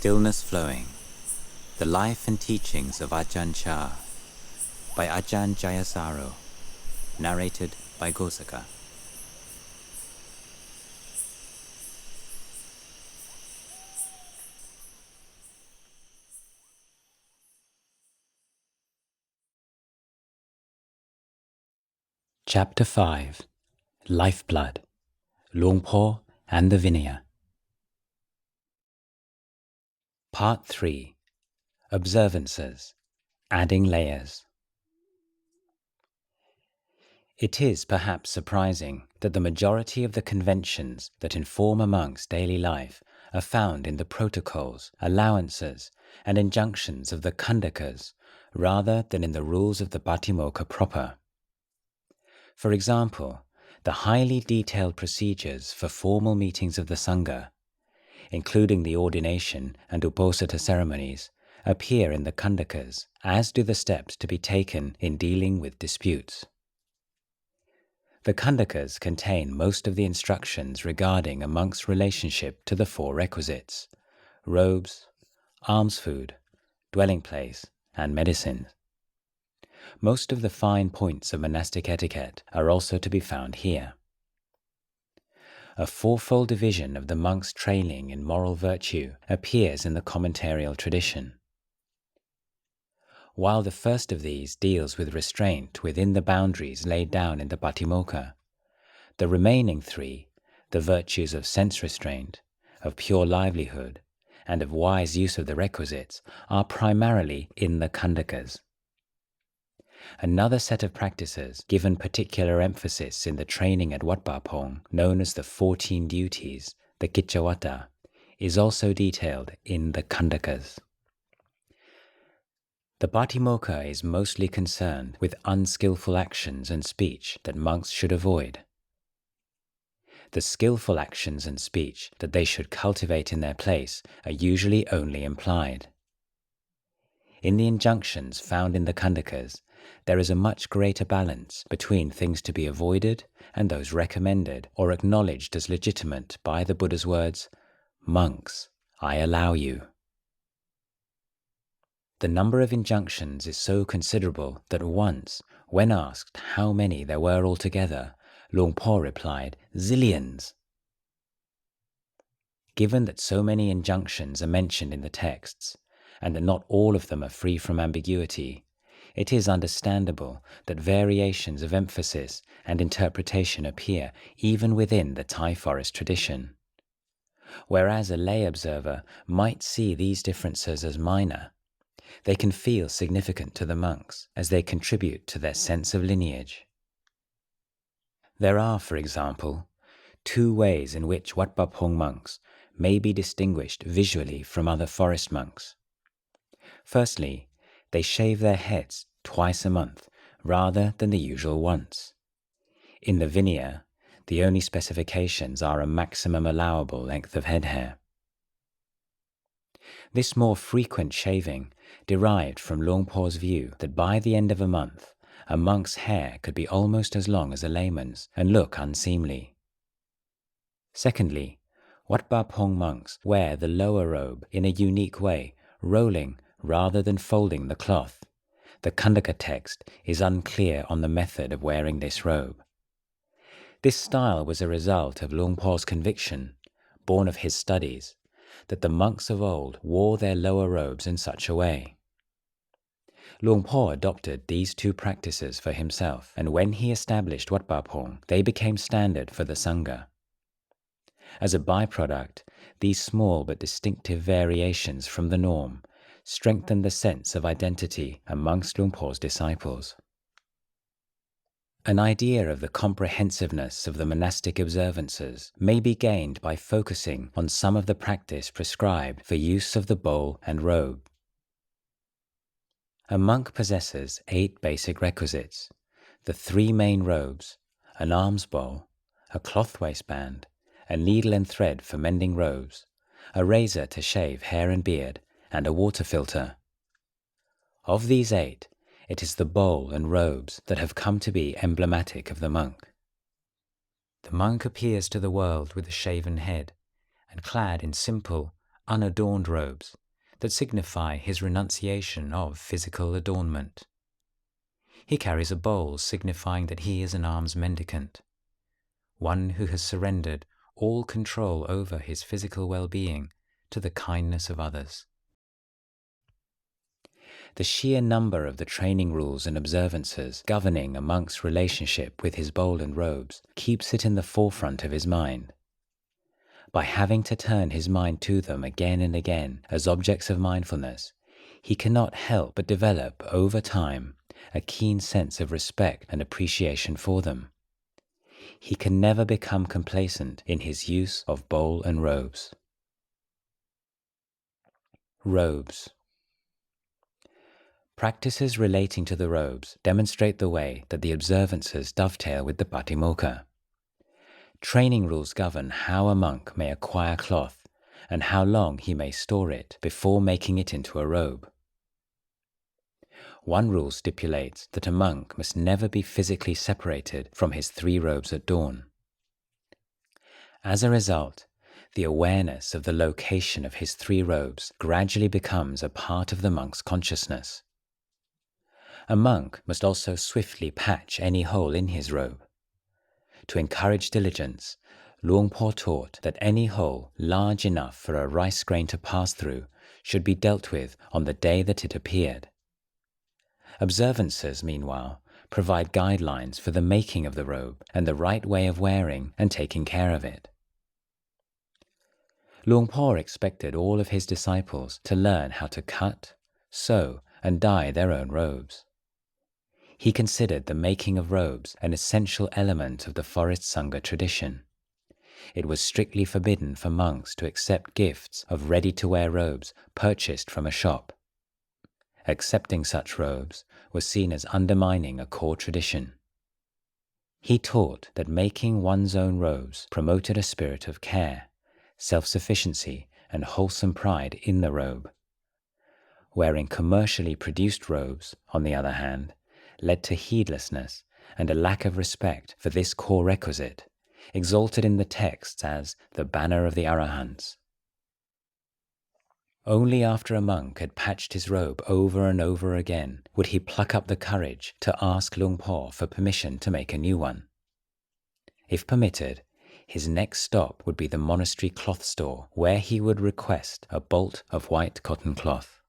Stillness Flowing, The Life and Teachings of Ajahn Chah by Ajahn Jayasaro, narrated by Ghosaka. Chapter 5, Lifeblood, Luang Por and the Vinaya. Part 3, Observances, Adding Layers. It is perhaps surprising that the majority of the conventions that inform a monk's daily life are found in the protocols, allowances, and injunctions of the Khandakas rather than in the rules of the Patimokkha proper. For example, the highly detailed procedures for formal meetings of the Sangha, including the ordination and uposatha ceremonies, appear in the Khandakas, as do the steps to be taken in dealing with disputes. The Khandakas contain most of the instructions regarding a monk's relationship to the four requisites: robes, alms food, dwelling place, and medicines. Most of the fine points of monastic etiquette are also to be found here. A fourfold division of the monk's training in moral virtue appears in the commentarial tradition. While the first of these deals with restraint within the boundaries laid down in the Patimokkha, the remaining three, the virtues of sense restraint, of pure livelihood, and of wise use of the requisites, are primarily in the Khandakas. Another set of practices given particular emphasis in the training at Wat Pa Pong, known as the 14 duties, the Kiccawatta, is also detailed in the Khandakas. The Patimokkha is mostly concerned with unskillful actions and speech that monks should avoid. The skillful actions and speech that they should cultivate in their place are usually only implied. In the injunctions found in the Khandakas, there is a much greater balance between things to be avoided and those recommended or acknowledged as legitimate by the Buddha's words, "Monks, I allow you." The number of injunctions is so considerable that once, when asked how many there were altogether, Luang Por replied, "Zillions." Given that so many injunctions are mentioned in the texts, and that not all of them are free from ambiguity, it is understandable that variations of emphasis and interpretation appear even within the Thai forest tradition. Whereas a lay observer might see these differences as minor, they can feel significant to the monks as they contribute to their sense of lineage. There are, for example, two ways in which Wat Pa Pong monks may be distinguished visually from other forest monks. Firstly, they shave their heads twice a month rather than the usual once. In the Vinaya, the only specifications are a maximum allowable length of head hair. This more frequent shaving derived from Luang Por's view that by the end of a month, a monk's hair could be almost as long as a layman's and look unseemly. Secondly, Wat Pa Pong monks wear the lower robe in a unique way, rolling rather than folding the cloth. The Khandaka text is unclear on the method of wearing this robe. This style was a result of Luang Por's conviction, born of his studies, that the monks of old wore their lower robes in such a way. Luang Por adopted these two practices for himself, and when he established Wat Pa Pong, they became standard for the Sangha. As a byproduct, these small but distinctive variations from the norm strengthened the sense of identity amongst Luang Por's disciples. An idea of the comprehensiveness of the monastic observances may be gained by focusing on some of the practice prescribed for use of the bowl and robe. A monk possesses 8 basic requisites: the 3 main robes, an alms-bowl, a cloth waistband, a needle and thread for mending robes, a razor to shave hair and beard, and a water filter. Of these 8, it is the bowl and robes that have come to be emblematic of the monk. The monk appears to the world with a shaven head and clad in simple, unadorned robes that signify his renunciation of physical adornment. He carries a bowl signifying that he is an alms mendicant, one who has surrendered all control over his physical well-being to the kindness of others. The sheer number of the training rules and observances governing a monk's relationship with his bowl and robes keeps it in the forefront of his mind. By having to turn his mind to them again and again as objects of mindfulness, he cannot help but develop over time a keen sense of respect and appreciation for them. He can never become complacent in his use of bowl and robes. Robes. Practices relating to the robes demonstrate the way that the observances dovetail with the Patimokkha. Training rules govern how a monk may acquire cloth and how long he may store it before making it into a robe. One rule stipulates that a monk must never be physically separated from his 3 robes at dawn. As a result, the awareness of the location of his 3 robes gradually becomes a part of the monk's consciousness. A monk must also swiftly patch any hole in his robe. To encourage diligence, Luang Por taught that any hole large enough for a rice grain to pass through should be dealt with on the day that it appeared. Observances, meanwhile, provide guidelines for the making of the robe and the right way of wearing and taking care of it. Luang Por expected all of his disciples to learn how to cut, sew, and dye their own robes. He considered the making of robes an essential element of the forest Sangha tradition. It was strictly forbidden for monks to accept gifts of ready-to-wear robes purchased from a shop. Accepting such robes was seen as undermining a core tradition. He taught that making one's own robes promoted a spirit of care, self-sufficiency, and wholesome pride in the robe. Wearing commercially produced robes, on the other hand, led to heedlessness and a lack of respect for this core requisite, exalted in the texts as the banner of the Arahants. Only after a monk had patched his robe over and over again would he pluck up the courage to ask Luang Por for permission to make a new one. If permitted, his next stop would be the monastery cloth store, where he would request a bolt of white cotton cloth.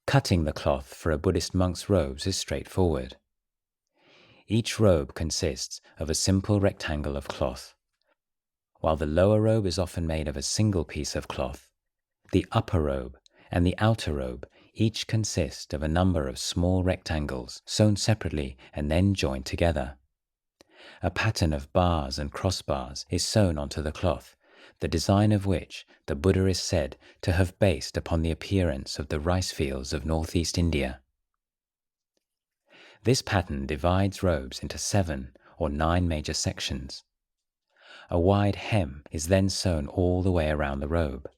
Cutting the cloth for a Buddhist monk's robes is straightforward. Each robe consists of a simple rectangle of cloth. While the lower robe is often made of a single piece of cloth, the upper robe and the outer robe each consist of a number of small rectangles sewn separately and then joined together. A pattern of bars and crossbars is sewn onto the cloth, the design of which the Buddha is said to have based upon the appearance of the rice fields of northeast India. This pattern divides robes into 7 or 9 major sections. A wide hem is then sewn all the way around the robe.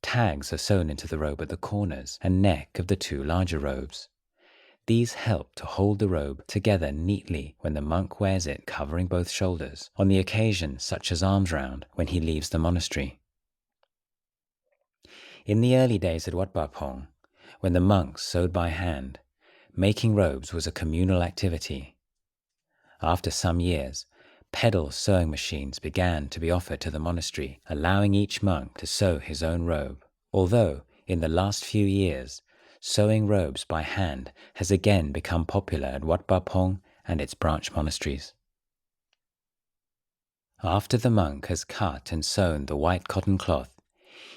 Tags are sewn into the robe at the corners and neck of the 2 larger robes. These help to hold the robe together neatly when the monk wears it covering both shoulders, on the occasion such as ALMS-ROUND when he leaves the monastery. In the early days at Wat Pah Pong, when the monks sewed by hand, making robes was a communal activity. After some years, pedal sewing machines began to be offered to the monastery, allowing each monk to sew his own robe, although in the last few years, sewing robes by hand has again become popular at Wat Pah Pong and its branch monasteries. After the monk has cut and sewn the white cotton cloth,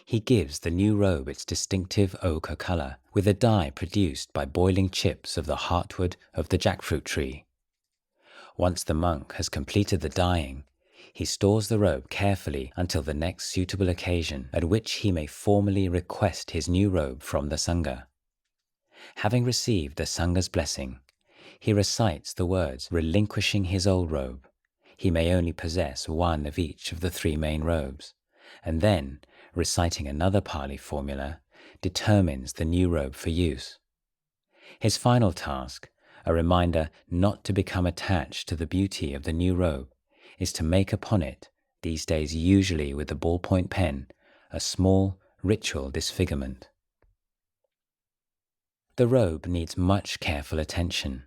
he gives the new robe its distinctive ochre color with a dye produced by boiling chips of the heartwood of the jackfruit tree. Once the monk has completed the dyeing, he stores the robe carefully until the next suitable occasion at which he may formally request his new robe from the Sangha. Having received the Sangha's blessing, he recites the words relinquishing his old robe. He may only possess one of each of the 3 main robes, and then, reciting another Pali formula, determines the new robe for use. His final task, a reminder not to become attached to the beauty of the new robe, is to make upon it, these days usually with a ballpoint pen, a small ritual disfigurement. The robe needs much careful attention.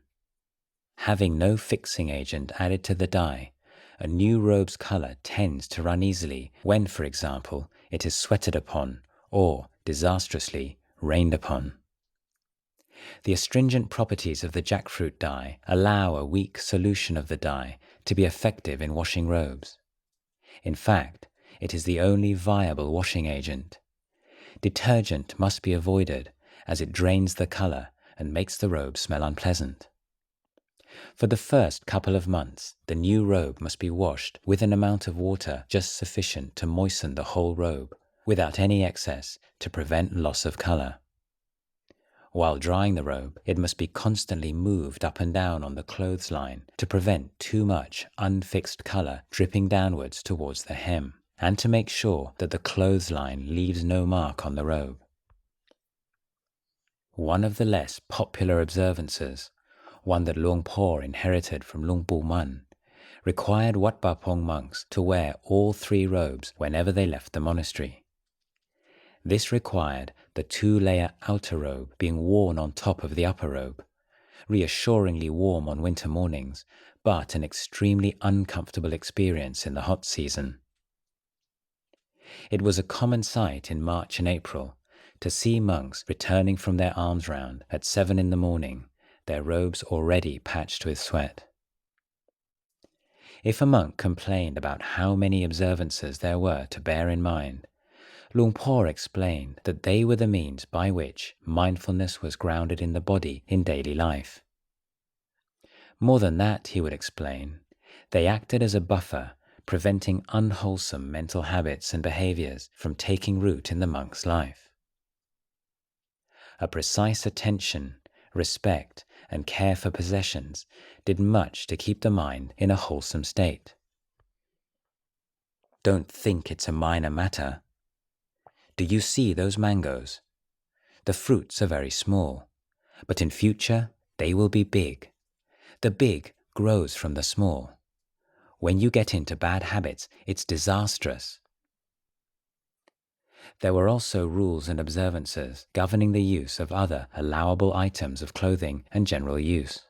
Having no fixing agent added to the dye, a new robe's color tends to run easily when, for example, it is sweated upon or, disastrously, rained upon. The astringent properties of the jackfruit dye allow a weak solution of the dye to be effective in washing robes. In fact, it is the only viable washing agent. Detergent must be avoided as it drains the color and makes the robe smell unpleasant. For the first couple of months, the new robe must be washed with an amount of water just sufficient to moisten the whole robe, without any excess, to prevent loss of color. While drying the robe, it must be constantly moved up and down on the clothesline to prevent too much unfixed color dripping downwards towards the hem, and to make sure that the clothesline leaves no mark on the robe. One of the less popular observances, one that Luang Por inherited from Luang Por Man, required Wat Pa Pong monks to wear all 3 robes whenever they left the monastery. This required the 2-layer outer robe being worn on top of the upper robe, reassuringly warm on winter mornings, but an extremely uncomfortable experience in the hot season. It was a common sight in March and April to see monks returning from their alms round at 7 in the morning, their robes already patched with sweat. If a monk complained about how many observances there were to bear in mind, Luang Por explained that they were the means by which mindfulness was grounded in the body in daily life. More than that, he would explain, they acted as a buffer, preventing unwholesome mental habits and behaviors from taking root in the monk's life. A precise attention, respect, and care for possessions did much to keep the mind in a wholesome state. Don't think it's a minor matter. Do you see those mangoes? The fruits are very small, but in future they will be big. The big grows from the small. When you get into bad habits, it's disastrous. There were also rules and observances governing the use of other allowable items of clothing and general use.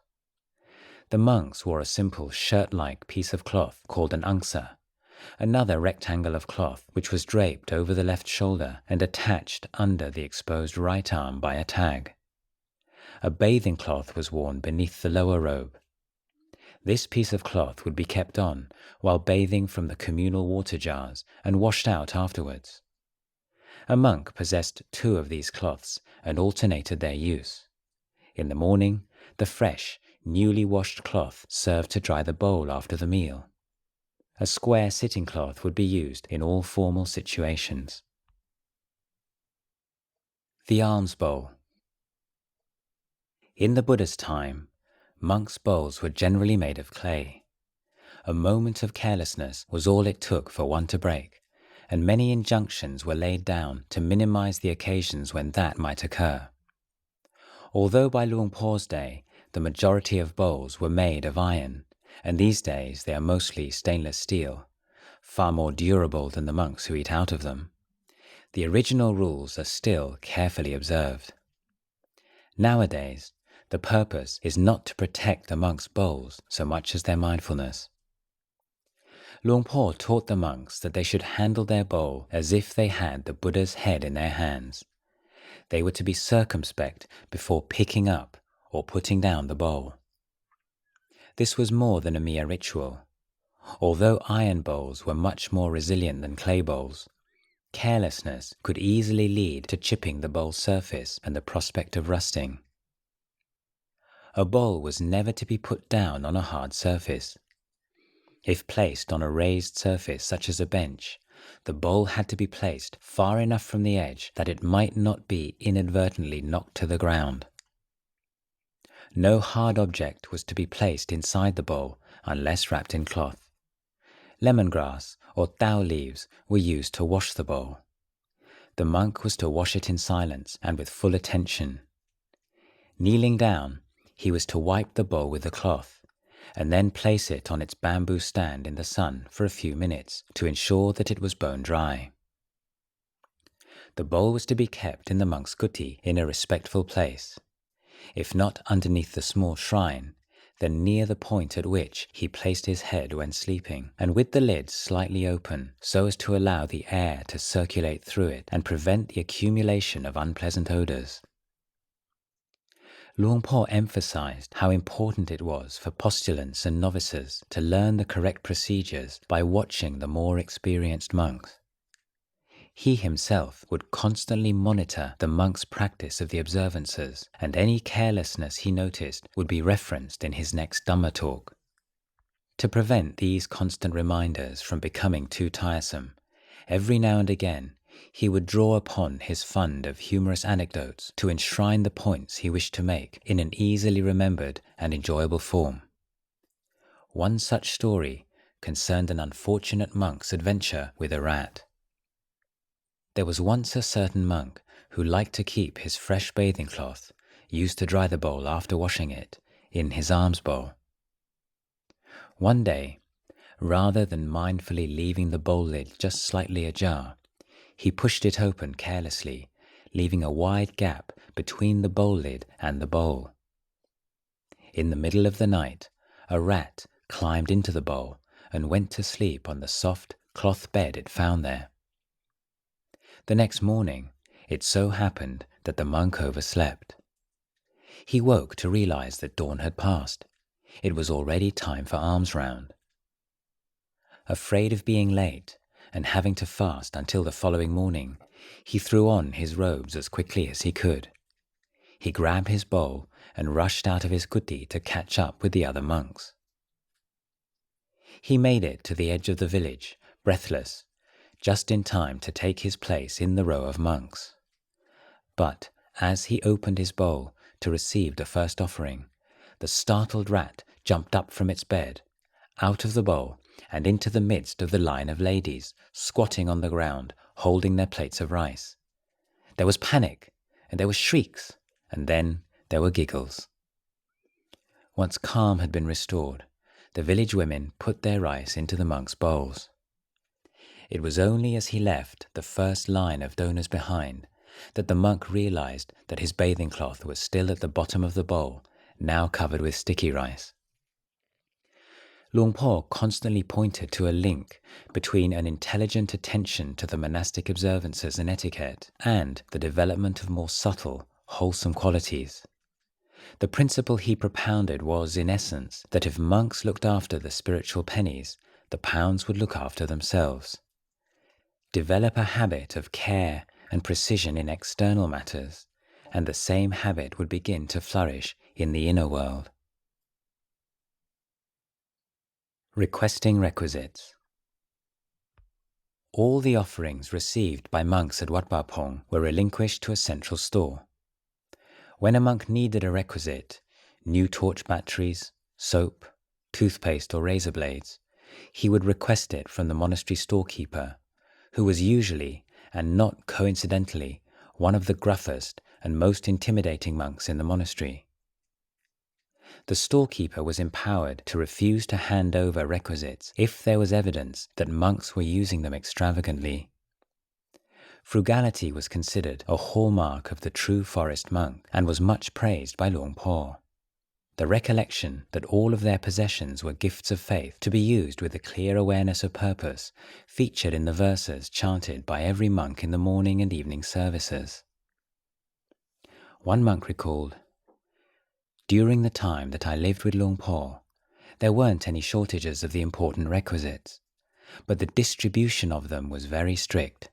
The monks wore a simple shirt-like piece of cloth called an angsa, another rectangle of cloth which was draped over the left shoulder and attached under the exposed right arm by a tag. A bathing cloth was worn beneath the lower robe. This piece of cloth would be kept on while bathing from the communal water jars and washed out afterwards. A monk possessed 2 of these cloths and alternated their use. In the morning, the fresh, newly washed cloth served to dry the bowl after the meal. A square sitting cloth would be used in all formal situations. The alms-bowl. In the Buddha's time, monks' bowls were generally made of clay. A moment of carelessness was all it took for one to break, and many injunctions were laid down to minimize the occasions when that might occur. Although by Luang Por's day, the majority of bowls were made of iron, and these days they are mostly stainless steel, far more durable than the monks who eat out of them, the original rules are still carefully observed. Nowadays, the purpose is not to protect the monks' bowls so much as their mindfulness. Luang Por taught the monks that they should handle their bowl as if they had the Buddha's head in their hands. They were to be circumspect before picking up or putting down the bowl. This was more than a mere ritual. Although iron bowls were much more resilient than clay bowls, carelessness could easily lead to chipping the bowl's surface and the prospect of rusting. A bowl was never to be put down on a hard surface. If placed on a raised surface such as a bench, the bowl had to be placed far enough from the edge that it might not be inadvertently knocked to the ground. No hard object was to be placed inside the bowl unless wrapped in cloth. Lemongrass or tao leaves were used to wash the bowl. The monk was to wash it in silence and with full attention. Kneeling down, he was to wipe the bowl with the cloth, and then place it on its bamboo stand in the sun for a few minutes to ensure that it was bone dry. The bowl was to be kept in the monk's kuti in a respectful place, if not underneath the small shrine, then near the point at which he placed his head when sleeping, and with the lid slightly open so as to allow the air to circulate through it and prevent the accumulation of unpleasant odors. Luang Por emphasized how important it was for postulants and novices to learn the correct procedures by watching the more experienced monks. He himself would constantly monitor the monks' practice of the observances, and any carelessness he noticed would be referenced in his next Dhamma talk. To prevent these constant reminders from becoming too tiresome, every now and again he would draw upon his fund of humorous anecdotes to enshrine the points he wished to make in an easily remembered and enjoyable form. One such story concerned an unfortunate monk's adventure with a rat. There was once a certain monk who liked to keep his fresh bathing cloth, used to dry the bowl after washing it, in his alms bowl. One day, rather than mindfully leaving the bowl lid just slightly ajar, he pushed it open carelessly, leaving a wide gap between the bowl lid and the bowl. In the middle of the night, a rat climbed into the bowl and went to sleep on the soft cloth bed it found there. The next morning, it so happened that the monk overslept. He woke to realize that dawn had passed. It was already time for alms-round. Afraid of being late and having to fast until the following morning, he threw on his robes as quickly as he could. He grabbed his bowl and rushed out of his kuti to catch up with the other monks. He made it to the edge of the village, breathless, just in time to take his place in the row of monks. But as he opened his bowl to receive the first offering, the startled rat jumped up from its bed, out of the bowl, and into the midst of the line of ladies, squatting on the ground, holding their plates of rice. There was panic, and there were shrieks, and then there were giggles. Once calm had been restored, the village women put their rice into the monks' bowls. It was only as he left the first line of donors behind that the monk realized that his bathing cloth was still at the bottom of the bowl, now covered with sticky rice. Luang Por constantly pointed to a link between an intelligent attention to the monastic observances and etiquette and the development of more subtle, wholesome qualities. The principle he propounded was, in essence, that if monks looked after the spiritual pennies, the pounds would look after themselves. Develop a habit of care and precision in external matters, and the same habit would begin to flourish in the inner world. Requesting requisites. All the offerings received by monks at Wat Pah Pong were relinquished to a central store. When a monk needed a requisite, new torch batteries, soap, toothpaste or razor blades, he would request it from the monastery storekeeper, who was usually, and not coincidentally, one of the gruffest and most intimidating monks in the monastery. The storekeeper was empowered to refuse to hand over requisites if there was evidence that monks were using them extravagantly. Frugality was considered a hallmark of the true forest monk and was much praised by Luang Por. The recollection that all of their possessions were gifts of faith to be used with a clear awareness of purpose featured in the verses chanted by every monk in the morning and evening services. One monk recalled, "During the time that I lived with Luang Por, there weren't any shortages of the important requisites, but the distribution of them was very strict.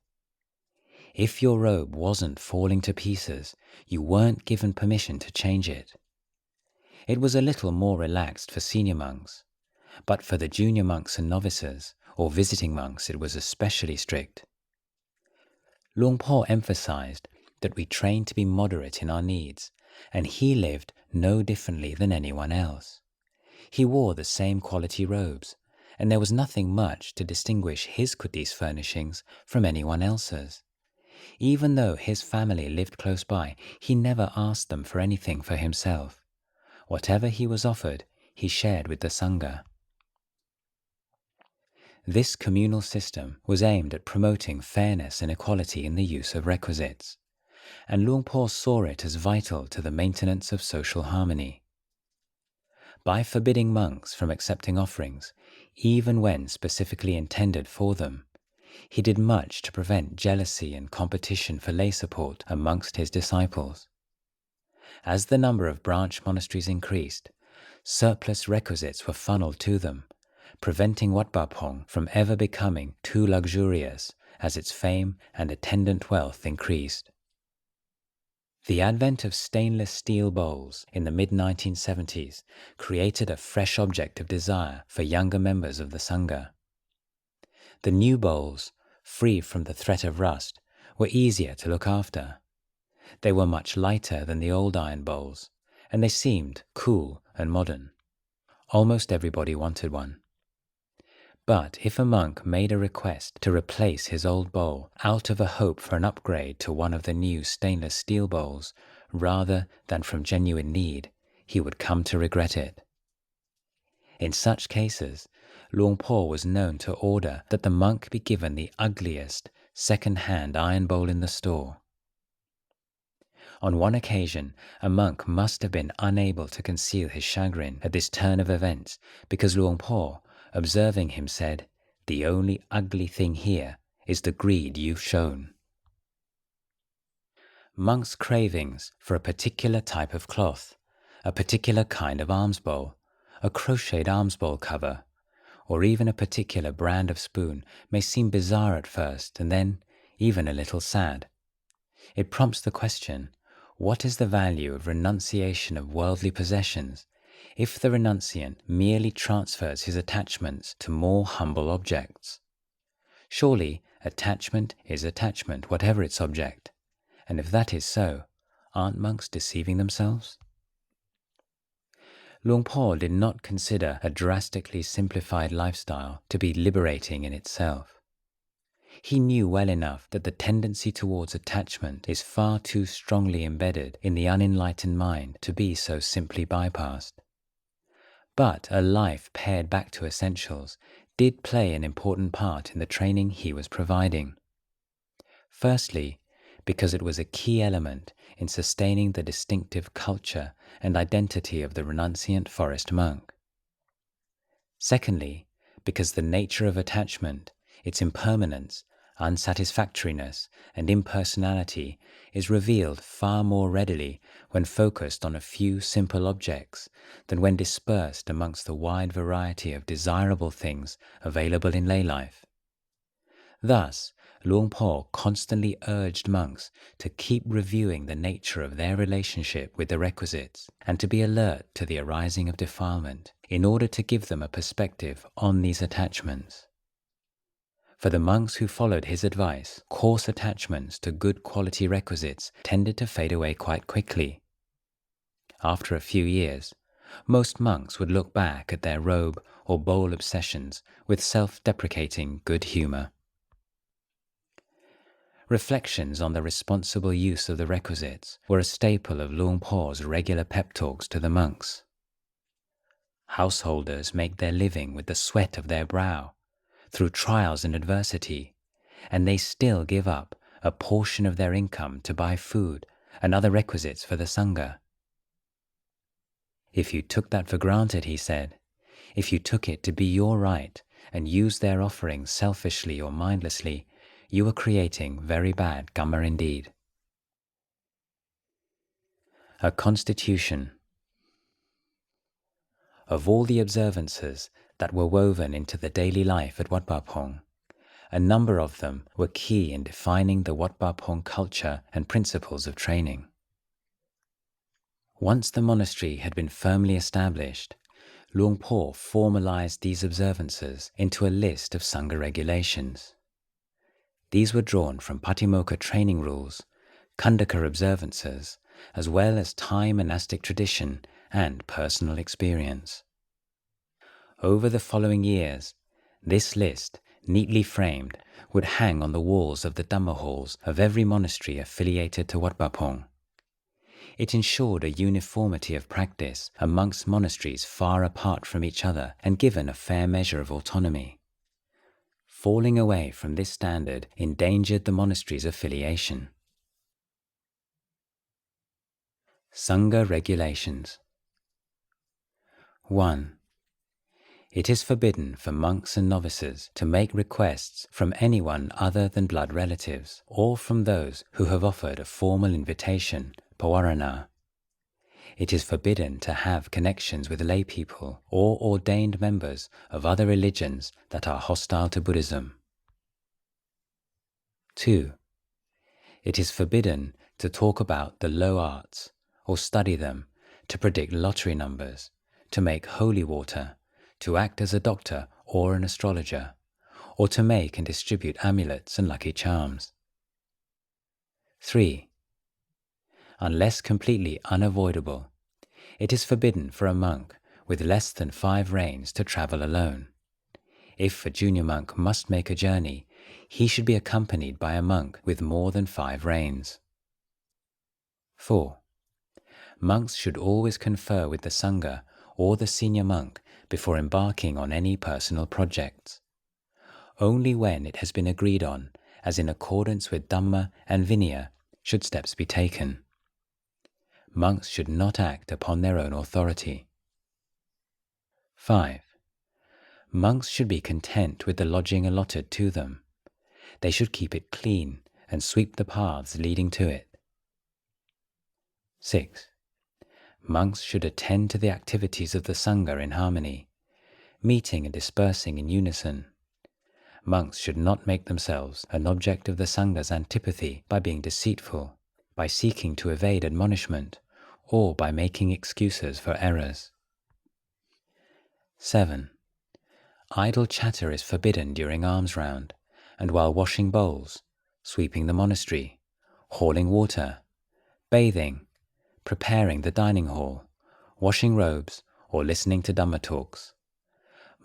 If your robe wasn't falling to pieces, you weren't given permission to change it. It was a little more relaxed for senior monks, but for the junior monks and novices, or visiting monks, it was especially strict." Luang Por emphasized that we train to be moderate in our needs, and he lived no differently than anyone else. He wore the same quality robes, and there was nothing much to distinguish his kuti's furnishings from anyone else's. Even though his family lived close by, he never asked them for anything for himself. Whatever he was offered, he shared with the Sangha. This communal system was aimed at promoting fairness and equality in the use of requisites, and Luang Por saw it as vital to the maintenance of social harmony. By forbidding monks from accepting offerings, even when specifically intended for them, he did much to prevent jealousy and competition for lay support amongst his disciples. As the number of branch monasteries increased, surplus requisites were funneled to them, preventing Wat Pah Pong from ever becoming too luxurious as its fame and attendant wealth increased. The advent of stainless steel bowls in the mid-1970s created a fresh object of desire for younger members of the Sangha. The new bowls, free from the threat of rust, were easier to look after. They were much lighter than the old iron bowls, and they seemed cool and modern. Almost everybody wanted one. But if a monk made a request to replace his old bowl out of a hope for an upgrade to one of the new stainless steel bowls, rather than from genuine need, he would come to regret it. In such cases, Luang Por was known to order that the monk be given the ugliest, second-hand iron bowl in the store. On one occasion, a monk must have been unable to conceal his chagrin at this turn of events, because Luang Por, observing him, said, "The only ugly thing here is the greed you've shown." Monks' cravings for a particular type of cloth, a particular kind of alms bowl, a crocheted alms bowl cover, or even a particular brand of spoon may seem bizarre at first and then even a little sad. It prompts the question, what is the value of renunciation of worldly possessions if the renunciant merely transfers his attachments to more humble objects? Surely attachment is attachment, whatever its object, and if that is so, aren't monks deceiving themselves? Luang Por did not consider a drastically simplified lifestyle to be liberating in itself. He knew well enough that the tendency towards attachment is far too strongly embedded in the unenlightened mind to be so simply bypassed. But a life pared back to essentials did play an important part in the training he was providing. Firstly, because it was a key element in sustaining the distinctive culture and identity of the renunciant forest monk. Secondly, because the nature of attachment, its impermanence, unsatisfactoriness, and impersonality is revealed far more readily when focused on a few simple objects than when dispersed amongst the wide variety of desirable things available in lay life. Thus, Luang Por constantly urged monks to keep reviewing the nature of their relationship with the requisites and to be alert to the arising of defilement in order to give them a perspective on these attachments. For the monks who followed his advice, coarse attachments to good quality requisites tended to fade away quite quickly. After a few years, most monks would look back at their robe or bowl obsessions with self-deprecating good humor. Reflections on the responsible use of the requisites were a staple of Luang Por's regular pep talks to the monks. Householders make their living with the sweat of their brow, through trials and adversity, and they still give up a portion of their income to buy food and other requisites for the Sangha. If you took that for granted, he said, if you took it to be your right and used their offerings selfishly or mindlessly, you were creating very bad karma indeed. A constitution. Of all the observances that were woven into the daily life at Wat Pah Pong, a number of them were key in defining the Wat Pah Pong culture and principles of training. Once the monastery had been firmly established, Luang Por formalized these observances into a list of Sangha regulations. These were drawn from Patimokkha training rules, Khandaka observances, as well as Thai monastic tradition and personal experience. Over the following years, this list, neatly framed, would hang on the walls of the Dhamma halls of every monastery affiliated to Wat Pah Pong. It ensured a uniformity of practice amongst monasteries far apart from each other and given a fair measure of autonomy. falling away from this standard endangered the monastery's affiliation. Sangha Regulations. 1. It is forbidden for monks and novices to make requests from anyone other than blood relatives, or from those who have offered a formal invitation, pawarana. It is forbidden to have connections with lay people or ordained members of other religions that are hostile to Buddhism. 2. It is forbidden to talk about the low arts or study them, to predict lottery numbers, to make holy water, to act as a doctor or an astrologer, or to make and distribute amulets and lucky charms. 3. Unless completely unavoidable, it is forbidden for a monk with less than 5 reins to travel alone. If a junior monk must make a journey, he should be accompanied by a monk with more than 5 reins. 4. Monks should always confer with the Sangha or the senior monk before embarking on any personal projects. Only when it has been agreed on, as in accordance with Dhamma and Vinaya, should steps be taken. Monks should not act upon their own authority. 5. Monks should be content with the lodging allotted to them. They should keep it clean and sweep the paths leading to it. 6. Monks should attend to the activities of the Sangha in harmony, meeting and dispersing in unison. Monks should not make themselves an object of the Sangha's antipathy by being deceitful, by seeking to evade admonishment, or by making excuses for errors. 7. Idle chatter is forbidden during alms round, and while washing bowls, sweeping the monastery, hauling water, bathing, preparing the dining hall, washing robes, or listening to Dhamma talks.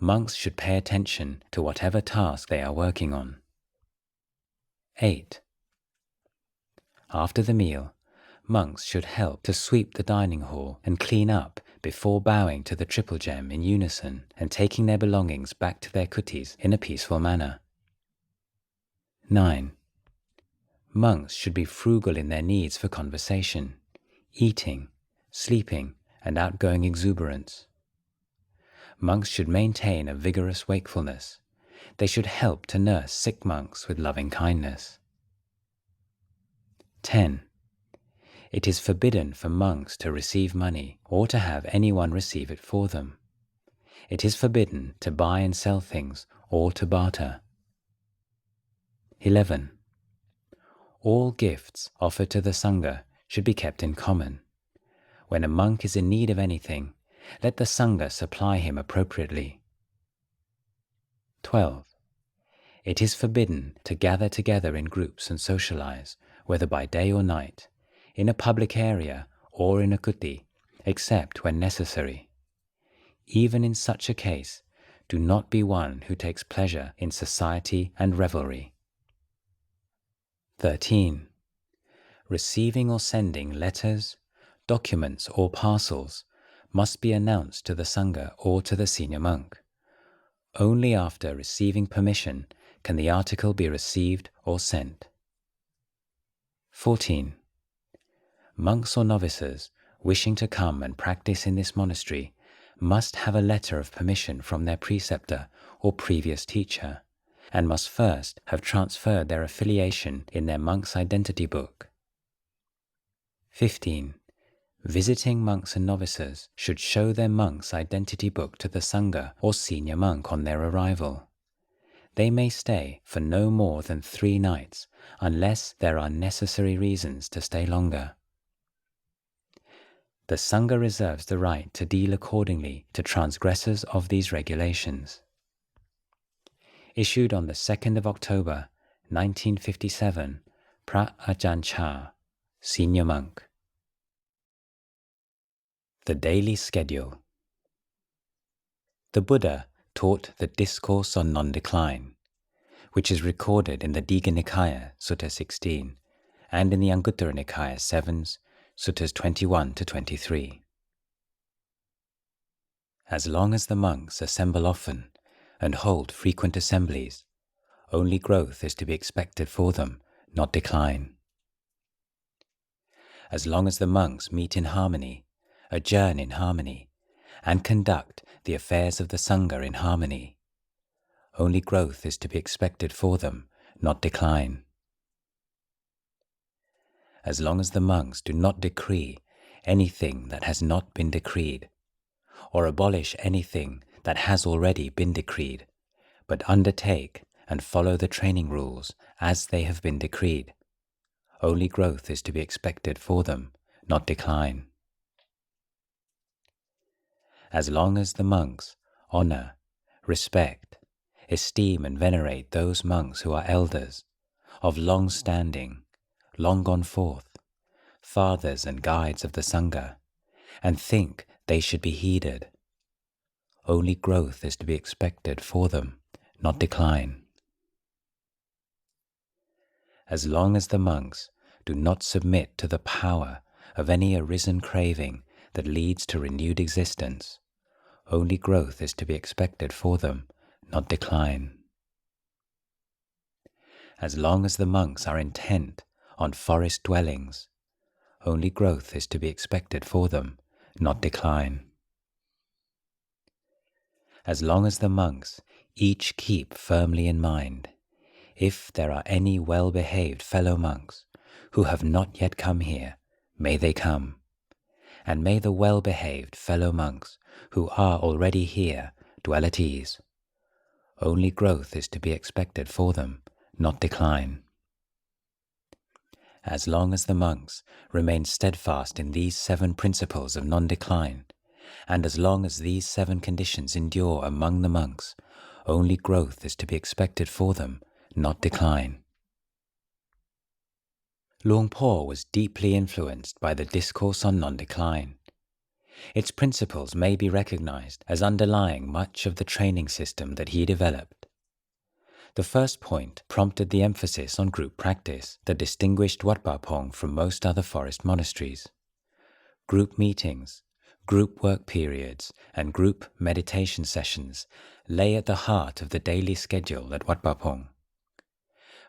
Monks should pay attention to whatever task they are working on. 8. After the meal, monks should help to sweep the dining hall and clean up before bowing to the triple gem in unison and taking their belongings back to their kutis in a peaceful manner. 9. Monks should be frugal in their needs for conversation, eating, sleeping, and outgoing exuberance. Monks should maintain a vigorous wakefulness. They should help to nurse sick monks with loving kindness. 10. It is forbidden for monks to receive money or to have anyone receive it for them. It is forbidden to buy and sell things or to barter. 11. All gifts offered to the Sangha should be kept in common. When a monk is in need of anything, let the Sangha supply him appropriately. 12. It is forbidden to gather together in groups and socialize, whether by day or night, in a public area or in a kuti, except when necessary. Even in such a case, do not be one who takes pleasure in society and revelry. 13. Receiving or sending letters, documents or parcels must be announced to the Sangha or to the senior monk. Only after receiving permission can the article be received or sent. 14. Monks or novices wishing to come and practice in this monastery must have a letter of permission from their preceptor or previous teacher, and must first have transferred their affiliation in their monk's identity book. 15. Visiting monks and novices should show their monk's identity book to the Sangha or senior monk on their arrival. They may stay for no more than 3 nights unless there are necessary reasons to stay longer. The Sangha reserves the right to deal accordingly to transgressors of these regulations. Issued on the 2nd of October, 1957, Ajahn Chah, Senior Monk. The Daily Schedule. The Buddha taught the Discourse on Non-Decline, which is recorded in the Digha Nikaya, Sutta 16, and in the Anguttara Nikaya 7s, Suttas 21 to 23. As long as the monks assemble often and hold frequent assemblies, Only growth is to be expected for them, not decline. As long as the monks meet in harmony, adjourn in harmony, and conduct the affairs of the Sangha in harmony, only growth is to be expected for them, not decline. As long as the monks do not decree anything that has not been decreed, or abolish anything that has already been decreed, but undertake and follow the training rules as they have been decreed, only growth is to be expected for them, not decline. As long as the monks honor, respect, esteem and venerate those monks who are elders, of long standing, long gone forth, fathers and guides of the Sangha, and think they should be heeded, only growth is to be expected for them, not decline. As long as the monks do not submit to the power of any arisen craving that leads to renewed existence, only growth is to be expected for them, not decline. As long as the monks are intent on forest dwellings, only growth is to be expected for them, not decline. As long as the monks each keep firmly in mind, if there are any well-behaved fellow monks who have not yet come here, may they come, and may the well-behaved fellow monks who are already here dwell at ease. Only growth is to be expected for them, not decline. As long as the monks remain steadfast in these 7 principles of non-decline, and as long as these 7 conditions endure among the monks, only growth is to be expected for them, not decline. Luang Por was deeply influenced by the Discourse on Non-Decline. Its principles may be recognized as underlying much of the training system that he developed. The first point prompted the emphasis on group practice that distinguished Wat Pah Pong from most other forest monasteries. Group meetings, group work periods, and group meditation sessions lay at the heart of the daily schedule at Wat Pah Pong.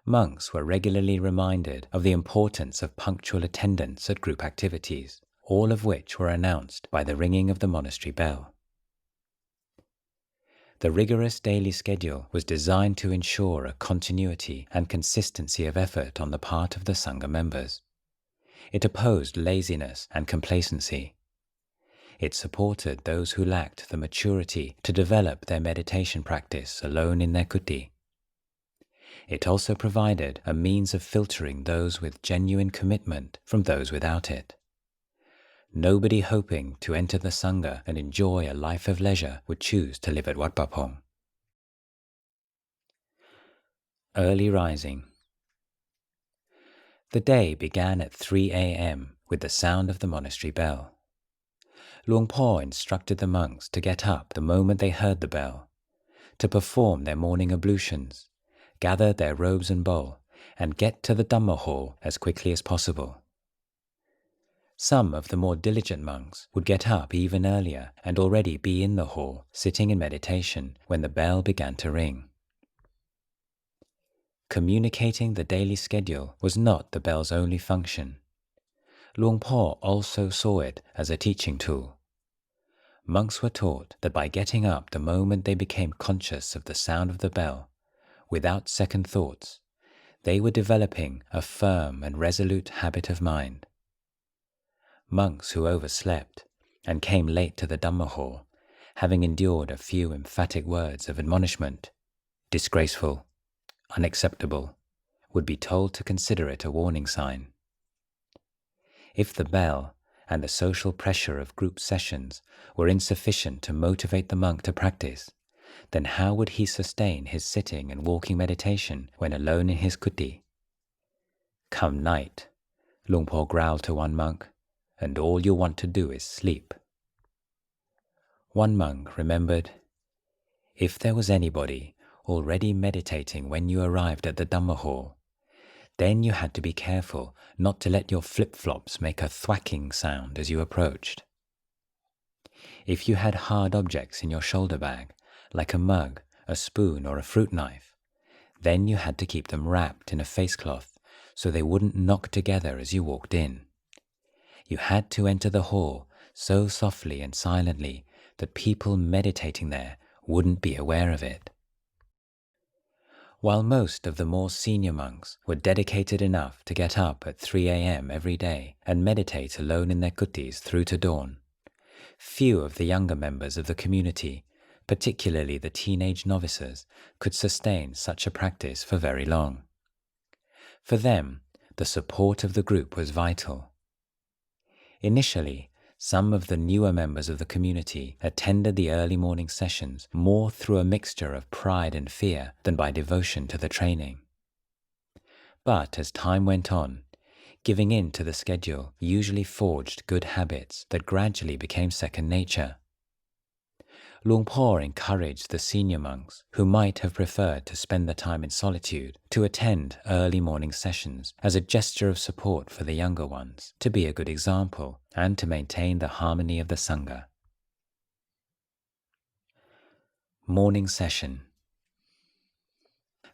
Monks were regularly reminded of the importance of punctual attendance at group activities, all of which were announced by the ringing of the monastery bell. The rigorous daily schedule was designed to ensure a continuity and consistency of effort on the part of the Sangha members. It opposed laziness and complacency. It supported those who lacked the maturity to develop their meditation practice alone in their kuti. It also provided a means of filtering those with genuine commitment from those without it. Nobody hoping to enter the Sangha and enjoy a life of leisure would choose to live at Wat Pah Pong. Early rising. The day began at 3 a.m. with the sound of the monastery bell. Luang Por instructed the monks to get up the moment they heard the bell, to perform their morning ablutions, gather their robes and bowl, and get to the Dhamma hall as quickly as possible. Some of the more diligent monks would get up even earlier and already be in the hall, sitting in meditation when the bell began to ring. Communicating the daily schedule was not the bell's only function. Luang Por also saw it as a teaching tool. Monks were taught that by getting up the moment they became conscious of the sound of the bell, without second thoughts, they were developing a firm and resolute habit of mind. Monks who overslept and came late to the Dhamma hall, having endured a few emphatic words of admonishment, disgraceful, unacceptable, would be told to consider it a warning sign. If the bell and the social pressure of group sessions were insufficient to motivate the monk to practice, then how would he sustain his sitting and walking meditation when alone in his kuti? Come night, Luang Por growled to one monk, and all you want to do is sleep. One monk remembered, if there was anybody already meditating when you arrived at the Dhamma hall, then you had to be careful not to let your flip-flops make a thwacking sound as you approached. If you had hard objects in your shoulder bag, like a mug, a spoon, or a fruit knife, Then you had to keep them wrapped in a face cloth so they wouldn't knock together as you walked in. You had to enter the hall so softly and silently that people meditating there wouldn't be aware of it. While most of the more senior monks were dedicated enough to get up at 3 a.m. every day and meditate alone in their kutis through to dawn, few of the younger members of the community, particularly the teenage novices, could sustain such a practice for very long. For them, the support of the group was vital. Initially, some of the newer members of the community attended the early morning sessions more through a mixture of pride and fear than by devotion to the training. But as time went on, giving in to the schedule usually forged good habits that gradually became second nature. Luang Por encouraged the senior monks, who might have preferred to spend the time in solitude, to attend early morning sessions as a gesture of support for the younger ones, to be a good example and to maintain the harmony of the Sangha. Morning session.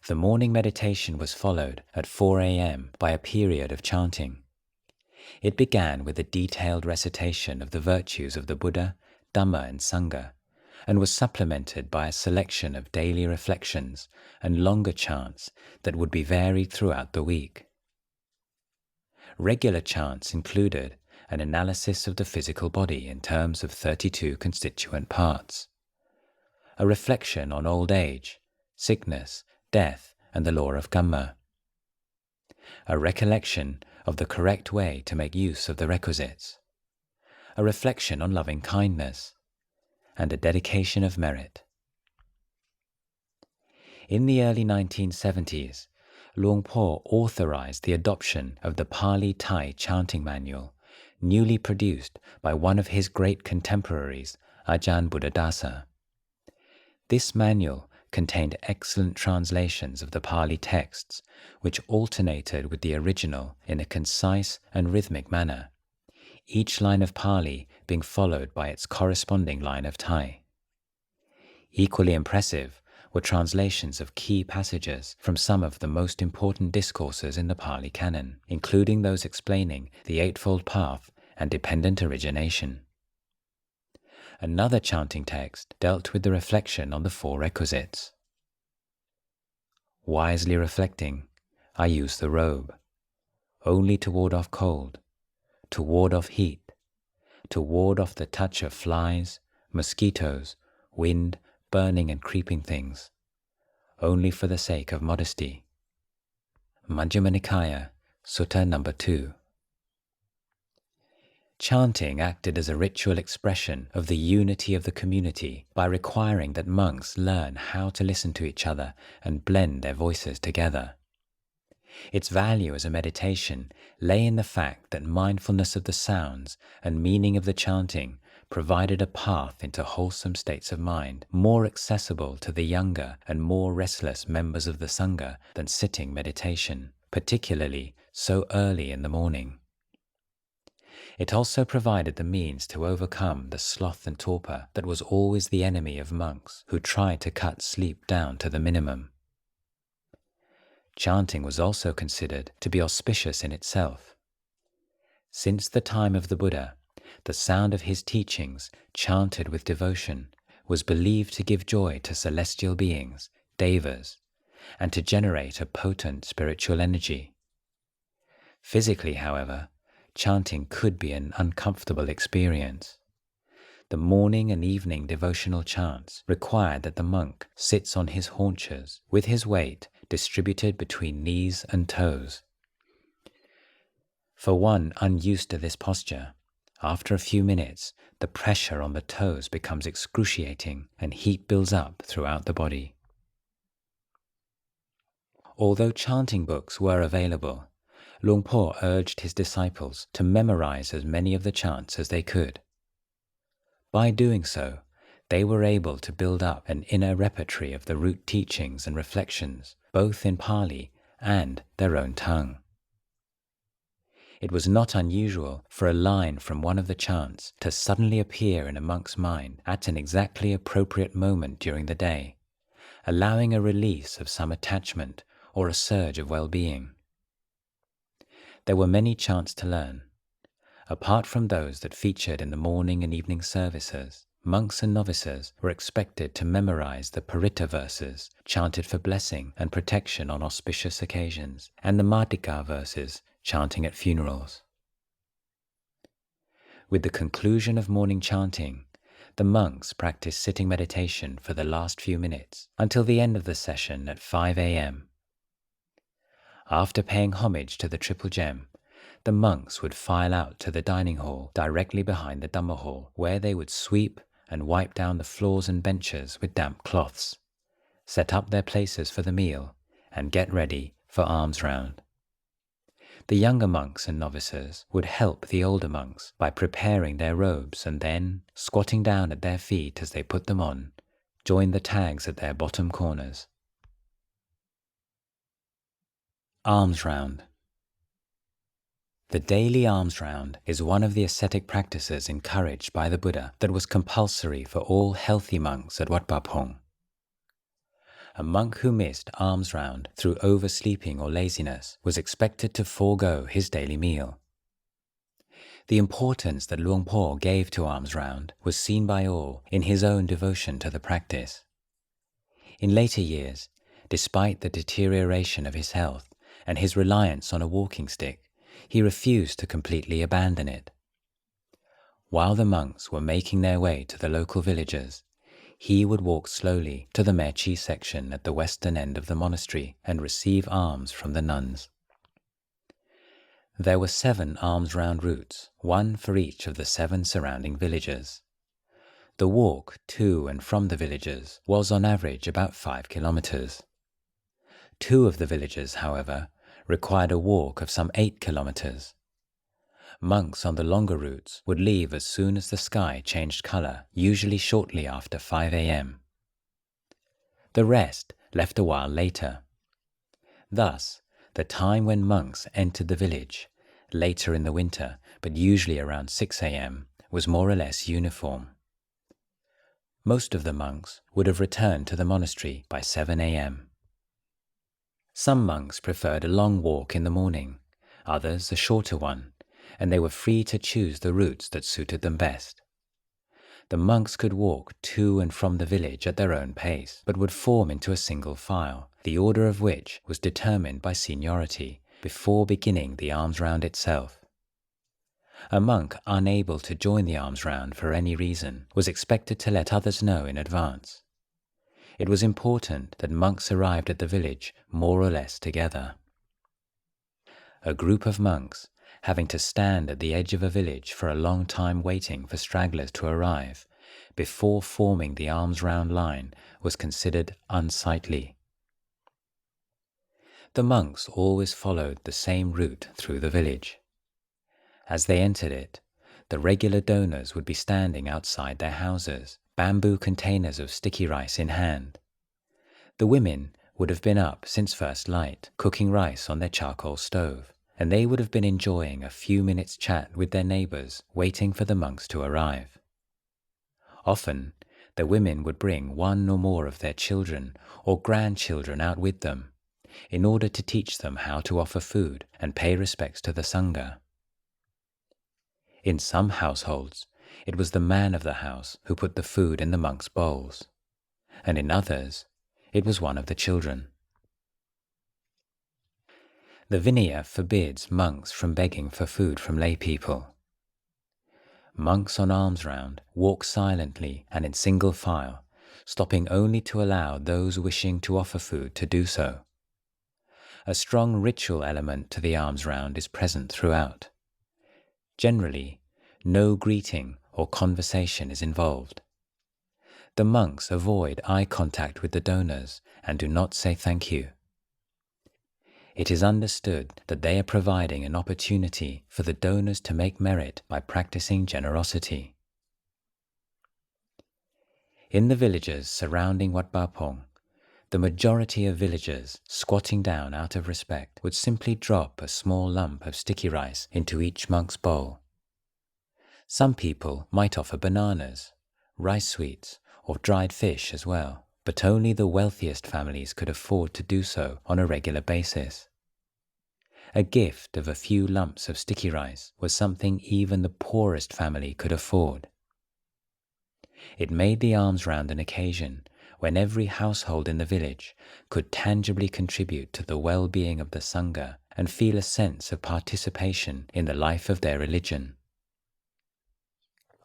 The morning meditation was followed at 4 a.m. by a period of chanting. It began with a detailed recitation of the virtues of the Buddha, Dhamma and Sangha, and was supplemented by a selection of daily reflections and longer chants that would be varied throughout the week. Regular chants included an analysis of the physical body in terms of 32 constituent parts, a reflection on old age, sickness, death, and the law of karma, a recollection of the correct way to make use of the requisites, a reflection on loving kindness, and a dedication of merit. In the early 1970s, Luang Por authorized the adoption of the Pali Thai chanting manual, newly produced by one of his great contemporaries, Ajahn Buddhadasa. This manual contained excellent translations of the Pali texts, which alternated with the original in a concise and rhythmic manner, each line of Pali being followed by its corresponding line of Thai. Equally impressive were translations of key passages from some of the most important discourses in the Pali Canon, including those explaining the Eightfold Path and dependent origination. Another chanting text dealt with the reflection on the 4 requisites. Wisely reflecting, I use the robe, only to ward off cold, to ward off heat, to ward off the touch of flies, mosquitoes, wind, burning and creeping things, only for the sake of modesty. Majjhima Nikaya, Sutta number 2. Chanting acted as a ritual expression of the unity of the community by requiring that monks learn how to listen to each other and blend their voices together. Its value as a meditation lay in the fact that mindfulness of the sounds and meaning of the chanting provided a path into wholesome states of mind, more accessible to the younger and more restless members of the Sangha than sitting meditation, particularly so early in the morning. It also provided the means to overcome the sloth and torpor that was always the enemy of monks who tried to cut sleep down to the minimum. Chanting was also considered to be auspicious in itself. Since the time of the Buddha, the sound of his teachings, chanted with devotion, was believed to give joy to celestial beings, devas, and to generate a potent spiritual energy. Physically, however, chanting could be an uncomfortable experience. The morning and evening devotional chants required that the monk sits on his haunches with his weight distributed between knees and toes. For one unused to this posture, after a few minutes, the pressure on the toes becomes excruciating and heat builds up throughout the body. Although chanting books were available, Luang Por urged his disciples to memorize as many of the chants as they could. By doing so, they were able to build up an inner repertory of the root teachings and reflections, both in Pali and their own tongue. It was not unusual for a line from one of the chants to suddenly appear in a monk's mind at an exactly appropriate moment during the day, allowing a release of some attachment or a surge of well-being. There were many chants to learn. Apart from those that featured in the morning and evening services, monks and novices were expected to memorize the Paritta verses chanted for blessing and protection on auspicious occasions, and the Madhika verses chanting at funerals. With the conclusion of morning chanting, the monks practiced sitting meditation for the last few minutes until the end of the session at 5 a.m. After paying homage to the Triple Gem, the monks would file out to the dining hall directly behind the Dhamma hall, where they would sweep and wipe down the floors and benches with damp cloths, set up their places for the meal, and get ready for alms round. The younger monks and novices would help the older monks by preparing their robes and then, squatting down at their feet as they put them on, join the tags at their bottom corners. Alms round. The daily alms round is one of the ascetic practices encouraged by the Buddha that was compulsory for all healthy monks at Wat Pah Pong. A monk who missed alms round through oversleeping or laziness was expected to forego his daily meal. The importance that Luang Por gave to alms round was seen by all in his own devotion to the practice. In later years, despite the deterioration of his health and his reliance on a walking stick, he refused to completely abandon it. While the monks were making their way to the local villages, he would walk slowly to the Mechi section at the western end of the monastery and receive alms from the nuns. There were 7 alms round routes, one for each of the 7 surrounding villages. The walk to and from the villages was on average about 5 kilometers. 2 of the villages, however, required a walk of some 8 kilometers. Monks on the longer routes would leave as soon as the sky changed color, usually shortly after 5 a.m. The rest left a while later. Thus, the time when monks entered the village, later in the winter, but usually around 6 a.m., was more or less uniform. Most of the monks would have returned to the monastery by 7 a.m. Some monks preferred a long walk in the morning, others a shorter one, and they were free to choose the routes that suited them best. The monks could walk to and from the village at their own pace, but would form into a single file, the order of which was determined by seniority before beginning the alms round itself. A monk unable to join the alms round for any reason was expected to let others know in advance. It was important that monks arrived at the village more or less together. A group of monks, having to stand at the edge of a village for a long time waiting for stragglers to arrive, before forming the alms round line, was considered unsightly. The monks always followed the same route through the village. As they entered it, the regular donors would be standing outside their houses, bamboo containers of sticky rice in hand. The women would have been up since first light, cooking rice on their charcoal stove, and they would have been enjoying a few minutes' chat with their neighbors, waiting for the monks to arrive. Often, the women would bring one or more of their children or grandchildren out with them, in order to teach them how to offer food and pay respects to the Sangha. In some households, it was the man of the house who put the food in the monks' bowls, and in others, it was one of the children. The Vinaya forbids monks from begging for food from lay people. Monks on alms round walk silently and in single file, stopping only to allow those wishing to offer food to do so. A strong ritual element to the alms round is present throughout. Generally, no greeting or conversation is involved. The monks avoid eye contact with the donors and do not say thank you. It is understood that they are providing an opportunity for the donors to make merit by practicing generosity. In the villages surrounding Wat Pah Pong, the majority of villagers, squatting down out of respect, would simply drop a small lump of sticky rice into each monk's bowl. Some people might offer bananas, rice sweets, or dried fish as well, but only the wealthiest families could afford to do so on a regular basis. A gift of a few lumps of sticky rice was something even the poorest family could afford. It made the alms round an occasion when every household in the village could tangibly contribute to the well-being of the Sangha and feel a sense of participation in the life of their religion.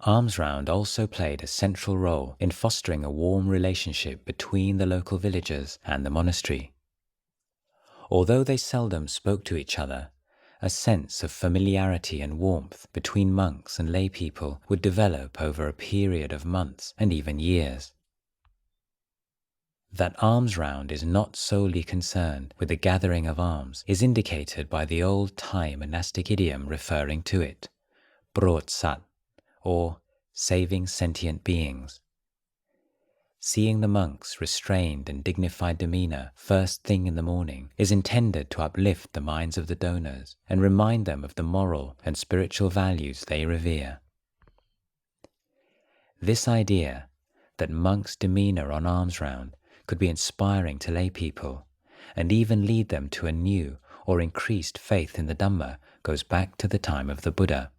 Alms round also played a central role in fostering a warm relationship between the local villagers and the monastery. Although they seldom spoke to each other, a sense of familiarity and warmth between monks and lay people would develop over a period of months and even years. That alms round is not solely concerned with the gathering of alms is indicated by the old Thai monastic idiom referring to it, "prot sat," or saving sentient beings. Seeing the monks' restrained and dignified demeanor first thing in the morning is intended to uplift the minds of the donors and remind them of the moral and spiritual values they revere. This idea that monks' demeanor on alms round could be inspiring to lay people and even lead them to a new or increased faith in the Dhamma goes back to the time of the Buddha.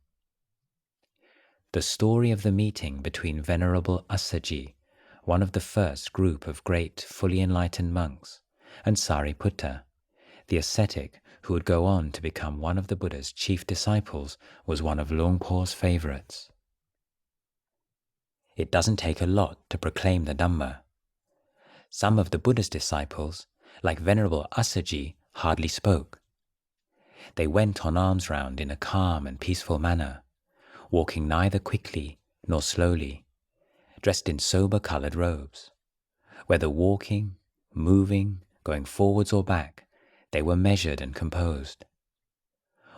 The story of the meeting between Venerable Assaji, one of the first group of great fully enlightened monks, and Sariputta, the ascetic who would go on to become one of the Buddha's chief disciples, was one of Luang Por's favorites. It doesn't take a lot to proclaim the Dhamma. Some of the Buddha's disciples, like Venerable Assaji, hardly spoke. They went on alms round in a calm and peaceful manner, walking neither quickly nor slowly, dressed in sober-colored robes. Whether walking, moving, going forwards or back, they were measured and composed.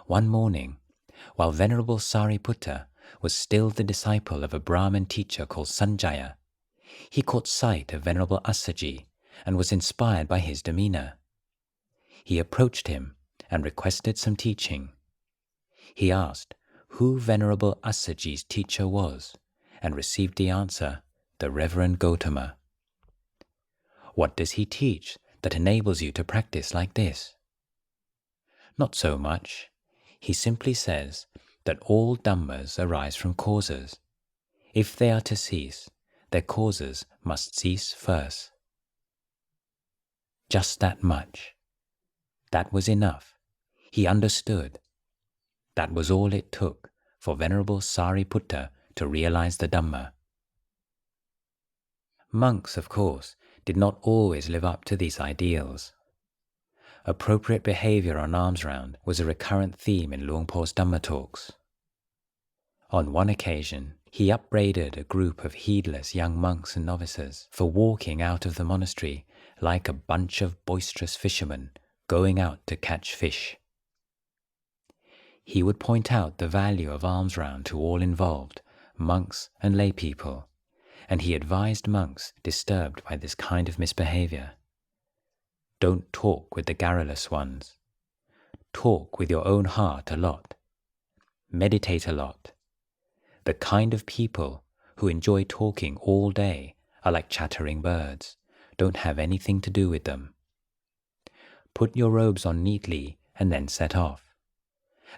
One morning, while Venerable Sariputta was still the disciple of a Brahmin teacher called Sanjaya, he caught sight of Venerable Assaji and was inspired by his demeanor. He approached him and requested some teaching. He asked who Venerable Assaji's teacher was and received the answer, the Reverend Gautama. What does he teach that enables you to practice like this? Not so much. He simply says that all Dhammas arise from causes. If they are to cease, their causes must cease first. Just that much. That was enough. He understood. That was all it took for Venerable Sariputta to realize the Dhamma. Monks, of course, did not always live up to these ideals. Appropriate behavior on alms round was a recurrent theme in Luang Por's Dhamma talks. On one occasion, he upbraided a group of heedless young monks and novices for walking out of the monastery like a bunch of boisterous fishermen going out to catch fish. He would point out the value of alms round to all involved, monks and lay people, and he advised monks disturbed by this kind of misbehavior. Don't talk with the garrulous ones. Talk with your own heart a lot. Meditate a lot. The kind of people who enjoy talking all day are like chattering birds. Don't have anything to do with them. Put your robes on neatly and then set off.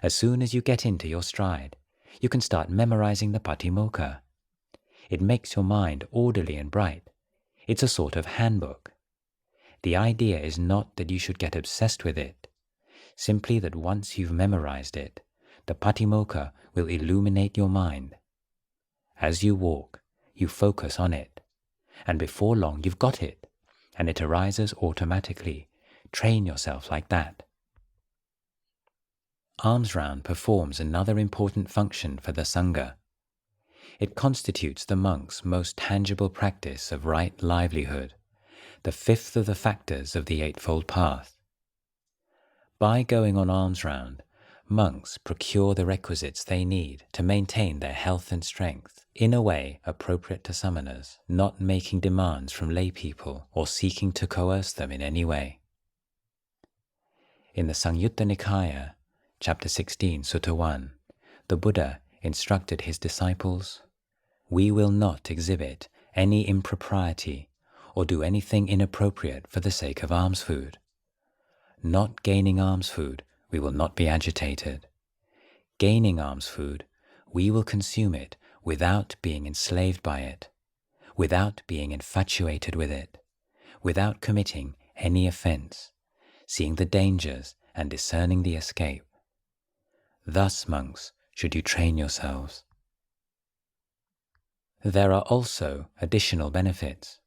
As soon as you get into your stride, you can start memorizing the Patimokkha. It makes your mind orderly and bright. It's a sort of handbook. The idea is not that you should get obsessed with it, simply that once you've memorized it, the Patimokkha will illuminate your mind. As you walk, you focus on it, and before long you've got it, and it arises automatically. Train yourself like that. Alms round performs another important function for the Sangha. It constitutes the monk's most tangible practice of right livelihood, the fifth of the factors of the Eightfold Path. By going on alms round, monks procure the requisites they need to maintain their health and strength in a way appropriate to samanas, not making demands from lay people or seeking to coerce them in any way. In the Samyutta Nikaya, Chapter 16, Sutta 1, the Buddha instructed his disciples, "We will not exhibit any impropriety or do anything inappropriate for the sake of alms food. Not gaining alms food, we will not be agitated. Gaining alms food, we will consume it without being enslaved by it, without being infatuated with it, without committing any offense, seeing the dangers and discerning the escape. Thus, monks, should you train yourselves. There are also additional benefits.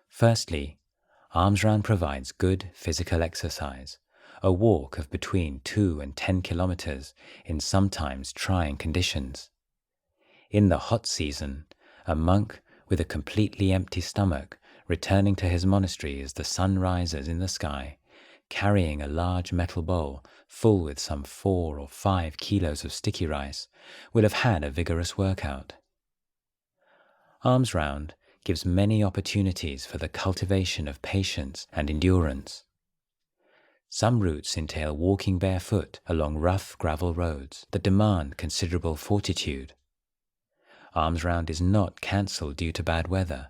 Firstly, ALMS-ROUND provides good physical exercise, a walk of between 2 and 10 kilometers in sometimes trying conditions. In the hot season, a monk with a completely empty stomach returning to his monastery as the sun rises in the sky, carrying a large metal bowl full with some 4 or 5 kilos of sticky rice, will have had a vigorous workout. ALMS-ROUND gives many opportunities for the cultivation of patience and endurance. Some routes entail walking barefoot along rough gravel roads that demand considerable fortitude. ALMS-ROUND is not cancelled due to bad weather,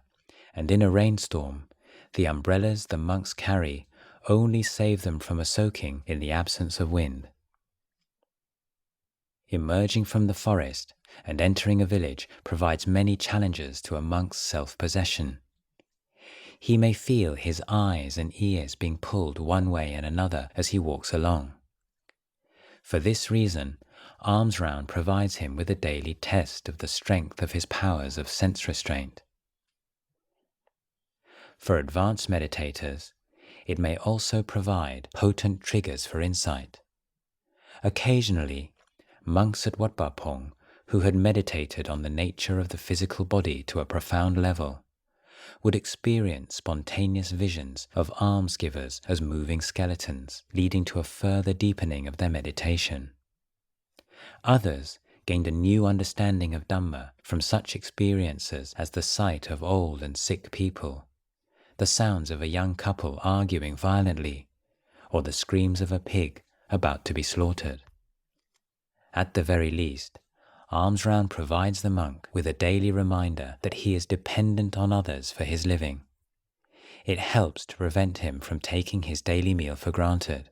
and in a rainstorm, the umbrellas the monks carry only save them from a soaking in the absence of wind. Emerging from the forest and entering a village provides many challenges to a monk's self-possession. He may feel his eyes and ears being pulled one way and another as he walks along. For this reason, ALMS-ROUND provides him with a daily test of the strength of his powers of sense restraint. For advanced meditators, it may also provide potent triggers for insight. Occasionally, monks at Wat Pah Pong, who had meditated on the nature of the physical body to a profound level, would experience spontaneous visions of almsgivers as moving skeletons, leading to a further deepening of their meditation. Others gained a new understanding of Dhamma from such experiences as the sight of old and sick people, the sounds of a young couple arguing violently, or the screams of a pig about to be slaughtered. At the very least, ALMS-ROUND provides the monk with a daily reminder that he is dependent on others for his living. It helps to prevent him from taking his daily meal for granted.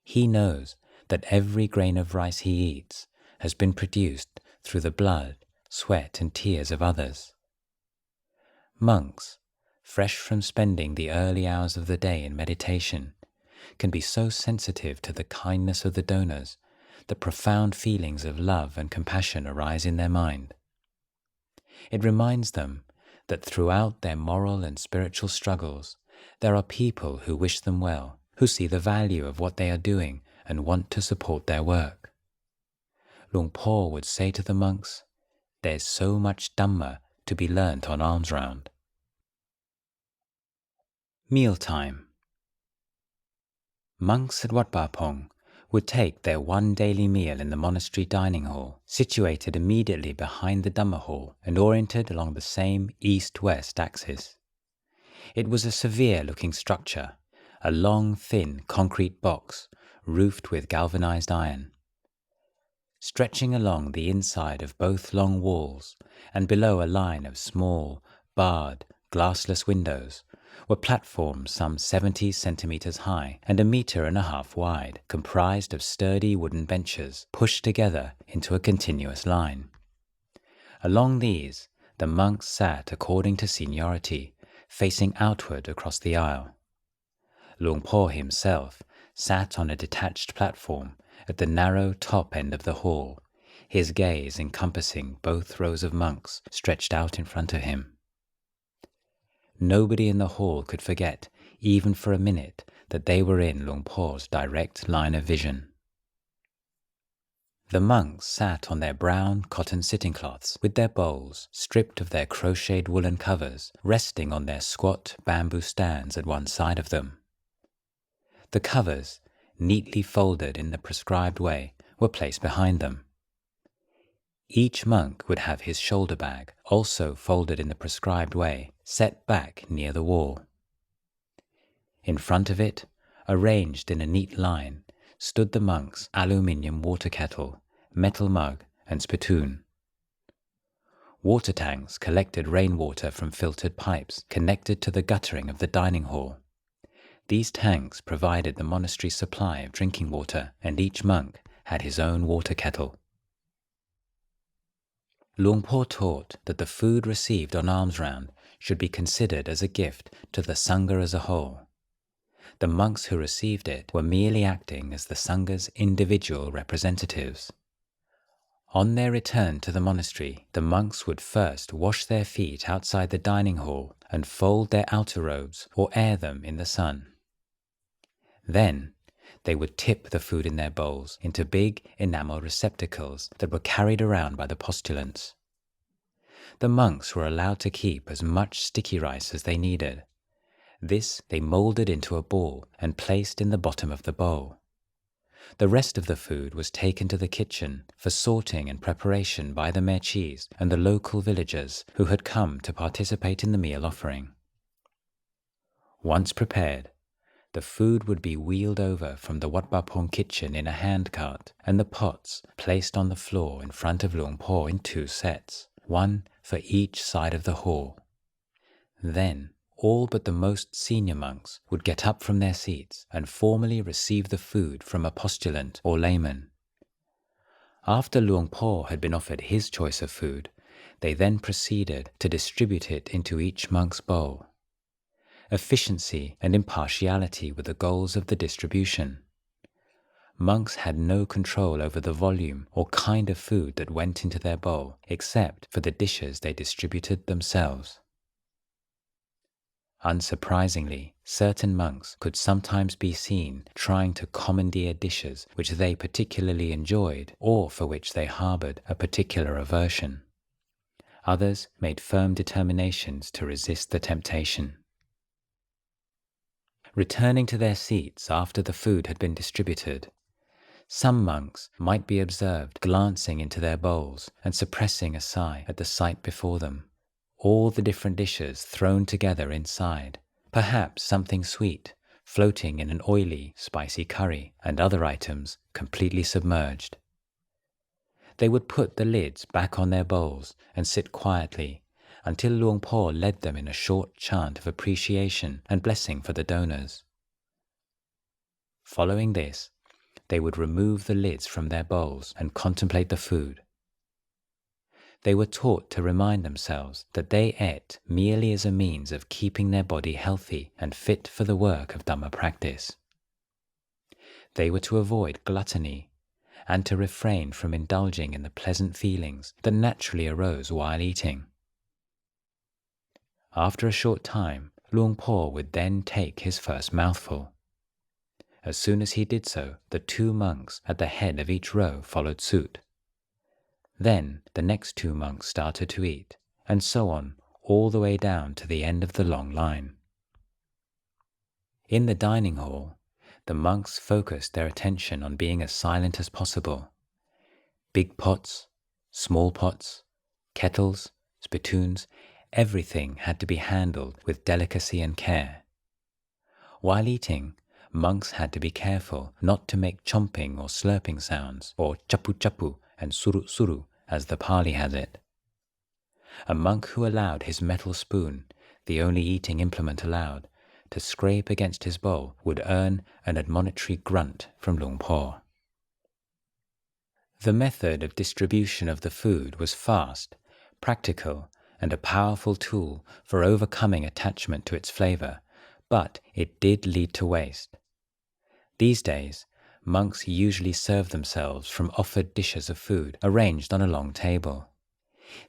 He knows that every grain of rice he eats has been produced through the blood, sweat, and tears of others. Monks, fresh from spending the early hours of the day in meditation, can be so sensitive to the kindness of the donors that profound feelings of love and compassion arise in their mind. It reminds them that throughout their moral and spiritual struggles, there are people who wish them well, who see the value of what they are doing and want to support their work. Luang Por would say to the monks, "There's so much Dhamma to be learnt on ALMS-ROUND." Mealtime. Monks at Wat Pah Pong would take their one daily meal in the monastery dining hall, situated immediately behind the Dhamma hall and oriented along the same east-west axis. It was a severe-looking structure, a long, thin concrete box roofed with galvanized iron. Stretching along the inside of both long walls and below a line of small, barred, glassless windows were platforms some 70 centimeters high and 1.5 meters wide, comprised of sturdy wooden benches pushed together into a continuous line. Along these, the monks sat according to seniority, facing outward across the aisle. Luang Por himself sat on a detached platform at the narrow top end of the hall, his gaze encompassing both rows of monks stretched out in front of him. Nobody in the hall could forget, even for a minute, that they were in Luang Por's direct line of vision. The monks sat on their brown cotton sitting cloths with their bowls, stripped of their crocheted woolen covers, resting on their squat bamboo stands at one side of them. The covers, neatly folded in the prescribed way, were placed behind them. Each monk would have his shoulder bag, also folded in the prescribed way, set back near the wall. In front of it, arranged in a neat line, stood the monk's aluminium water kettle, metal mug, and spittoon. Water tanks collected rainwater from filtered pipes connected to the guttering of the dining hall. These tanks provided the monastery's supply of drinking water, and each monk had his own water kettle. Luang Por taught that the food received on alms round should be considered as a gift to the Sangha as a whole. The monks who received it were merely acting as the Sangha's individual representatives. On their return to the monastery, the monks would first wash their feet outside the dining hall and fold their outer robes or air them in the sun. Then, they would tip the food in their bowls into big enamel receptacles that were carried around by the postulants. The monks were allowed to keep as much sticky rice as they needed. This they moulded into a ball and placed in the bottom of the bowl. The rest of the food was taken to the kitchen for sorting and preparation by the mechis and the local villagers who had come to participate in the meal offering. Once prepared, the food would be wheeled over from the Wat Bapong kitchen in a handcart, and the pots placed on the floor in front of Luang Por in 2 sets, one for each side of the hall. Then, all but the most senior monks would get up from their seats and formally receive the food from a postulant or layman. After Luang Por had been offered his choice of food, they then proceeded to distribute it into each monk's bowl. Efficiency and impartiality were the goals of the distribution. Monks had no control over the volume or kind of food that went into their bowl, except for the dishes they distributed themselves. Unsurprisingly, certain monks could sometimes be seen trying to commandeer dishes which they particularly enjoyed or for which they harbored a particular aversion. Others made firm determinations to resist the temptation. Returning to their seats after the food had been distributed, some monks might be observed glancing into their bowls and suppressing a sigh at the sight before them. All the different dishes thrown together inside, perhaps something sweet, floating in an oily, spicy curry, and other items completely submerged. They would put the lids back on their bowls and sit quietly until Luang Por led them in a short chant of appreciation and blessing for the donors. Following this, they would remove the lids from their bowls and contemplate the food. They were taught to remind themselves that they ate merely as a means of keeping their body healthy and fit for the work of Dhamma practice. They were to avoid gluttony and to refrain from indulging in the pleasant feelings that naturally arose while eating. After a short time, Luang Por would then take his first mouthful. As soon as he did so, the 2 monks at the head of each row followed suit. Then the next 2 monks started to eat, and so on all the way down to the end of the long line. In the dining hall, the monks focused their attention on being as silent as possible. Big pots, small pots, kettles, spittoons, everything had to be handled with delicacy and care. While eating, monks had to be careful not to make chomping or slurping sounds, or chapu chapu and suru suru, as the Pali has it. A monk who allowed his metal spoon, the only eating implement allowed, to scrape against his bowl would earn an admonitory grunt from Luang Por. The method of distribution of the food was fast, practical, and a powerful tool for overcoming attachment to its flavor, but it did lead to waste. These days, monks usually serve themselves from offered dishes of food arranged on a long table.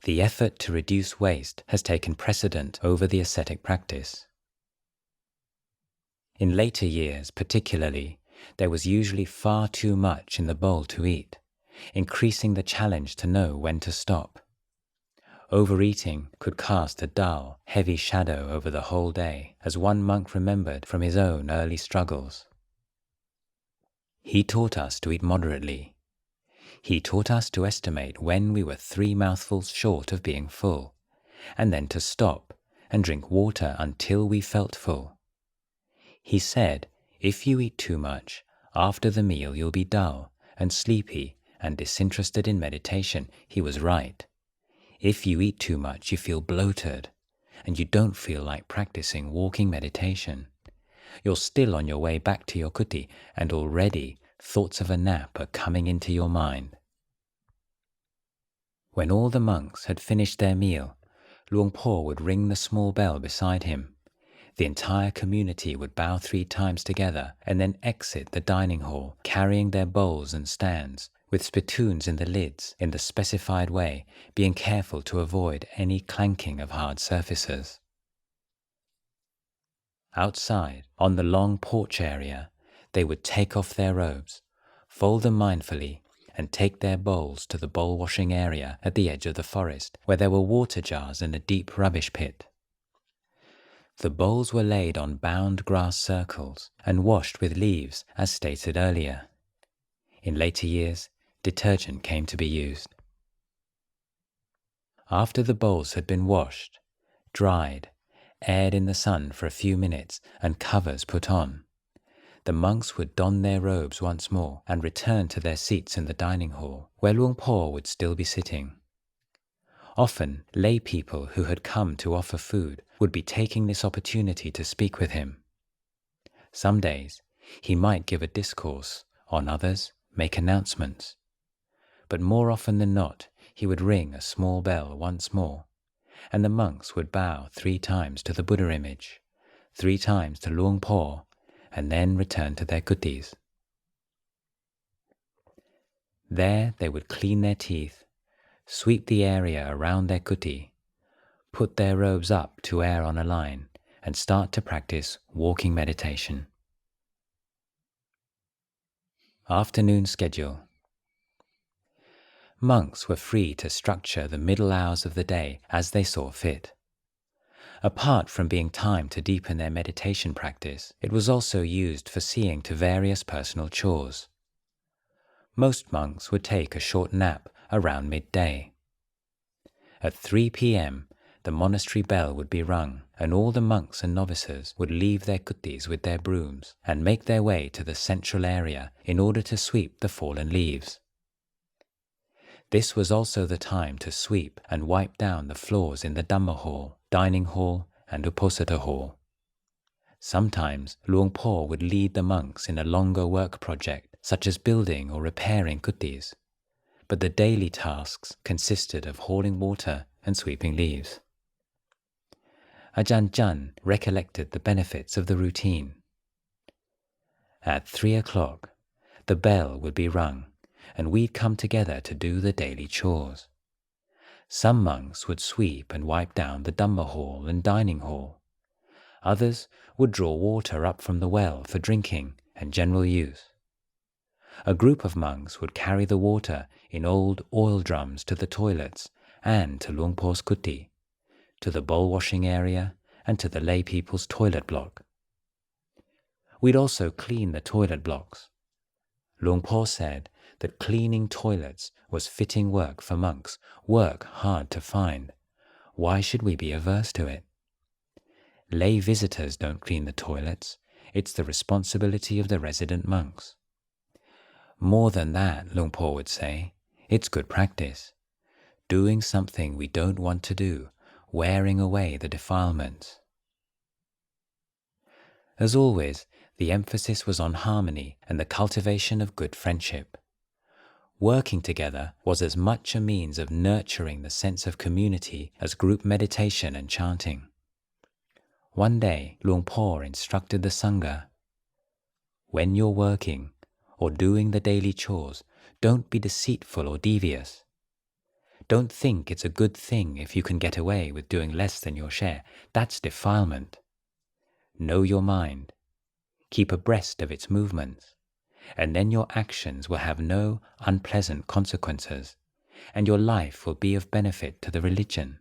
The effort to reduce waste has taken precedent over the ascetic practice. In later years particularly, there was usually far too much in the bowl to eat, increasing the challenge to know when to stop. Overeating could cast a dull, heavy shadow over the whole day, as one monk remembered from his own early struggles. He taught us to eat moderately. He taught us to estimate when we were 3 mouthfuls short of being full, and then to stop and drink water until we felt full. He said, if you eat too much, after the meal you'll be dull and sleepy and disinterested in meditation. He was right. If you eat too much, you feel bloated, and you don't feel like practicing walking meditation. You're still on your way back to your kuti, and already thoughts of a nap are coming into your mind. When all the monks had finished their meal, Luang Por would ring the small bell beside him. The entire community would bow 3 times together and then exit the dining hall, carrying their bowls and stands, with spittoons in the lids in the specified way, being careful to avoid any clanking of hard surfaces. Outside, on the long porch area, they would take off their robes, fold them mindfully, and take their bowls to the bowl washing area at the edge of the forest, where there were water jars and a deep rubbish pit. The bowls were laid on bound grass circles and washed with leaves, as stated earlier. In later years, detergent came to be used. After the bowls had been washed, dried, aired in the sun for a few minutes, and covers put on, the monks would don their robes once more and return to their seats in the dining hall, where Luang Por would still be sitting. Often, lay people who had come to offer food would be taking this opportunity to speak with him. Some days, he might give a discourse, on others, make announcements. But more often than not, he would ring a small bell once more, and the monks would bow 3 times to the Buddha image, 3 times to Luang Por, and then return to their kutis. There they would clean their teeth, sweep the area around their kuti, put their robes up to air on a line, and start to practice walking meditation. Afternoon schedule. Monks were free to structure the middle hours of the day as they saw fit. Apart from being time to deepen their meditation practice, it was also used for seeing to various personal chores. Most monks would take a short nap around midday. At 3 p.m., the monastery bell would be rung, and all the monks and novices would leave their kutis with their brooms and make their way to the central area in order to sweep the fallen leaves. This was also the time to sweep and wipe down the floors in the Dhamma hall, dining hall, and Uposatha hall. Sometimes Luang Por would lead the monks in a longer work project, such as building or repairing kutis, but the daily tasks consisted of hauling water and sweeping leaves. Ajahn Chah recollected the benefits of the routine. At 3 o'clock, the bell would be rung, and we'd come together to do the daily chores. Some monks would sweep and wipe down the Dhamma hall and dining hall. Others would draw water up from the well for drinking and general use. A group of monks would carry the water in old oil drums to the toilets and to Luang Por's kuti, to the bowl washing area, and to the lay people's toilet block. We'd also clean the toilet blocks. Luang Por said that cleaning toilets was fitting work for monks, work hard to find. Why should we be averse to it? Lay visitors don't clean the toilets. It's the responsibility of the resident monks. More than that, Luang Por would say, it's good practice. Doing something we don't want to do, wearing away the defilements. As always, the emphasis was on harmony and the cultivation of good friendship. Working together was as much a means of nurturing the sense of community as group meditation and chanting. One day, Luang Por instructed the Sangha, when you're working or doing the daily chores, don't be deceitful or devious. Don't think it's a good thing if you can get away with doing less than your share. That's defilement. Know your mind. Keep abreast of its movements, and then your actions will have no unpleasant consequences, and your life will be of benefit to the religion.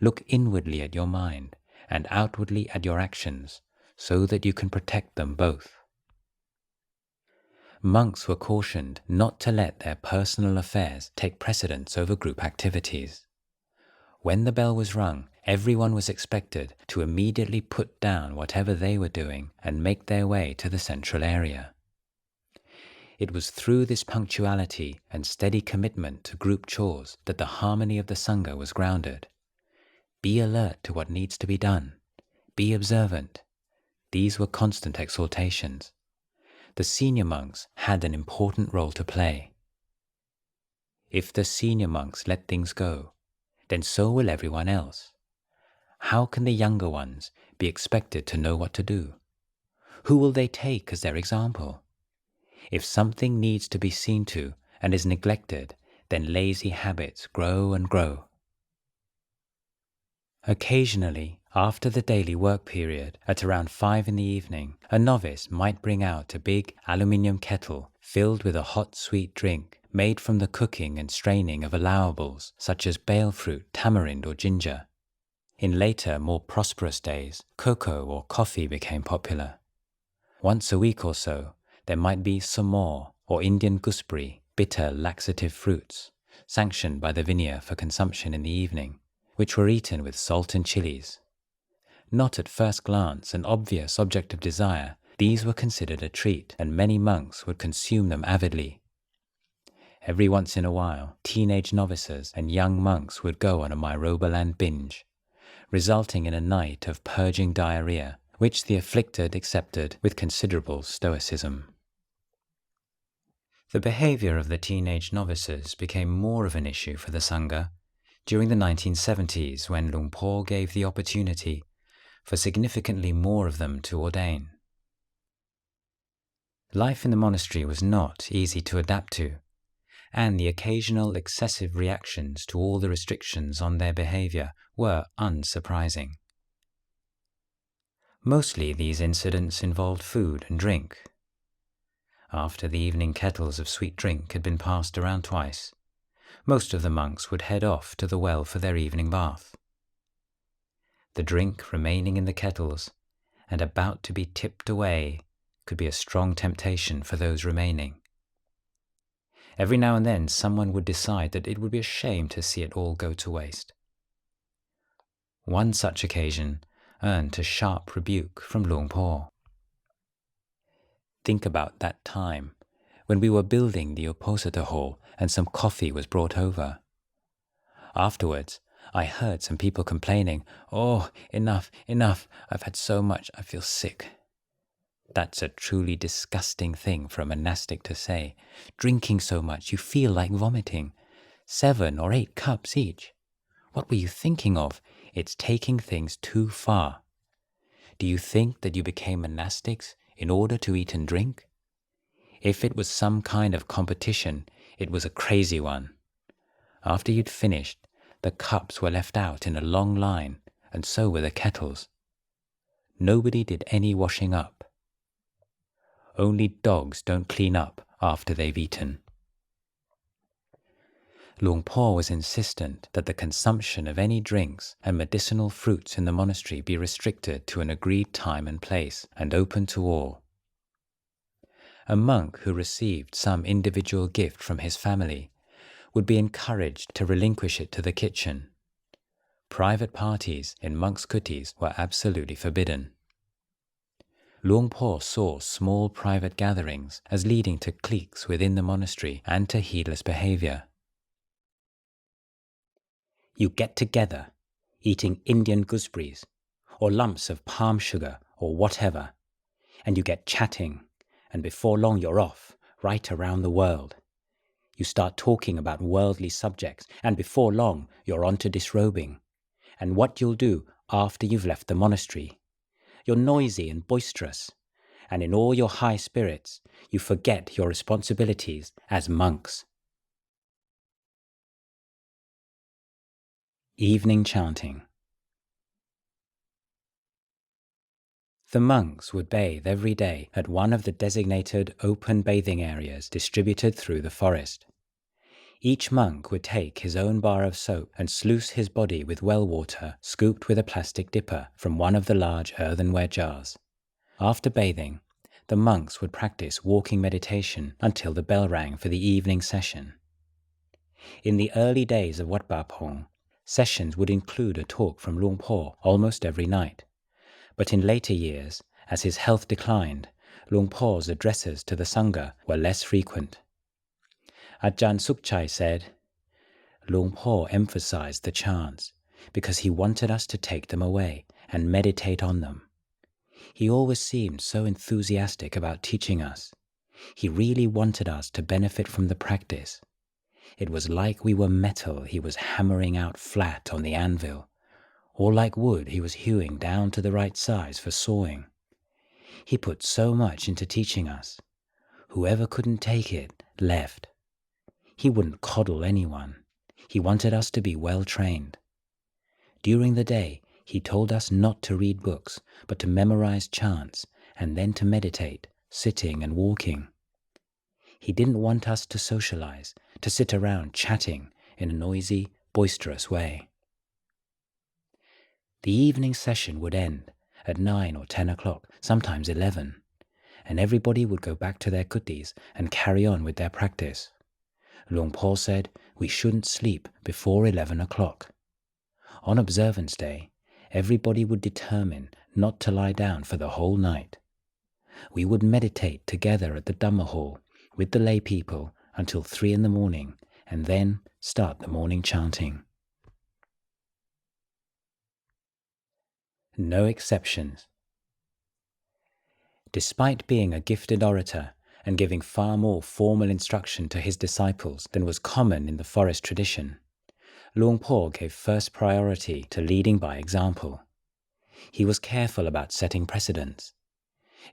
Look inwardly at your mind and outwardly at your actions, so that you can protect them both. Monks were cautioned not to let their personal affairs take precedence over group activities. When the bell was rung, everyone was expected to immediately put down whatever they were doing and make their way to the central area. It was through this punctuality and steady commitment to group chores that the harmony of the Sangha was grounded. Be alert to what needs to be done. Be observant. These were constant exhortations. The senior monks had an important role to play. If the senior monks let things go, then so will everyone else. How can the younger ones be expected to know what to do? Who will they take as their example? If something needs to be seen to and is neglected, then lazy habits grow and grow. Occasionally, after the daily work period, at around 5 in the evening, a novice might bring out a big aluminium kettle filled with a hot sweet drink made from the cooking and straining of allowables such as bale fruit, tamarind or ginger. In later, more prosperous days, cocoa or coffee became popular. Once a week or so, there might be some more or Indian gooseberry, bitter laxative fruits, sanctioned by the Vinaya for consumption in the evening, which were eaten with salt and chilies. Not at first glance an obvious object of desire, these were considered a treat, and many monks would consume them avidly. Every once in a while, teenage novices and young monks would go on a Myrobaland binge, resulting in a night of purging diarrhea, which the afflicted accepted with considerable stoicism. The behavior of the teenage novices became more of an issue for the Sangha during the 1970s when Luang Por gave the opportunity for significantly more of them to ordain. Life in the monastery was not easy to adapt to, and the occasional excessive reactions to all the restrictions on their behavior were unsurprising. Mostly these incidents involved food and drink. After the evening kettles of sweet drink had been passed around twice, most of the monks would head off to the well for their evening bath. The drink remaining in the kettles and about to be tipped away could be a strong temptation for those remaining. Every now and then someone would decide that it would be a shame to see it all go to waste. One such occasion earned a sharp rebuke from Luang Por. Think about that time when we were building the Uposatha hall and some coffee was brought over. Afterwards, I heard some people complaining, "Oh, enough, enough, I've had so much, I feel sick." That's a truly disgusting thing for a monastic to say. Drinking so much you feel like vomiting. 7 or 8 cups each. What were you thinking of? It's taking things too far. Do you think that you became monastics in order to eat and drink? If it was some kind of competition, it was a crazy one. After you'd finished, the cups were left out in a long line, and so were the kettles. Nobody did any washing up. Only dogs don't clean up after they've eaten. Luang Por was insistent that the consumption of any drinks and medicinal fruits in the monastery be restricted to an agreed time and place and open to all. A monk who received some individual gift from his family would be encouraged to relinquish it to the kitchen. Private parties in monks' kutis were absolutely forbidden. Luang Por saw small private gatherings as leading to cliques within the monastery and to heedless behavior. You get together, eating Indian gooseberries, or lumps of palm sugar, or whatever, and you get chatting, and before long you're off, right around the world. You start talking about worldly subjects, and before long you're on to disrobing, and what you'll do after you've left the monastery. You're noisy and boisterous, and in all your high spirits, you forget your responsibilities as monks. Evening chanting. The monks would bathe every day at one of the designated open bathing areas distributed through the forest. Each monk would take his own bar of soap and sluice his body with well water scooped with a plastic dipper from one of the large earthenware jars. After bathing, the monks would practice walking meditation until the bell rang for the evening session. In the early days of Wat Ba Pong, sessions would include a talk from Luang Por almost every night. But in later years, as his health declined, Luang Por's addresses to the Sangha were less frequent. Ajahn Sukchai said, Luang Por emphasized the chants because he wanted us to take them away and meditate on them. He always seemed so enthusiastic about teaching us. He really wanted us to benefit from the practice. It was like we were metal he was hammering out flat on the anvil, or like wood he was hewing down to the right size for sawing. He put so much into teaching us. Whoever couldn't take it left. He wouldn't coddle anyone. He wanted us to be well trained. During the day, he told us not to read books, but to memorize chants and then to meditate, sitting and walking. He didn't want us to socialize, to sit around chatting in a noisy, boisterous way. The evening session would end at 9 or 10 o'clock, sometimes 11, and everybody would go back to their kutis and carry on with their practice. Luang Por said we shouldn't sleep before 11 o'clock. On observance day, everybody would determine not to lie down for the whole night. We would meditate together at the Dhamma hall with the lay people until 3 in the morning and then start the morning chanting. No exceptions. Despite being a gifted orator and giving far more formal instruction to his disciples than was common in the forest tradition, Luang Por gave first priority to leading by example. He was careful about setting precedents.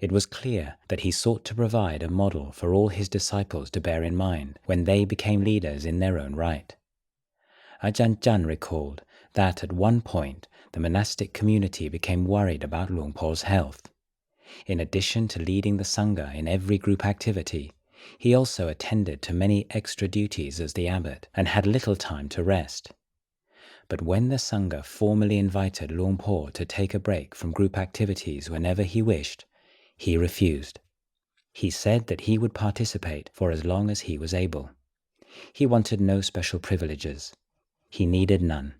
It was clear that he sought to provide a model for all his disciples to bear in mind when they became leaders in their own right. Ajahn Chah recalled that at one point the monastic community became worried about Luang Por's health. In addition to leading the Sangha in every group activity, he also attended to many extra duties as the abbot and had little time to rest. But when the Sangha formally invited Luang Por to take a break from group activities whenever he wished, he refused. He said that he would participate for as long as he was able. He wanted no special privileges. He needed none.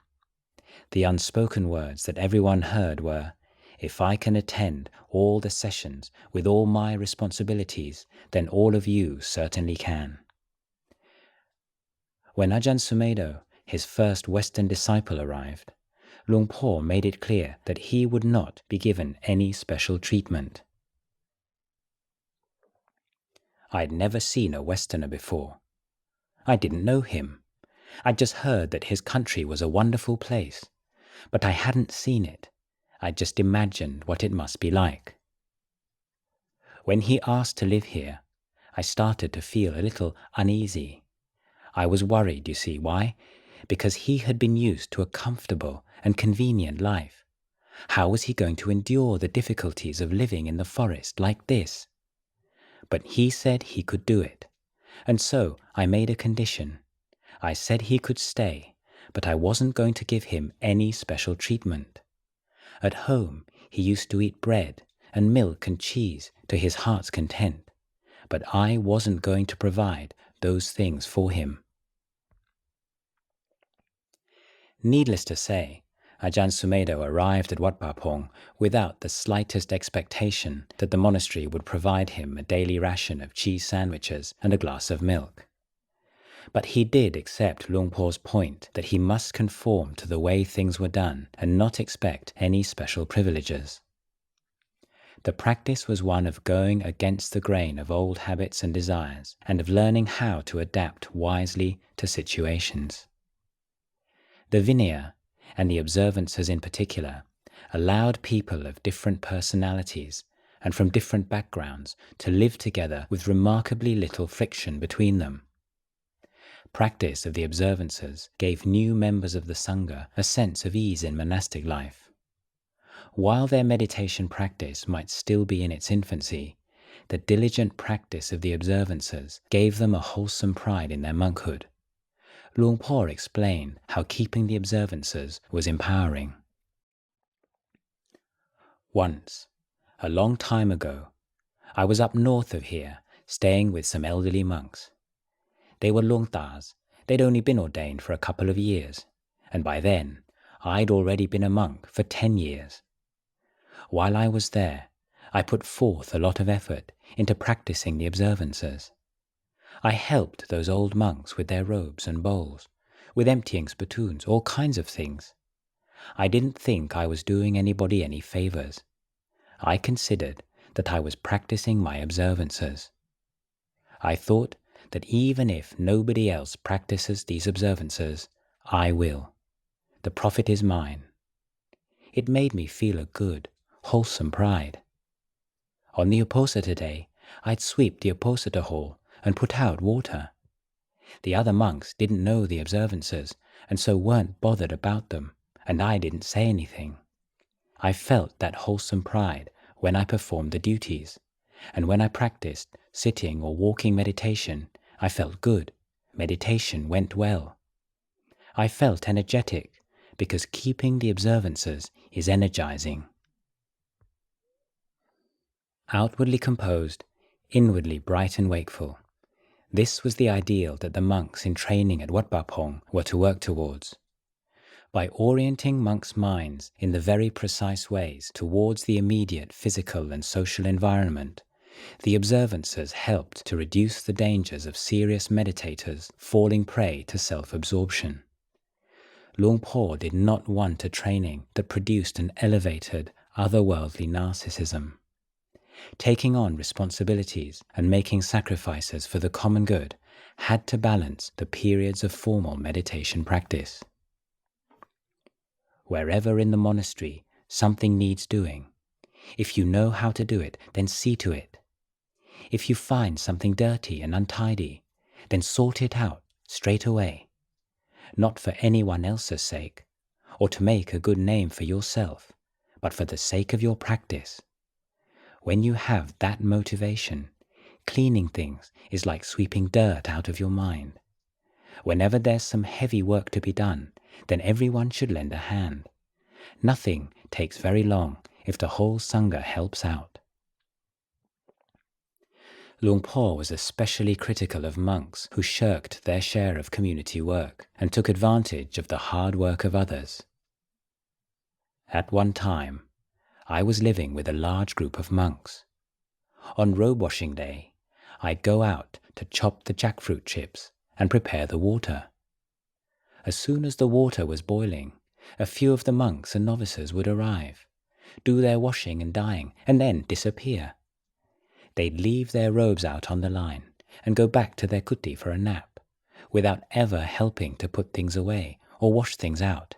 The unspoken words that everyone heard were, "If I can attend all the sessions with all my responsibilities, then all of you certainly can." When Ajahn Sumedho, his first Western disciple, arrived, Luang Por made it clear that he would not be given any special treatment. I'd never seen a Westerner before. I didn't know him. I'd just heard that his country was a wonderful place, but I hadn't seen it. I just imagined what it must be like. When he asked to live here, I started to feel a little uneasy. I was worried, you see. Why? Because he had been used to a comfortable and convenient life. How was he going to endure the difficulties of living in the forest like this? But he said he could do it, and so I made a condition. I said he could stay, but I wasn't going to give him any special treatment. At home, he used to eat bread and milk and cheese to his heart's content, but I wasn't going to provide those things for him. Needless to say, Ajahn Sumedho arrived at Wat Pah Pong without the slightest expectation that the monastery would provide him a daily ration of cheese sandwiches and a glass of milk. But he did accept Luang Por's point that he must conform to the way things were done and not expect any special privileges. The practice was one of going against the grain of old habits and desires, and of learning how to adapt wisely to situations. The Vinaya, and the Observances in particular, allowed people of different personalities and from different backgrounds to live together with remarkably little friction between them. Practice of the Observances gave new members of the Sangha a sense of ease in monastic life. While their meditation practice might still be in its infancy, the diligent practice of the Observances gave them a wholesome pride in their monkhood. Luang Por explained how keeping the Observances was empowering. Once, a long time ago, I was up north of here, staying with some elderly monks. They were Luang Tas. They'd only been ordained for a couple of years, and by then, I'd already been a monk for 10 years. While I was there, I put forth a lot of effort into practicing the observances. I helped those old monks with their robes and bowls, with emptying spittoons, all kinds of things. I didn't think I was doing anybody any favors. I considered that I was practicing my observances. I thought that even if nobody else practices these observances, I will. The profit is mine. It made me feel a good, wholesome pride. On the Uposatha day, I'd sweep the Uposatha hall and put out water. The other monks didn't know the observances and so weren't bothered about them, and I didn't say anything. I felt that wholesome pride when I performed the duties, and when I practiced sitting or walking meditation, I felt good. Meditation went well. I felt energetic because keeping the observances is energizing. Outwardly composed, inwardly bright and wakeful. This was the ideal that the monks in training at Wat Pah Pong were to work towards. By orienting monks' minds in the very precise ways towards the immediate physical and social environment, the observances helped to reduce the dangers of serious meditators falling prey to self-absorption. Luang Por did not want a training that produced an elevated, otherworldly narcissism. Taking on responsibilities and making sacrifices for the common good had to balance the periods of formal meditation practice. Wherever in the monastery something needs doing, if you know how to do it, then see to it. If you find something dirty and untidy, then sort it out straight away, not for anyone else's sake, or to make a good name for yourself, but for the sake of your practice. When you have that motivation, cleaning things is like sweeping dirt out of your mind. Whenever there's some heavy work to be done, then everyone should lend a hand. Nothing takes very long if the whole Sangha helps out. Luang Por was especially critical of monks who shirked their share of community work and took advantage of the hard work of others. At one time, I was living with a large group of monks. On robe washing day, I'd go out to chop the jackfruit chips and prepare the water. As soon as the water was boiling, a few of the monks and novices would arrive, do their washing and dyeing, and then disappear. They'd leave their robes out on the line and go back to their kuti for a nap, without ever helping to put things away or wash things out.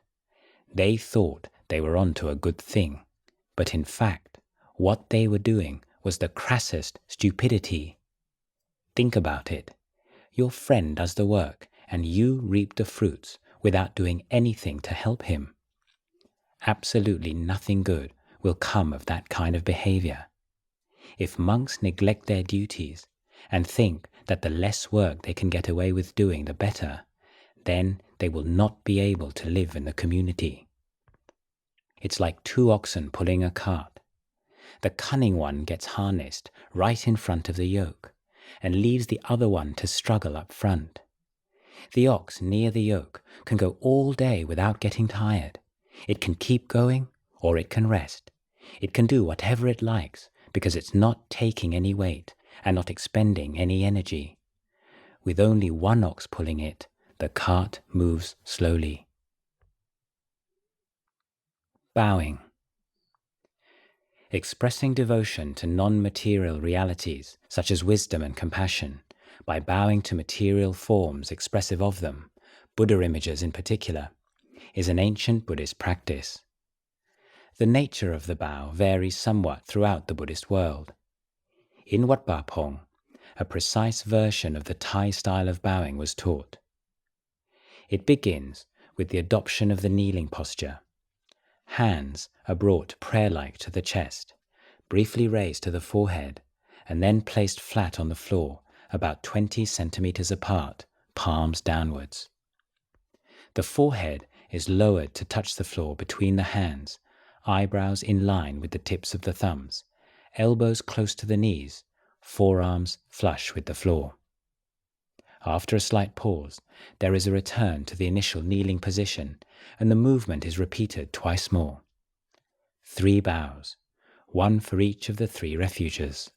They thought they were on to a good thing, but in fact, what they were doing was the crassest stupidity. Think about it. Your friend does the work and you reap the fruits without doing anything to help him. Absolutely nothing good will come of that kind of behavior. If monks neglect their duties and think that the less work they can get away with doing the better, then they will not be able to live in the community. It's like two oxen pulling a cart. The cunning one gets harnessed right in front of the yoke and leaves the other one to struggle up front. The ox near the yoke can go all day without getting tired. It can keep going or it can rest. It can do whatever it likes because it's not taking any weight and not expending any energy. With only one ox pulling it, the cart moves slowly. Bowing. Expressing devotion to non-material realities, such as wisdom and compassion, by bowing to material forms expressive of them, Buddha images in particular, is an ancient Buddhist practice. The nature of the bow varies somewhat throughout the Buddhist world. In Wat Pah Pong, a precise version of the Thai style of bowing was taught. It begins with the adoption of the kneeling posture. Hands are brought prayer-like to the chest, briefly raised to the forehead, and then placed flat on the floor, about 20 centimeters apart, palms downwards. The forehead is lowered to touch the floor between the hands, eyebrows in line with the tips of the thumbs, elbows close to the knees, forearms flush with the floor. After a slight pause, there is a return to the initial kneeling position, and the movement is repeated twice more. 3 bows, one for each of the 3 refuges.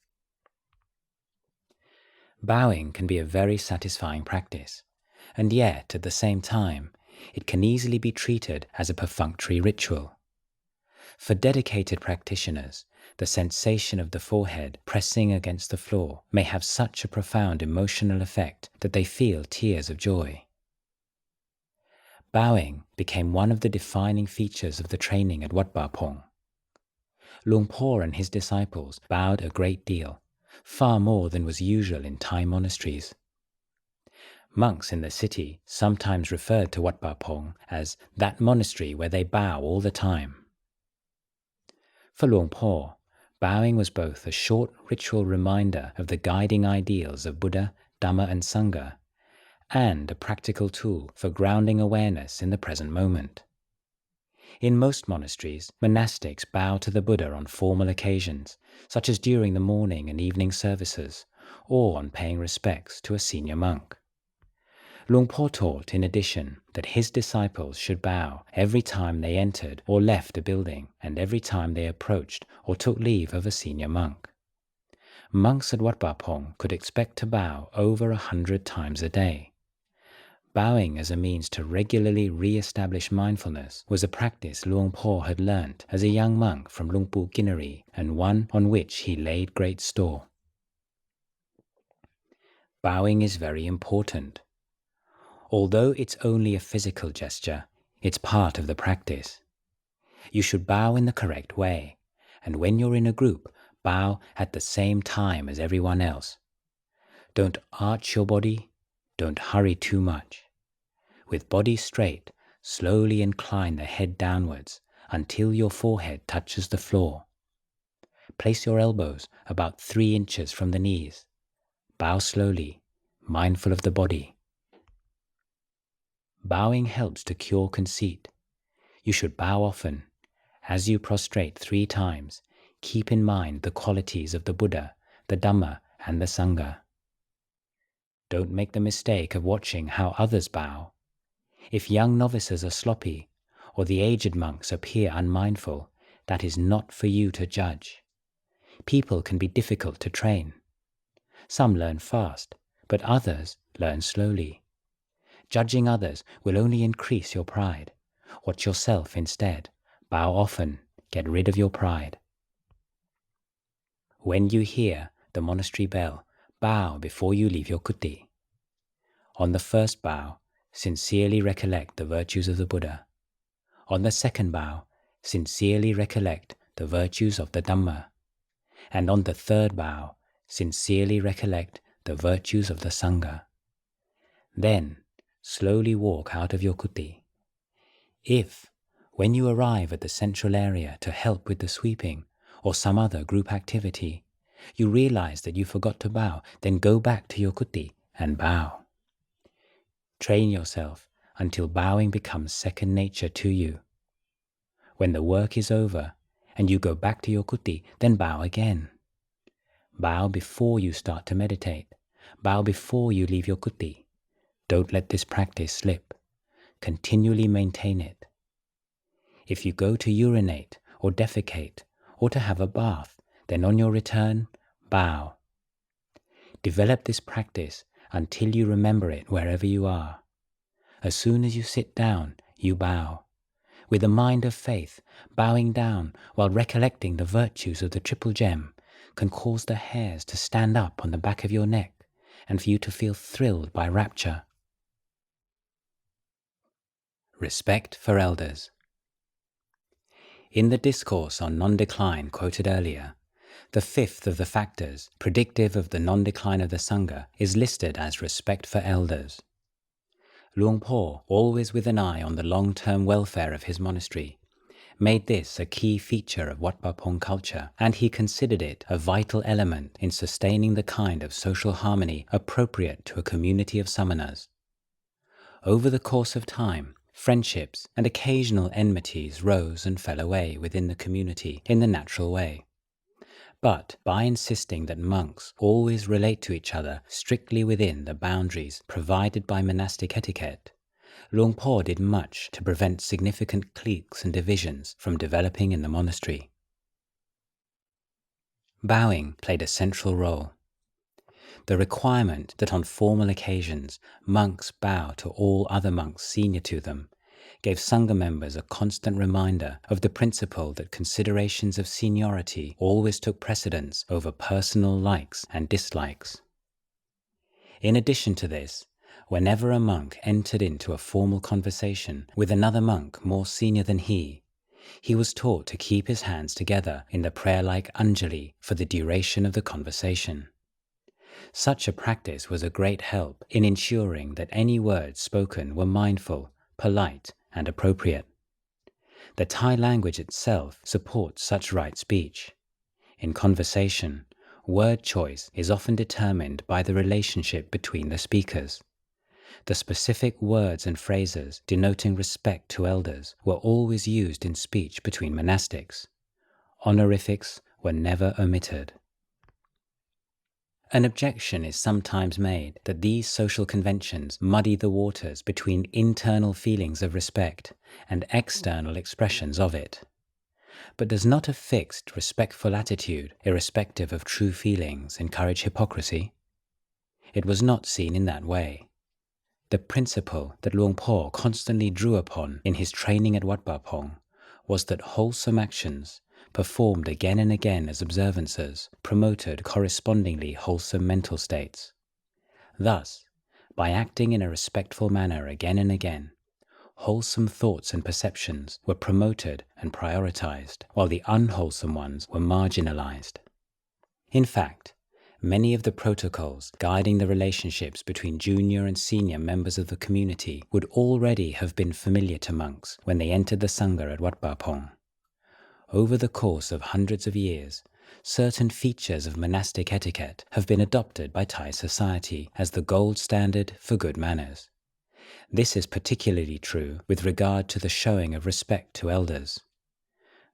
Bowing can be a very satisfying practice, and yet, at the same time, it can easily be treated as a perfunctory ritual. For dedicated practitioners, the sensation of the forehead pressing against the floor may have such a profound emotional effect that they feel tears of joy. Bowing became one of the defining features of the training at Wat Pah Pong. Luang Por and his disciples bowed a great deal, far more than was usual in Thai monasteries. Monks in the city sometimes referred to Wat Pah Pong as that monastery where they bow all the time. For Luang Por, bowing was both a short ritual reminder of the guiding ideals of Buddha, Dhamma and Sangha, and a practical tool for grounding awareness in the present moment. In most monasteries, monastics bow to the Buddha on formal occasions, such as during the morning and evening services, or on paying respects to a senior monk. Luang Por taught, in addition, that his disciples should bow every time they entered or left a building, and every time they approached or took leave of a senior monk. Monks at Wat Pah Pong could expect to bow over 100 times a day. Bowing as a means to regularly re-establish mindfulness was a practice Luang Por had learnt as a young monk from Luang Pu Kinari, and one on which he laid great store. Bowing is very important. Although it's only a physical gesture, it's part of the practice. You should bow in the correct way, and when you're in a group, bow at the same time as everyone else. Don't arch your body, don't hurry too much. With body straight, slowly incline the head downwards until your forehead touches the floor. Place your elbows about 3 inches from the knees. Bow slowly, mindful of the body. Bowing helps to cure conceit. You should bow often. As you prostrate 3 times, keep in mind the qualities of the Buddha, the Dhamma, and the Sangha. Don't make the mistake of watching how others bow. If young novices are sloppy, or the aged monks appear unmindful, that is not for you to judge. People can be difficult to train. Some learn fast, but others learn slowly. Judging others will only increase your pride. Watch yourself instead. Bow often. Get rid of your pride. When you hear the monastery bell, bow before you leave your kuti. On the first bow, sincerely recollect the virtues of the Buddha. On the second bow, sincerely recollect the virtues of the Dhamma. And on the third bow, sincerely recollect the virtues of the Sangha. Then, slowly walk out of your kuti. If, when you arrive at the central area to help with the sweeping or some other group activity, you realize that you forgot to bow, then go back to your kuti and bow. Train yourself until bowing becomes second nature to you. When the work is over and you go back to your kuti, then bow again. Bow before you start to meditate. Bow before you leave your kuti. Don't let this practice slip. Continually maintain it. If you go to urinate or defecate or to have a bath, then on your return, bow. Develop this practice until you remember it wherever you are. As soon as you sit down, you bow. With a mind of faith, bowing down while recollecting the virtues of the triple gem can cause the hairs to stand up on the back of your neck and for you to feel thrilled by rapture. Respect for elders. In the discourse on non-decline quoted earlier, the 5th of the factors predictive of the non-decline of the Sangha is listed as respect for elders. Luang Por, always with an eye on the long-term welfare of his monastery, made this a key feature of Wat Pah Pong culture, and he considered it a vital element in sustaining the kind of social harmony appropriate to a community of samanas. Over the course of time, friendships and occasional enmities rose and fell away within the community in the natural way. But by insisting that monks always relate to each other strictly within the boundaries provided by monastic etiquette, Luang Por did much to prevent significant cliques and divisions from developing in the monastery. bowing played a central role. The requirement that on formal occasions monks bow to all other monks senior to them gave Sangha members a constant reminder of the principle that considerations of seniority always took precedence over personal likes and dislikes. In addition to this, whenever a monk entered into a formal conversation with another monk more senior than he was taught to keep his hands together in the prayer-like Anjali for the duration of the conversation. Such a practice was a great help in ensuring that any words spoken were mindful, polite, and appropriate. The Thai language itself supports such right speech. In conversation, word choice is often determined by the relationship between the speakers. The specific words and phrases denoting respect to elders were always used in speech between monastics. Honorifics were never omitted. An objection is sometimes made that these social conventions muddy the waters between internal feelings of respect and external expressions of it. But does not a fixed, respectful attitude, irrespective of true feelings, encourage hypocrisy? It was not seen in that way. The principle that Luang Por constantly drew upon in his training at Wat Pah Pong was that wholesome actions, performed again and again as observances, promoted correspondingly wholesome mental states. Thus, by acting in a respectful manner again and again, wholesome thoughts and perceptions were promoted and prioritized, while the unwholesome ones were marginalized. In fact, many of the protocols guiding the relationships between junior and senior members of the community would already have been familiar to monks when they entered the Sangha at Wat Pah Pong. Over the course of hundreds of years, certain features of monastic etiquette have been adopted by Thai society as the gold standard for good manners. This is particularly true with regard to the showing of respect to elders.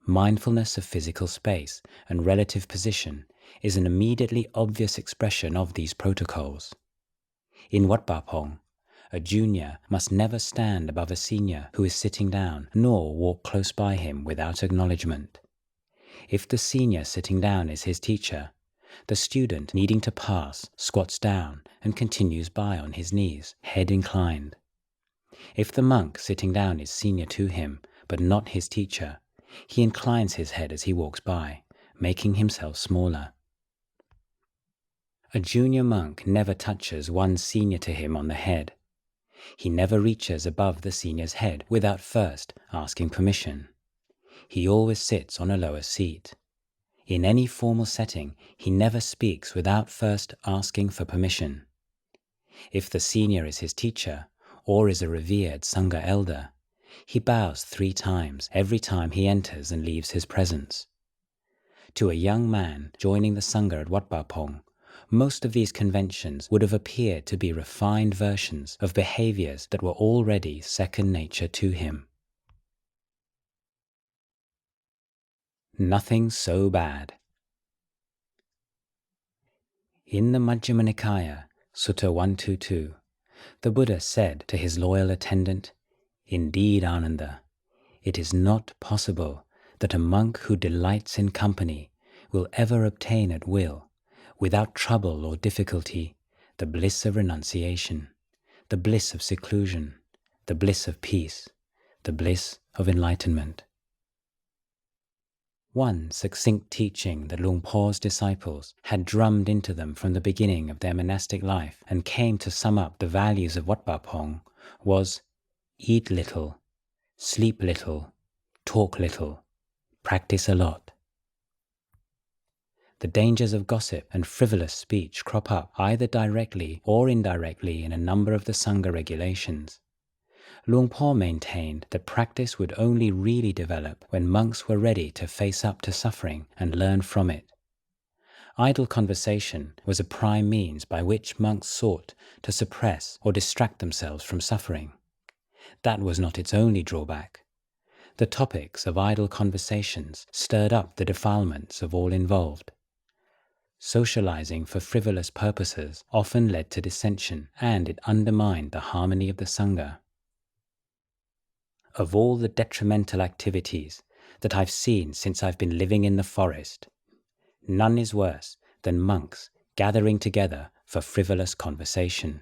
Mindfulness of physical space and relative position is an immediately obvious expression of these protocols. In Wat Pah Pong, a junior must never stand above a senior who is sitting down, nor walk close by him without acknowledgement. If the senior sitting down is his teacher, the student needing to pass squats down and continues by on his knees, head inclined. If the monk sitting down is senior to him, but not his teacher, he inclines his head as he walks by, making himself smaller. A junior monk never touches one senior to him on the head. He never reaches above the senior's head without first asking permission. He always sits on a lower seat. In any formal setting, he never speaks without first asking for permission. If the senior is his teacher, or is a revered Sangha elder, he bows 3 times every time he enters and leaves his presence. To a young man joining the Sangha at Wat Pah Pong, most of these conventions would have appeared to be refined versions of behaviors that were already second nature to him. Nothing so bad. In the Majjhima Nikaya, Sutta 122, the Buddha said to his loyal attendant, "Indeed, Ananda, it is not possible that a monk who delights in company will ever obtain at will, without trouble or difficulty, the bliss of renunciation, the bliss of seclusion, the bliss of peace, the bliss of enlightenment." One succinct teaching that Luang Por's disciples had drummed into them from the beginning of their monastic life and came to sum up the values of Wat Pah Pong was, eat little, sleep little, talk little, practice a lot. The dangers of gossip and frivolous speech crop up either directly or indirectly in a number of the Sangha regulations. Luang Por maintained that practice would only really develop when monks were ready to face up to suffering and learn from it. Idle conversation was a prime means by which monks sought to suppress or distract themselves from suffering. That was not its only drawback. The topics of idle conversations stirred up the defilements of all involved. Socializing for frivolous purposes often led to dissension, and it undermined the harmony of the Sangha. Of all the detrimental activities that I've seen since I've been living in the forest, None is worse than monks gathering together for frivolous conversation.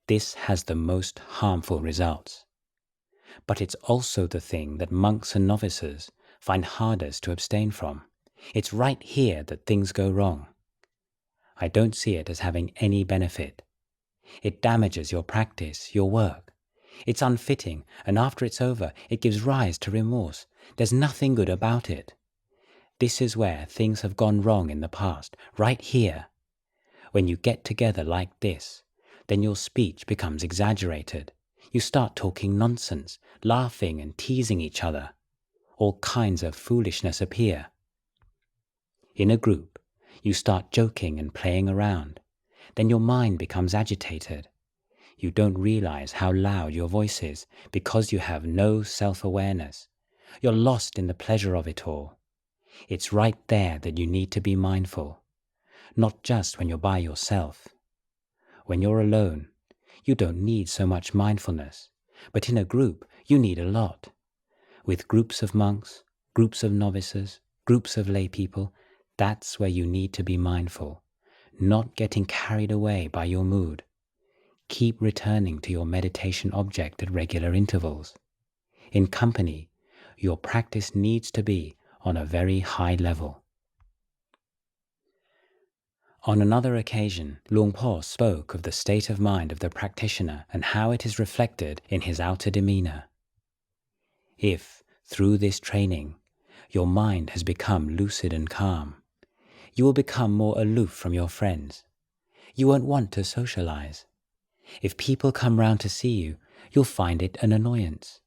This has the most harmful results. But it's also the thing that monks and novices find hardest to abstain from. It's right here that things go wrong. I don't see it as having any benefit. It damages your practice, your work. It's unfitting, and after it's over, it gives rise to remorse. There's nothing good about it. This is where things have gone wrong in the past, right here. When you get together like this, then your speech becomes exaggerated. You start talking nonsense, laughing and teasing each other. All kinds of foolishness appear. In a group, you start joking and playing around. Then your mind becomes agitated. You don't realize how loud your voice is because you have no self-awareness. You're lost in the pleasure of it all. It's right there that you need to be mindful, not just when you're by yourself. When you're alone, you don't need so much mindfulness, but in a group, you need a lot. With groups of monks, groups of novices, groups of lay people, that's where you need to be mindful, not getting carried away by your mood. Keep returning to your meditation object at regular intervals. In company, your practice needs to be on a very high level. On another occasion, Luang Por spoke of the state of mind of the practitioner and how it is reflected in his outer demeanor. If, through this training, your mind has become lucid and calm, you will become more aloof from your friends. You won't want to socialize. If people come round to see you, you'll find it an annoyance.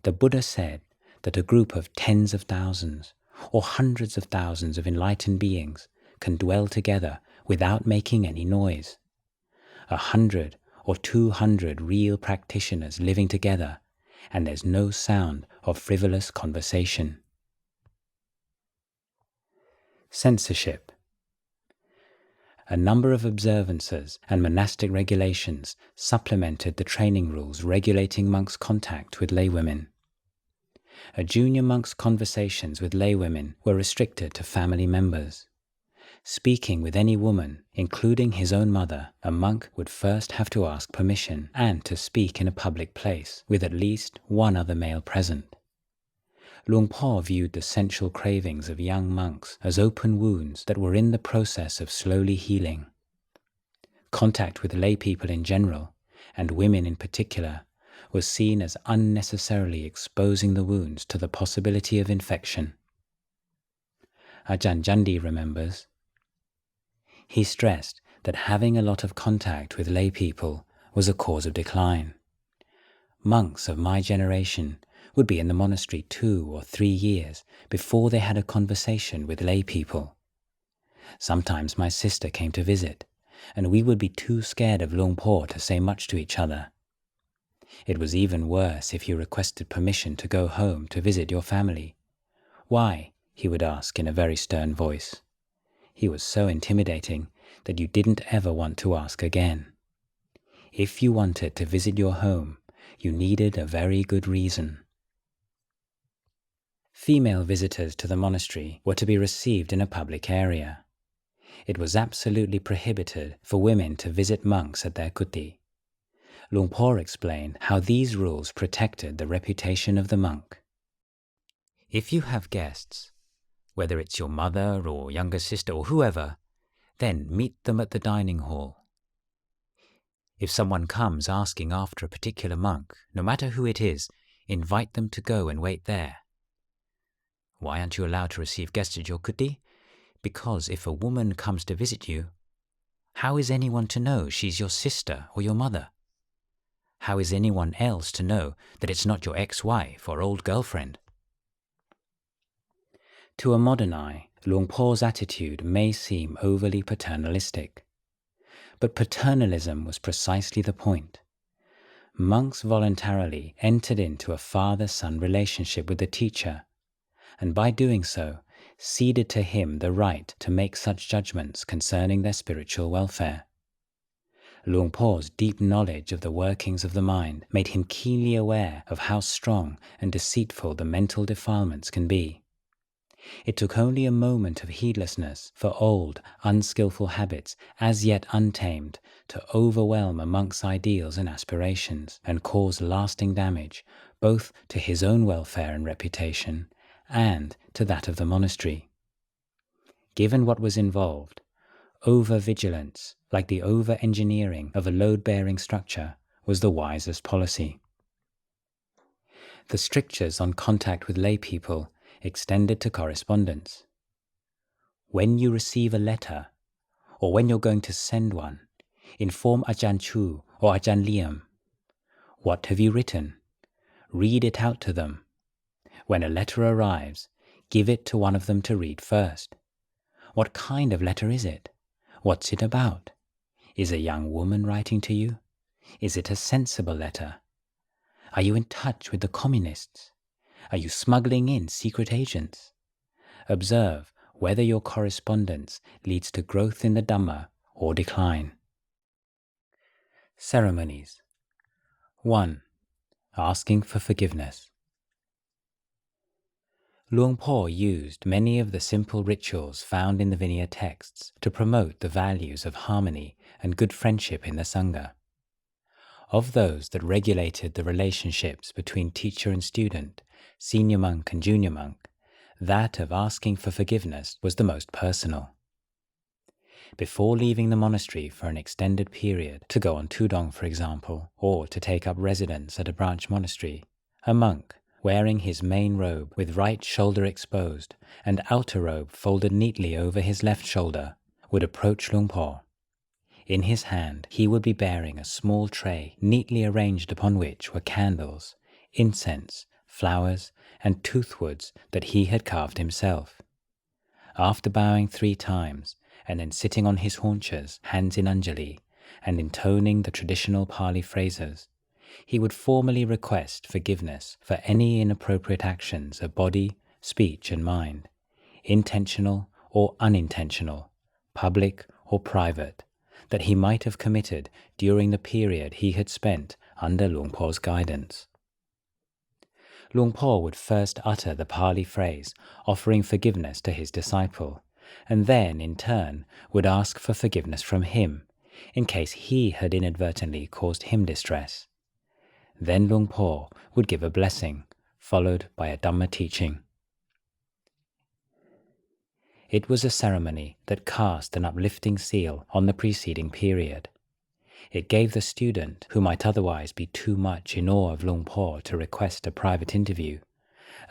The Buddha said that a group of tens of thousands or hundreds of thousands of enlightened beings can dwell together without making any noise. 100 or 200 real practitioners living together, and there's no sound of frivolous conversation. Censorship. A number of observances and monastic regulations supplemented the training rules regulating monks' contact with laywomen. A junior monk's conversations with laywomen were restricted to family members. Speaking with any woman, including his own mother, a monk would first have to ask permission and to speak in a public place with at least one other male present. Luang Por viewed the sensual cravings of young monks as open wounds that were in the process of slowly healing. Contact with lay people in general, and women in particular, was seen as unnecessarily exposing the wounds to the possibility of infection. Ajahn Jayasaro remembers, he stressed that having a lot of contact with lay people was a cause of decline. Monks of my generation would be in the monastery 2 or 3 years before they had a conversation with lay people. Sometimes my sister came to visit, and we would be too scared of Luang Por to say much to each other. It was even worse if you requested permission to go home to visit your family. Why? He would ask in a very stern voice. He was so intimidating that you didn't ever want to ask again. If you wanted to visit your home, you needed a very good reason. Female visitors to the monastery were to be received in a public area. It was absolutely prohibited for women to visit monks at their kuti. Luang Por explained how these rules protected the reputation of the monk. If you have guests, whether it's your mother or younger sister or whoever, then meet them at the dining hall. If someone comes asking after a particular monk, no matter who it is, invite them to go and wait there. Why aren't you allowed to receive guests at your kuti? Because if a woman comes to visit you, how is anyone to know she's your sister or your mother? How is anyone else to know that it's not your ex-wife or old girlfriend? To a modern eye, Luang Por's attitude may seem overly paternalistic. But paternalism was precisely the point. Monks voluntarily entered into a father-son relationship with the teacher, and by doing so, ceded to him the right to make such judgments concerning their spiritual welfare. Luang Por's deep knowledge of the workings of the mind made him keenly aware of how strong and deceitful the mental defilements can be. It took only a moment of heedlessness for old, unskillful habits, as yet untamed, to overwhelm a monk's ideals and aspirations and cause lasting damage, both to his own welfare and reputation, and to that of the monastery. Given what was involved, over-vigilance, like the over-engineering of a load-bearing structure, was the wisest policy. The strictures on contact with lay people extended to correspondence. When you receive a letter, or when you're going to send one, inform Ajahn Chu or Ajahn Liam. What have you written? Read it out to them. When a letter arrives, give it to one of them to read first. What kind of letter is it? What's it about? Is a young woman writing to you? Is it a sensible letter? Are you in touch with the communists? Are you smuggling in secret agents? Observe whether your correspondence leads to growth in the Dhamma or decline. Ceremonies. 1. Asking for forgiveness. Luang Por used many of the simple rituals found in the Vinaya texts to promote the values of harmony and good friendship in the Sangha. Of those that regulated the relationships between teacher and student, senior monk and junior monk, that of asking for forgiveness was the most personal. Before leaving the monastery for an extended period, to go on tudong for example, or to take up residence at a branch monastery, a monk, wearing his main robe with right shoulder exposed and outer robe folded neatly over his left shoulder, would approach Luang Por. In his hand he would be bearing a small tray neatly arranged upon which were candles, incense, flowers, and toothwoods that he had carved himself. After bowing 3 times, and then sitting on his haunches, hands in Anjali, and intoning the traditional Pali phrases, he would formally request forgiveness for any inappropriate actions of body, speech, and mind, intentional or unintentional, public or private, that he might have committed during the period he had spent under Luang Por's guidance. Luang Por would first utter the Pali phrase offering forgiveness to his disciple, and then, in turn, would ask for forgiveness from him, in case he had inadvertently caused him distress. Then Luang Por would give a blessing, followed by a Dhamma teaching. It was a ceremony that cast an uplifting seal on the preceding period. It gave the student, who might otherwise be too much in awe of Luang Por to request a private interview,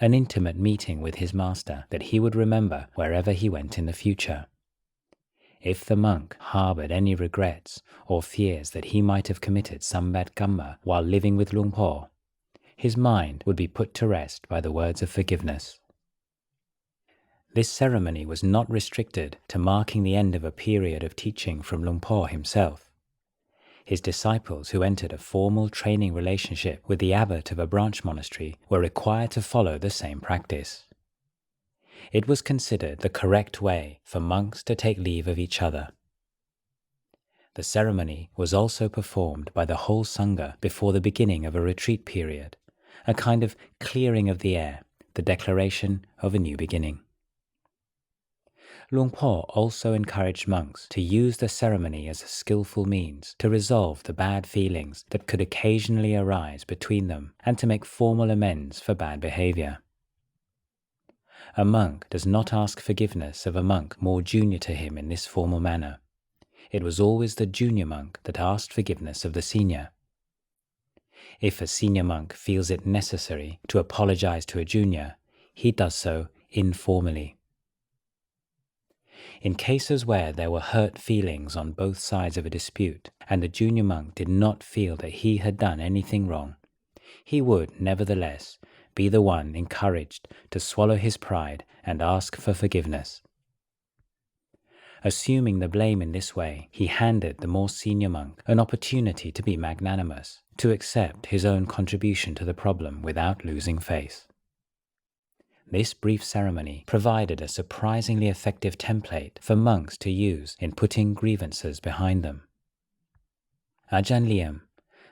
an intimate meeting with his master that he would remember wherever he went in the future. If the monk harboured any regrets or fears that he might have committed some bad karma while living with Luang Por, his mind would be put to rest by the words of forgiveness. This ceremony was not restricted to marking the end of a period of teaching from Luang Por himself. His disciples who entered a formal training relationship with the abbot of a branch monastery were required to follow the same practice. It was considered the correct way for monks to take leave of each other. The ceremony was also performed by the whole Sangha before the beginning of a retreat period, a kind of clearing of the air, the declaration of a new beginning. Luang Por also encouraged monks to use the ceremony as a skillful means to resolve the bad feelings that could occasionally arise between them and to make formal amends for bad behavior. A monk does not ask forgiveness of a monk more junior to him in this formal manner. It was always the junior monk that asked forgiveness of the senior. If a senior monk feels it necessary to apologize to a junior, he does so informally. In cases where there were hurt feelings on both sides of a dispute and the junior monk did not feel that he had done anything wrong, he would, nevertheless, be the one encouraged to swallow his pride and ask for forgiveness. Assuming the blame in this way, he handed the more senior monk an opportunity to be magnanimous, to accept his own contribution to the problem without losing face. This brief ceremony provided a surprisingly effective template for monks to use in putting grievances behind them. Ajahn Liam,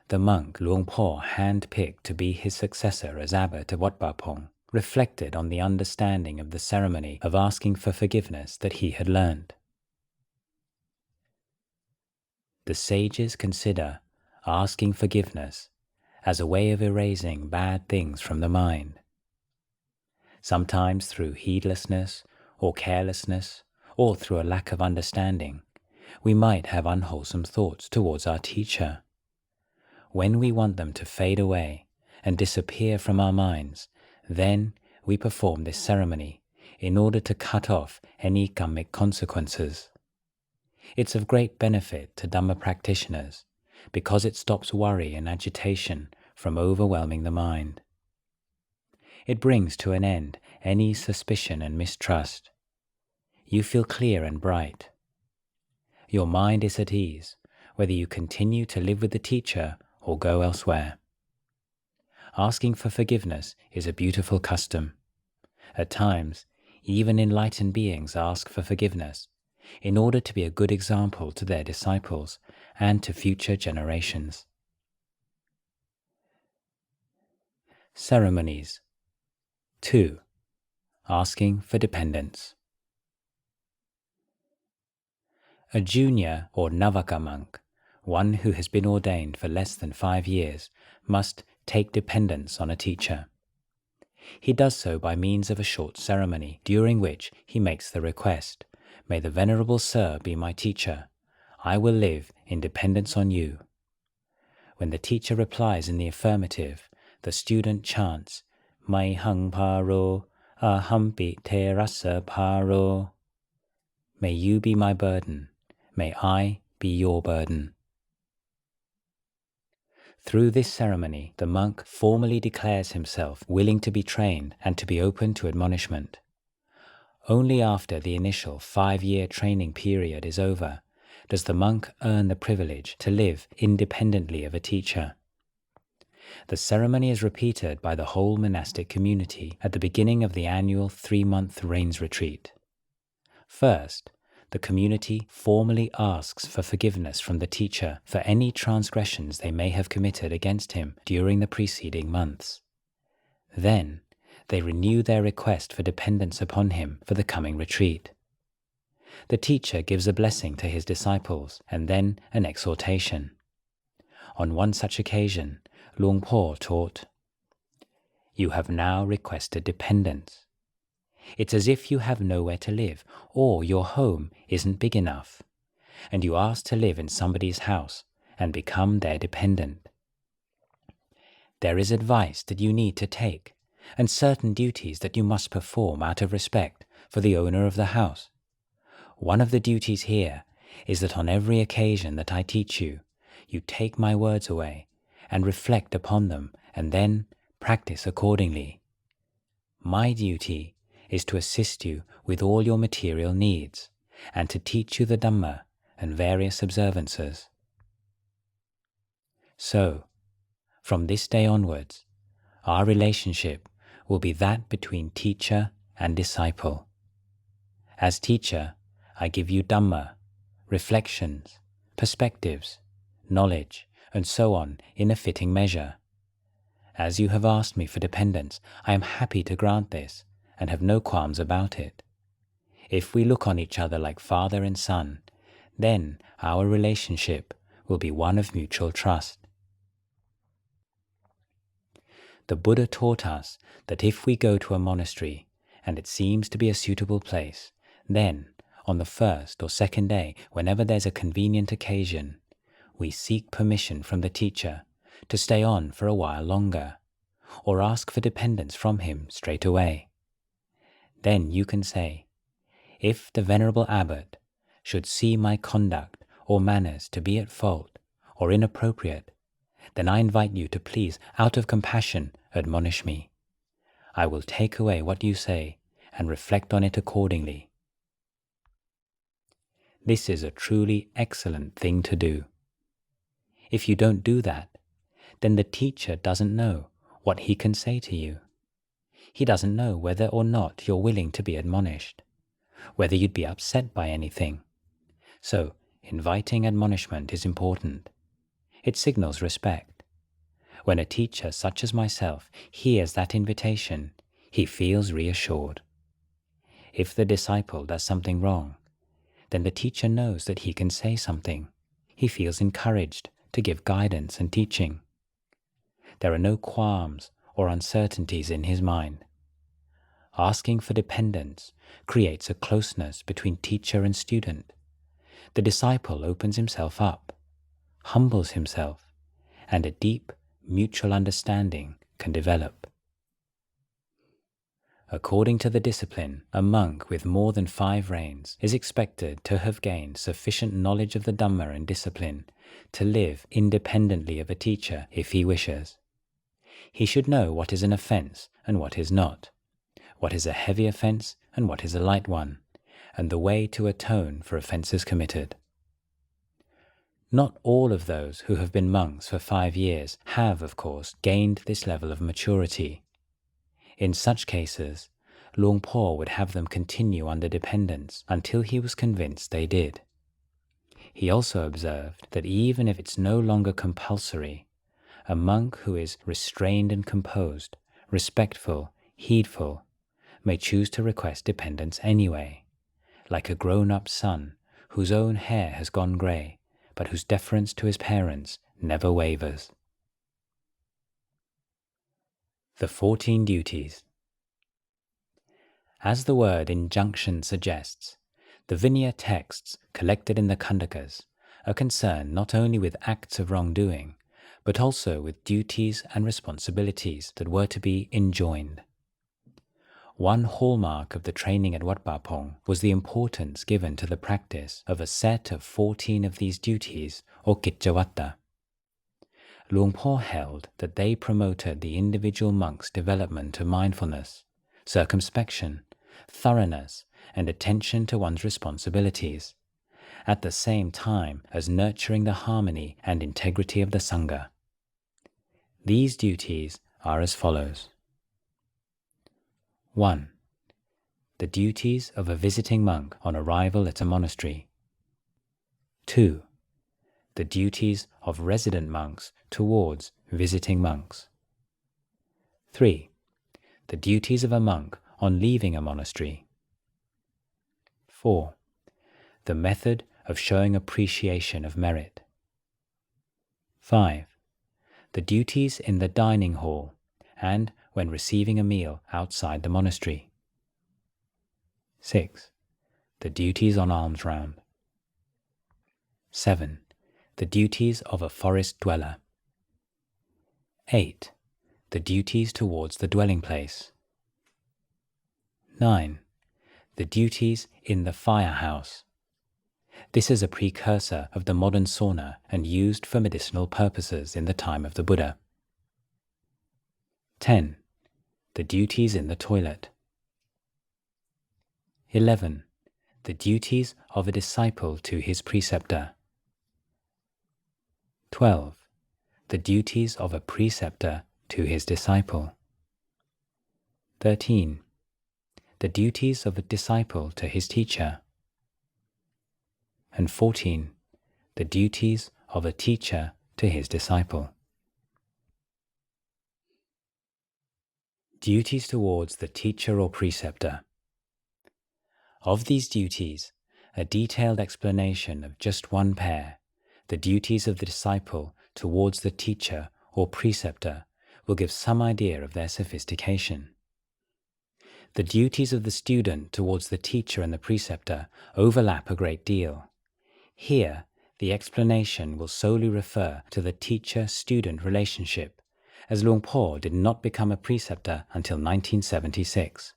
the monk Luang Por hand-picked to be his successor as abbot of Wat Ba Pong, reflected on the understanding of the ceremony of asking for forgiveness that he had learned. The sages consider asking forgiveness as a way of erasing bad things from the mind. Sometimes through heedlessness or carelessness, or through a lack of understanding, we might have unwholesome thoughts towards our teacher. When we want them to fade away and disappear from our minds, then we perform this ceremony in order to cut off any karmic consequences. It's of great benefit to Dhamma practitioners because it stops worry and agitation from overwhelming the mind. It brings to an end any suspicion and mistrust. You feel clear and bright. Your mind is at ease, whether you continue to live with the teacher or go elsewhere. Asking for forgiveness is a beautiful custom. At times, even enlightened beings ask for forgiveness in order to be a good example to their disciples and to future generations. Ceremonies. 2. Asking for dependence. A junior or Navaka monk, one who has been ordained for less than 5 years, must take dependence on a teacher. He does so by means of a short ceremony, during which he makes the request, "May the Venerable Sir be my teacher. I will live in dependence on you." When the teacher replies in the affirmative, the student chants, "Mai hang paro, ahampi te rasa paro." May you be my burden. May I be your burden. Through this ceremony, the monk formally declares himself willing to be trained and to be open to admonishment. Only after the initial 5-year training period is over does the monk earn the privilege to live independently of a teacher. The ceremony is repeated by the whole monastic community at the beginning of the annual 3-month rains retreat. First, the community formally asks for forgiveness from the teacher for any transgressions they may have committed against him during the preceding months. Then, they renew their request for dependence upon him for the coming retreat. The teacher gives a blessing to his disciples and then an exhortation. On one such occasion, Luang Por taught, "You have now requested dependence. It's as if you have nowhere to live, or your home isn't big enough, and you ask to live in somebody's house and become their dependent. There is advice that you need to take, and certain duties that you must perform out of respect for the owner of the house. One of the duties here is that on every occasion that I teach you, you take my words away and reflect upon them and then practice accordingly. My duty is to assist you with all your material needs and to teach you the Dhamma and various observances." So, from this day onwards, our relationship will be that between teacher and disciple. As teacher, I give you Dhamma, reflections, perspectives, knowledge, and so on in a fitting measure. As you have asked me for dependence, I am happy to grant this and have no qualms about it. If we look on each other like father and son, then our relationship will be one of mutual trust. The Buddha taught us that if we go to a monastery and it seems to be a suitable place, then, on the first or second day, whenever there's a convenient occasion, we seek permission from the teacher to stay on for a while longer, or ask for dependence from him straight away. Then you can say, "If the Venerable Abbot should see my conduct or manners to be at fault or inappropriate, then I invite you to please, out of compassion, admonish me. I will take away what you say and reflect on it accordingly." This is a truly excellent thing to do. If you don't do that, then the teacher doesn't know what he can say to you. He doesn't know whether or not you're willing to be admonished, whether you'd be upset by anything. So, inviting admonishment is important. It signals respect. When a teacher such as myself hears that invitation, he feels reassured. If the disciple does something wrong, then the teacher knows that he can say something. He feels encouraged to give guidance and teaching. There are no qualms or uncertainties in his mind. Asking for dependence creates a closeness between teacher and student. The disciple opens himself up, humbles himself, and a deep mutual understanding can develop. According to the discipline, a monk with more than 5 rains is expected to have gained sufficient knowledge of the Dhamma and discipline to live independently of a teacher if he wishes. He should know what is an offense and what is not, what is a heavy offense and what is a light one, and the way to atone for offenses committed. Not all of those who have been monks for 5 years have, of course, gained this level of maturity. In such cases, Luang Por would have them continue under dependence until he was convinced they did. He also observed that even if it's no longer compulsory, a monk who is restrained and composed, respectful, heedful, may choose to request dependence anyway, like a grown-up son whose own hair has gone grey, but whose deference to his parents never wavers. The 14 Duties. As the word injunction suggests, the Vinaya texts collected in the Khandakas are concerned not only with acts of wrongdoing, but also with duties and responsibilities that were to be enjoined. One hallmark of the training at Wat Pa Pong was the importance given to the practice of a set of 14 of these duties, or Kiccawatta. Luang Por held that they promoted the individual monk's development of mindfulness, circumspection, thoroughness, and attention to one's responsibilities, at the same time as nurturing the harmony and integrity of the Sangha. These duties are as follows. 1. The duties of a visiting monk on arrival at a monastery. 2. The duties of resident monks towards visiting monks. 3. The duties of a monk on leaving a monastery. 4. The method of showing appreciation of merit. 5. The duties in the dining hall and when receiving a meal outside the monastery. 6. The duties on alms-round. 7. The duties of a forest dweller. 8. The duties towards the dwelling place. 9. The duties in the firehouse. This is a precursor of the modern sauna and used for medicinal purposes in the time of the Buddha. 10. The duties in the toilet. 11. The duties of a disciple to his preceptor. 12. The duties of a preceptor to his disciple. 13. The duties of a disciple to his teacher. And 14. The duties of a teacher to his disciple. Duties towards the teacher or preceptor. Of these duties, a detailed explanation of just one pair, the duties of the disciple towards the teacher or preceptor, will give some idea of their sophistication. The duties of the student towards the teacher and the preceptor overlap a great deal. Here, the explanation will solely refer to the teacher-student relationship, as Luang Por did not become a preceptor until 1976.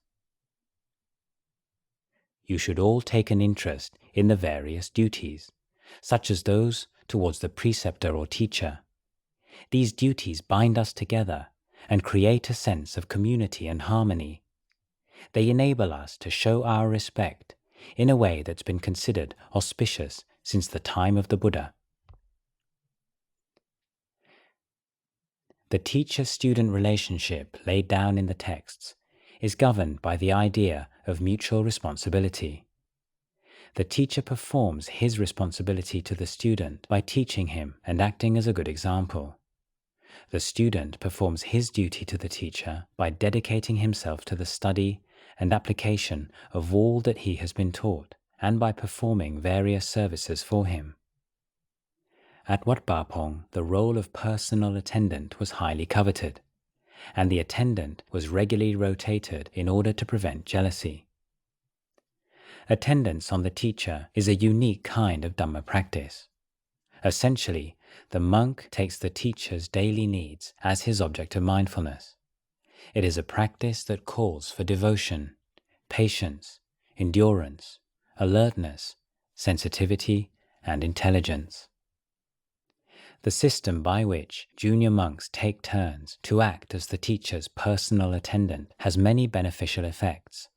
You should all take an interest in the various duties, such as those towards the preceptor or teacher. These duties bind us together and create a sense of community and harmony. They enable us to show our respect in a way that's been considered auspicious since the time of the Buddha. The teacher-student relationship laid down in the texts is governed by the idea of mutual responsibility. The teacher performs his responsibility to the student by teaching him and acting as a good example. The student performs his duty to the teacher by dedicating himself to the study and application of all that he has been taught, and by performing various services for him. At Wat Pah Pong, the role of personal attendant was highly coveted, and the attendant was regularly rotated in order to prevent jealousy. Attendance on the teacher is a unique kind of Dhamma practice. Essentially, the monk takes the teacher's daily needs as his object of mindfulness. It is a practice that calls for devotion, patience, endurance, alertness, sensitivity, and intelligence. The system by which junior monks take turns to act as the teacher's personal attendant has many beneficial effects,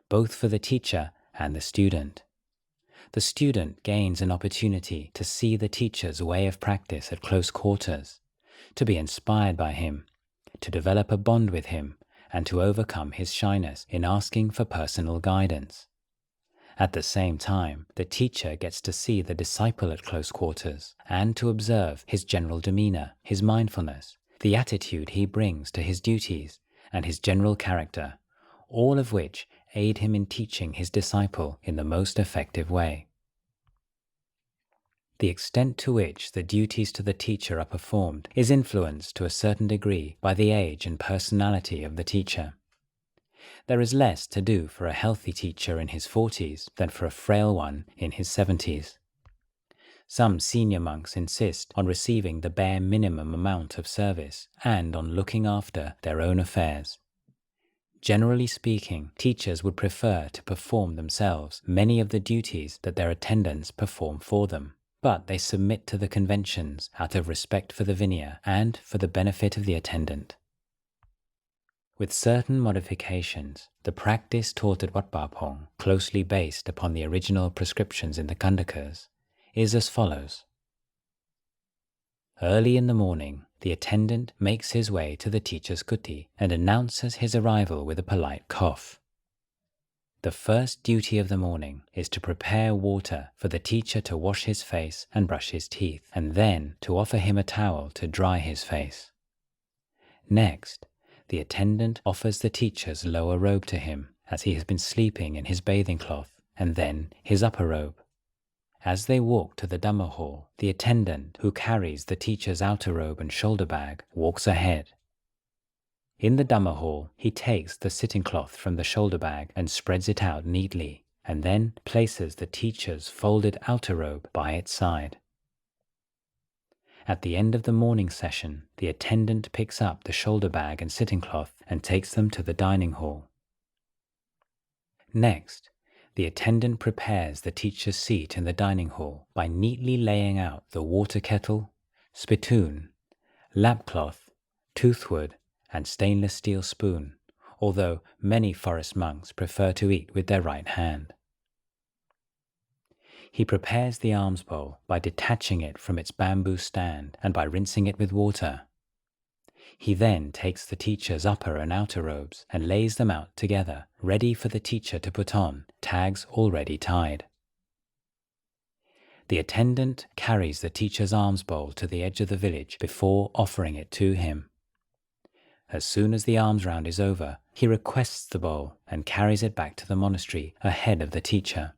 both for the teacher and the student. The student gains an opportunity to see the teacher's way of practice at close quarters, to be inspired by him, to develop a bond with him, and to overcome his shyness in asking for personal guidance. At the same time, the teacher gets to see the disciple at close quarters and to observe his general demeanor, his mindfulness, the attitude he brings to his duties, and his general character, all of which aid him in teaching his disciple in the most effective way. The extent to which the duties to the teacher are performed is influenced to a certain degree by the age and personality of the teacher. There is less to do for a healthy teacher in his 40s than for a frail one in his 70s. Some senior monks insist on receiving the bare minimum amount of service and on looking after their own affairs. Generally speaking, teachers would prefer to perform themselves many of the duties that their attendants perform for them, but they submit to the conventions out of respect for the Vinaya and for the benefit of the attendant. With certain modifications, the practice taught at Wat Pah Pong, closely based upon the original prescriptions in the Kandakas, is as follows. Early in the morning, the attendant makes his way to the teacher's kuti and announces his arrival with a polite cough. The first duty of the morning is to prepare water for the teacher to wash his face and brush his teeth, and then to offer him a towel to dry his face. Next, the attendant offers the teacher's lower robe to him, as he has been sleeping in his bathing cloth, and then his upper robe. As they walk to the Dhamma hall, the attendant who carries the teacher's outer robe and shoulder bag walks ahead. In the Dhamma hall, he takes the sitting cloth from the shoulder bag and spreads it out neatly, and then places the teacher's folded outer robe by its side. At the end of the morning session, the attendant picks up the shoulder bag and sitting cloth and takes them to the dining hall. Next, the attendant prepares the teacher's seat in the dining hall by neatly laying out the water kettle, spittoon, lapcloth, toothwood, and stainless steel spoon, although many forest monks prefer to eat with their right hand. He prepares the alms bowl by detaching it from its bamboo stand and by rinsing it with water. He then takes the teacher's upper and outer robes and lays them out together, ready for the teacher to put on, tags already tied. The attendant carries the teacher's alms bowl to the edge of the village before offering it to him. As soon as the alms round is over, he requests the bowl and carries it back to the monastery ahead of the teacher.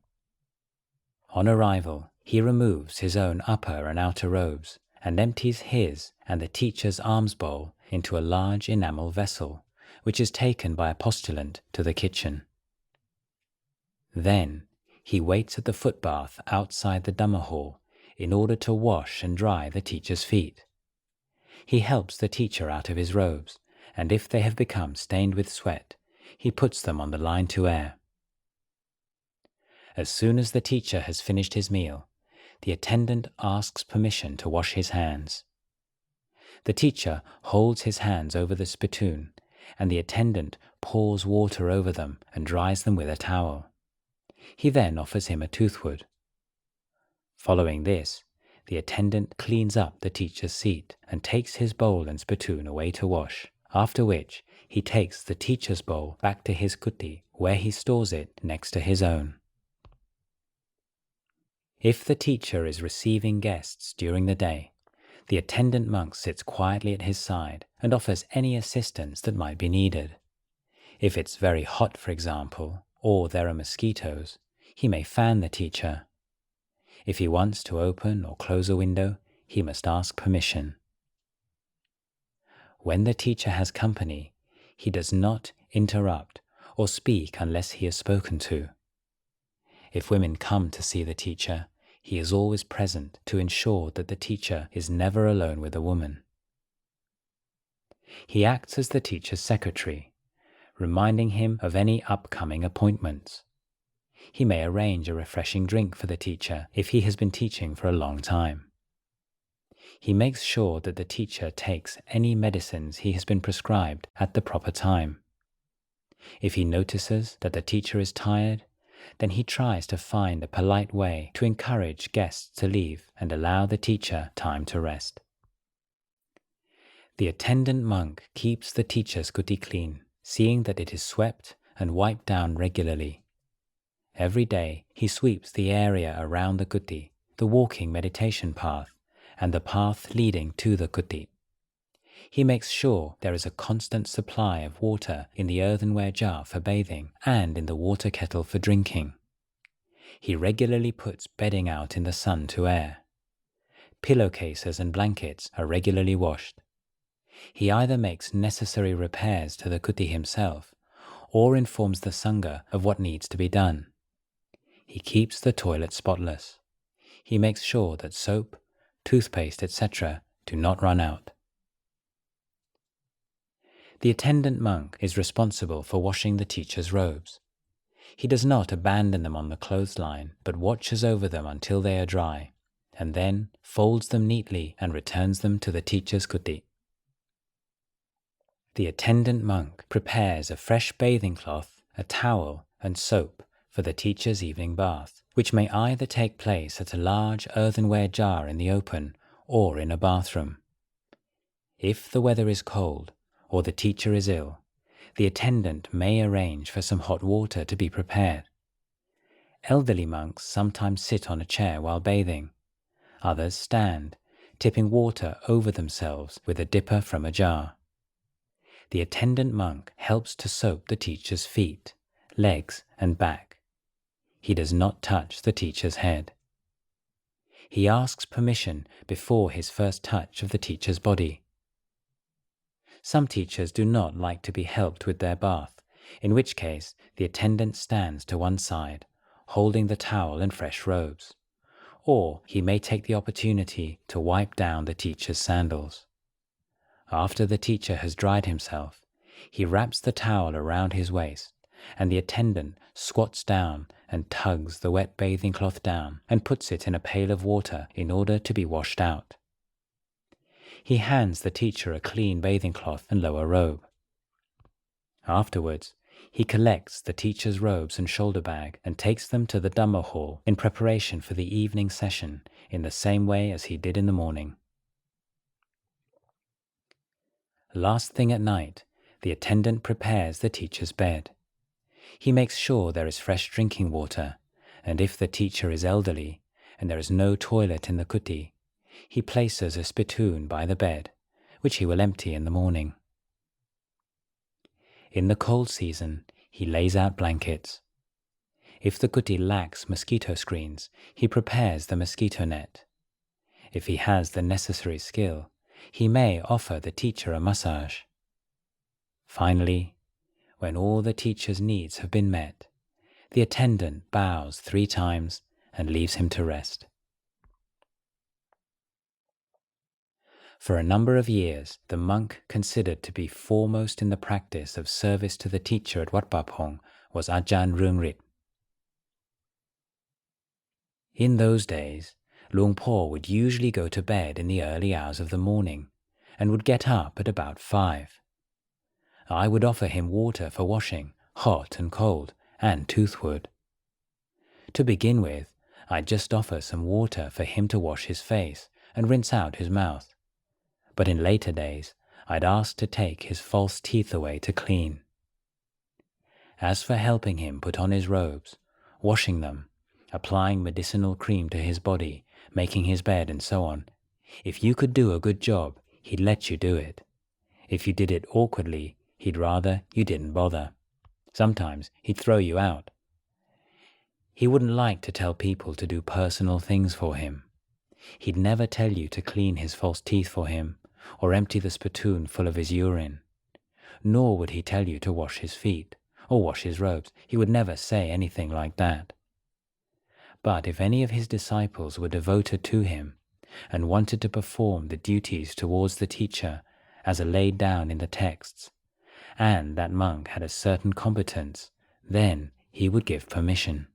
On arrival, he removes his own upper and outer robes and empties his and the teacher's alms bowl into a large enamel vessel, which is taken by a postulant to the kitchen. Then he waits at the footbath outside the Dhamma hall in order to wash and dry the teacher's feet. He helps the teacher out of his robes, and if they have become stained with sweat, he puts them on the line to air. As soon as the teacher has finished his meal, the attendant asks permission to wash his hands. The teacher holds his hands over the spittoon, and the attendant pours water over them and dries them with a towel. He then offers him a toothwood. Following this, the attendant cleans up the teacher's seat and takes his bowl and spittoon away to wash, after which he takes the teacher's bowl back to his kuti, where he stores it next to his own. If the teacher is receiving guests during the day, The attendant monk sits quietly at his side and offers any assistance that might be needed. If it's very hot, for example, or there are mosquitoes, he may fan the teacher. If he wants to open or close a window, he must ask permission. When the teacher has company, he does not interrupt or speak unless he is spoken to. If women come to see the teacher, he is always present to ensure that the teacher is never alone with a woman. He acts as the teacher's secretary, reminding him of any upcoming appointments. He may arrange a refreshing drink for the teacher if he has been teaching for a long time. He makes sure that the teacher takes any medicines he has been prescribed at the proper time. If he notices that the teacher is tired, then he tries to find a polite way to encourage guests to leave and allow the teacher time to rest. The attendant monk keeps the teacher's kuti clean, seeing that it is swept and wiped down regularly. Every day he sweeps the area around the kuti, the walking meditation path, and the path leading to the kuti. He makes sure there is a constant supply of water in the earthenware jar for bathing and in the water kettle for drinking. He regularly puts bedding out in the sun to air. Pillowcases and blankets are regularly washed. He either makes necessary repairs to the kuti himself or informs the Sangha of what needs to be done. He keeps the toilet spotless. He makes sure that soap, toothpaste, etc. do not run out. The attendant monk is responsible for washing the teacher's robes. He does not abandon them on the clothesline, but watches over them until they are dry, and then folds them neatly and returns them to the teacher's kuti. The attendant monk prepares a fresh bathing cloth, a towel, and soap for the teacher's evening bath, which may either take place at a large earthenware jar in the open or in a bathroom. If the weather is cold, or the teacher is ill, the attendant may arrange for some hot water to be prepared. Elderly monks sometimes sit on a chair while bathing. Others stand, tipping water over themselves with a dipper from a jar. The attendant monk helps to soap the teacher's feet, legs, and back. He does not touch the teacher's head. He asks permission before his first touch of the teacher's body. Some teachers do not like to be helped with their bath, in which case the attendant stands to one side, holding the towel and fresh robes. Or he may take the opportunity to wipe down the teacher's sandals. After the teacher has dried himself, he wraps the towel around his waist, and the attendant squats down and tugs the wet bathing cloth down and puts it in a pail of water in order to be washed out. He hands the teacher a clean bathing cloth and lower robe. Afterwards, he collects the teacher's robes and shoulder bag and takes them to the Dhamma hall in preparation for the evening session in the same way as he did in the morning. Last thing at night, the attendant prepares the teacher's bed. He makes sure there is fresh drinking water, and if the teacher is elderly and there is no toilet in the kuti, he places a spittoon by the bed, which he will empty in the morning. In the cold season, he lays out blankets. If the kuti lacks mosquito screens, he prepares the mosquito net. If he has the necessary skill, he may offer the teacher a massage. Finally, when all the teacher's needs have been met, the attendant bows 3 times and leaves him to rest. For a number of years, the monk considered to be foremost in the practice of service to the teacher at Wat Pa Pong was Ajahn Jayasaro. In those days, Luang Por would usually go to bed in the early hours of the morning and would get up at about 5. I would offer him water for washing, hot and cold, and toothwood. To begin with, I'd just offer some water for him to wash his face and rinse out his mouth. But in later days, I'd ask to take his false teeth away to clean. As for helping him put on his robes, washing them, applying medicinal cream to his body, making his bed, and so on, If you could do a good job, he'd let you do it. If you did it awkwardly, he'd rather you didn't bother. Sometimes he'd throw you out. He wouldn't like to tell people to do personal things for him. He'd never tell you to clean his false teeth for him, or empty the spittoon full of his urine. Nor would he tell you to wash his feet, or wash his robes. He would never say anything like that. But if any of his disciples were devoted to him, and wanted to perform the duties towards the teacher as are laid down in the texts, and that monk had a certain competence, then he would give permission.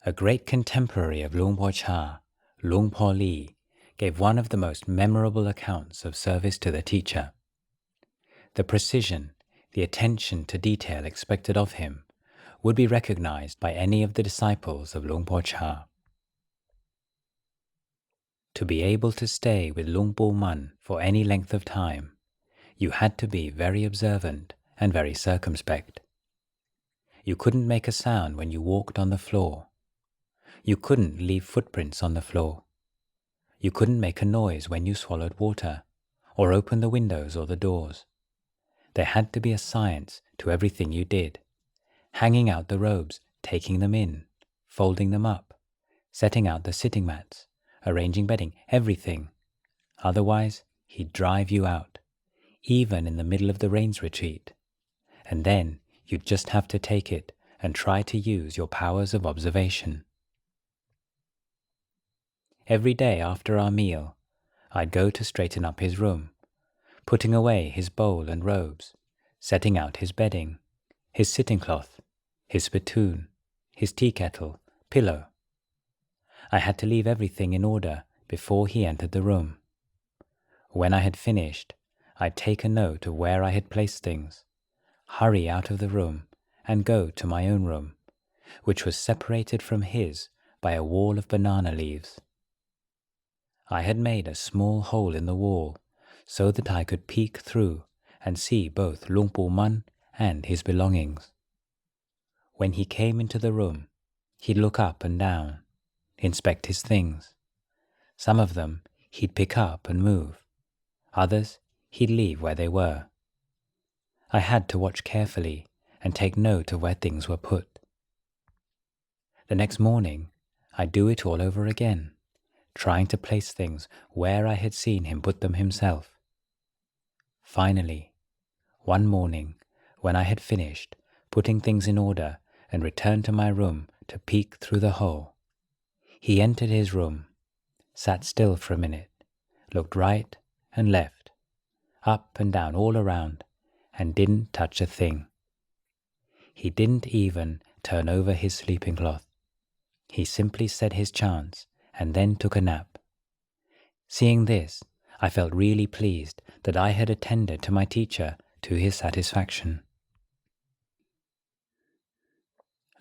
A great contemporary of Luang Por Chah, Luang Por Li, gave one of the most memorable accounts of service to the teacher. The precision, the attention to detail expected of him would be recognized by any of the disciples of Luang Por Chah. To be able to stay with Luang Por Man for any length of time, you had to be very observant and very circumspect. You couldn't make a sound when you walked on the floor. You couldn't leave footprints on the floor. You couldn't make a noise when you swallowed water, or open the windows or the doors. There had to be a science to everything you did. Hanging out the robes, taking them in, folding them up, setting out the sitting mats, arranging bedding, everything. Otherwise, he'd drive you out, even in the middle of the rains retreat. And then you'd just have to take it and try to use your powers of observation. Every day after our meal, I'd go to straighten up his room, putting away his bowl and robes, setting out his bedding, his sitting cloth, his spittoon, his tea kettle, pillow. I had to leave everything in order before he entered the room. When I had finished, I'd take a note of where I had placed things, hurry out of the room, and go to my own room, which was separated from his by a wall of banana leaves. I had made a small hole in the wall so that I could peek through and see both Luang Por Man and his belongings. When he came into the room, he'd look up and down, inspect his things. Some of them he'd pick up and move. Others he'd leave where they were. I had to watch carefully and take note of where things were put. The next morning, I'd do it all over again, trying to place things where I had seen him put them himself. Finally, one morning, when I had finished putting things in order and returned to my room to peek through the hole, he entered his room, sat still for a minute, looked right and left, up and down all around, and didn't touch a thing. He didn't even turn over his sleeping cloth. He simply said his chants and then took a nap. Seeing this, I felt really pleased that I had attended to my teacher to his satisfaction.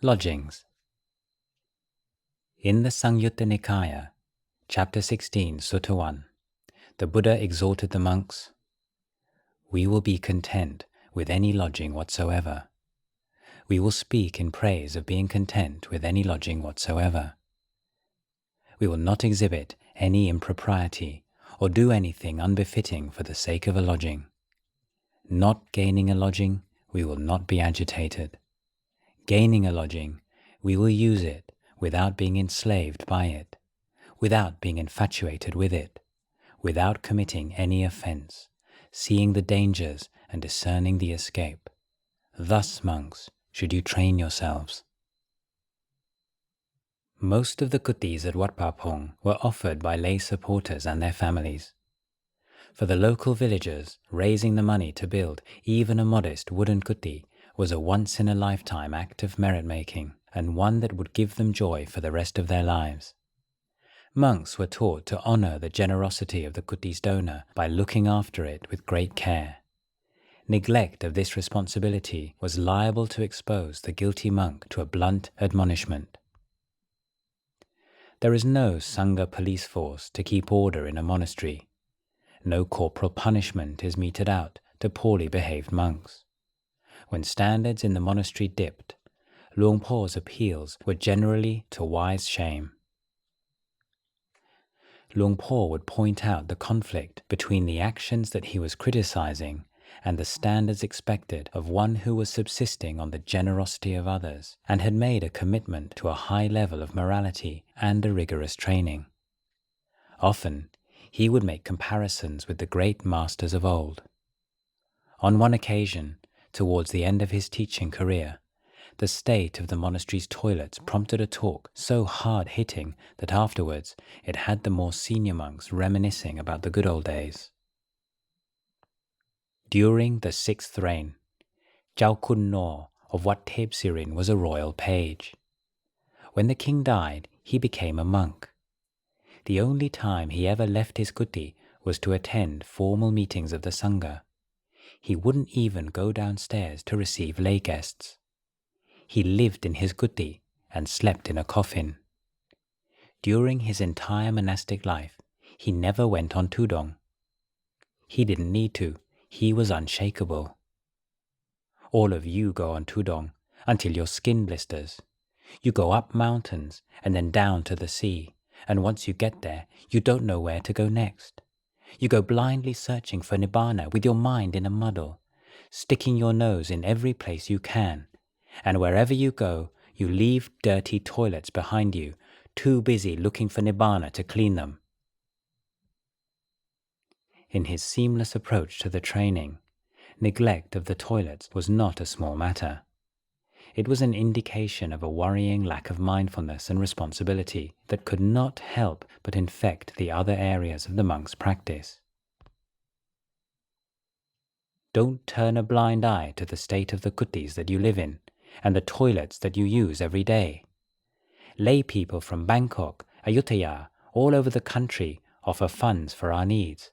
Lodgings. In the Samyutta Nikaya, chapter 16, Sutta 1, the Buddha exhorted the monks, "We will be content with any lodging whatsoever. We will speak in praise of being content with any lodging whatsoever. We will not exhibit any impropriety or do anything unbefitting for the sake of a lodging. Not gaining a lodging, we will not be agitated. Gaining a lodging, we will use it without being enslaved by it, without being infatuated with it, without committing any offense, seeing the dangers and discerning the escape. Thus, monks, should you train yourselves." Most of the kutis at Wat Pa Pong were offered by lay supporters and their families. For the local villagers, raising the money to build even a modest wooden kuti was a once-in-a-lifetime act of merit-making, and one that would give them joy for the rest of their lives. Monks were taught to honor the generosity of the kuti's donor by looking after it with great care. Neglect of this responsibility was liable to expose the guilty monk to a blunt admonishment. There is no Sangha police force to keep order in a monastery. No corporal punishment is meted out to poorly behaved monks. When standards in the monastery dipped, Luang Por's appeals were generally to wise shame. Luang Por would point out the conflict between the actions that he was criticizing and the standards expected of one who was subsisting on the generosity of others and had made a commitment to a high level of morality and a rigorous training. Often, he would make comparisons with the great masters of old. On one occasion, towards the end of his teaching career, the state of the monastery's toilets prompted a talk so hard-hitting that afterwards it had the more senior monks reminiscing about the good old days. During the 6th reign, Chao Kun No of Wat Thep Sirin was a royal page. When the king died, he became a monk. The only time he ever left his kuti was to attend formal meetings of the Sangha. He wouldn't even go downstairs to receive lay guests. He lived in his kuti and slept in a coffin. During his entire monastic life, he never went on tudong. He didn't need to. He was unshakable. All of you go on tudong until your skin blisters. You go up mountains and then down to the sea, and once you get there, you don't know where to go next. You go blindly searching for nibbana with your mind in a muddle, sticking your nose in every place you can, and wherever you go, you leave dirty toilets behind you, too busy looking for nibbana to clean them. In his seamless approach to the training, neglect of the toilets was not a small matter. It was an indication of a worrying lack of mindfulness and responsibility that could not help but infect the other areas of the monk's practice. Don't turn a blind eye to the state of the kutis that you live in and the toilets that you use every day. Lay people from Bangkok, Ayutthaya, all over the country offer funds for our needs.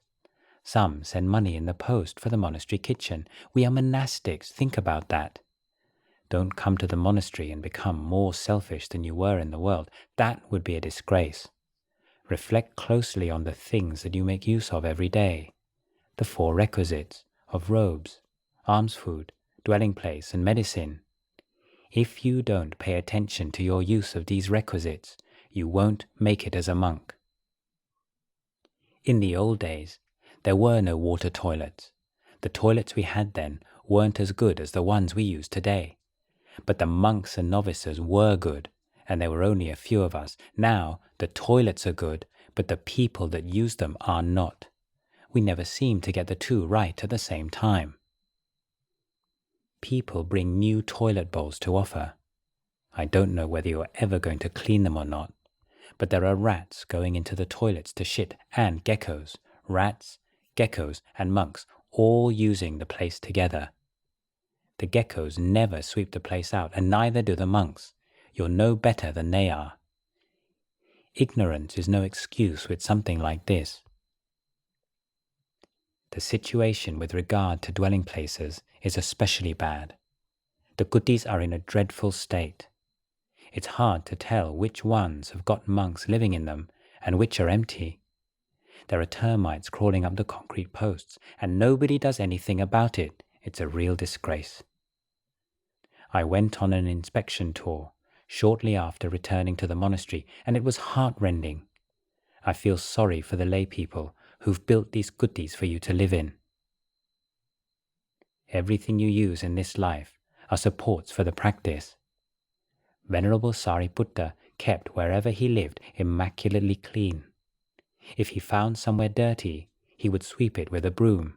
Some send money in the post for the monastery kitchen. We are monastics, think about that. Don't come to the monastery and become more selfish than you were in the world. That would be a disgrace. Reflect closely on the things that you make use of every day. The 4 requisites of robes, alms food, dwelling place, and medicine. If you don't pay attention to your use of these requisites, you won't make it as a monk. In the old days, there were no water toilets. The toilets we had then weren't as good as the ones we use today. But the monks and novices were good, and there were only a few of us. Now the toilets are good, but the people that use them are not. We never seem to get the two right at the same time. People bring new toilet bowls to offer. I don't know whether you're ever going to clean them or not, but there are rats going into the toilets to shit and geckos, rats, geckos, and monks all using the place together. The geckos never sweep the place out, and neither do the monks. You're no better than they are. Ignorance is no excuse with something like this. The situation with regard to dwelling places is especially bad. The kutis are in a dreadful state. It's hard to tell which ones have got monks living in them and which are empty. There are termites crawling up the concrete posts, and nobody does anything about it. It's a real disgrace. I went on an inspection tour shortly after returning to the monastery, and it was heartrending. I feel sorry for the lay people who've built these kutis for you to live in. Everything you use in this life are supports for the practice. Venerable Sariputta kept wherever he lived immaculately clean. If he found somewhere dirty, he would sweep it with a broom.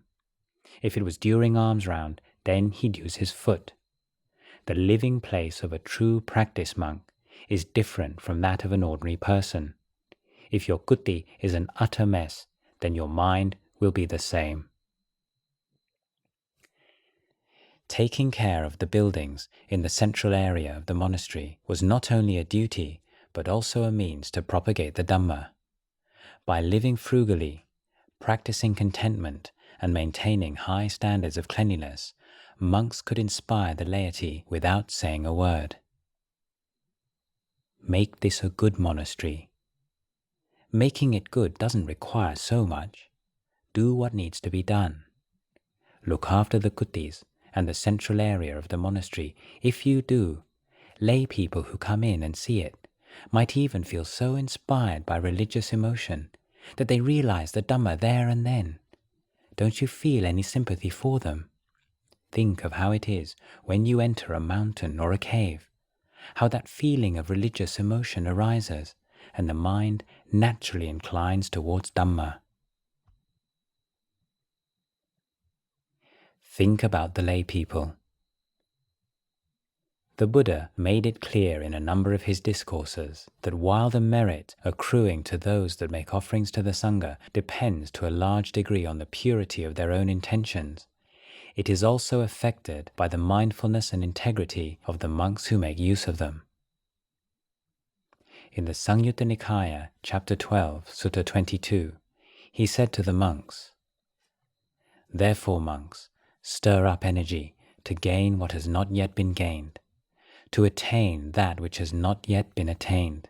If it was during alms-round, then he'd use his foot. The living place of a true practice monk is different from that of an ordinary person. If your kuti is an utter mess, then your mind will be the same. Taking care of the buildings in the central area of the monastery was not only a duty, but also a means to propagate the Dhamma. By living frugally, practicing contentment, and maintaining high standards of cleanliness, monks could inspire the laity without saying a word. Make this a good monastery. Making it good doesn't require so much. Do what needs to be done. Look after the kutis and the central area of the monastery. If you do, lay people who come in and see it might even feel so inspired by religious emotion that they realize the Dhamma there and then? Don't you feel any sympathy for them? Think of how it is when you enter a mountain or a cave, how that feeling of religious emotion arises, and the mind naturally inclines towards Dhamma. Think about the lay people. The Buddha made it clear in a number of his discourses that while the merit accruing to those that make offerings to the Sangha depends to a large degree on the purity of their own intentions, it is also affected by the mindfulness and integrity of the monks who make use of them. In the Samyutta Nikaya, chapter 12, sutta 22, he said to the monks, "Therefore, monks, stir up energy to gain what has not yet been gained, to attain that which has not yet been attained,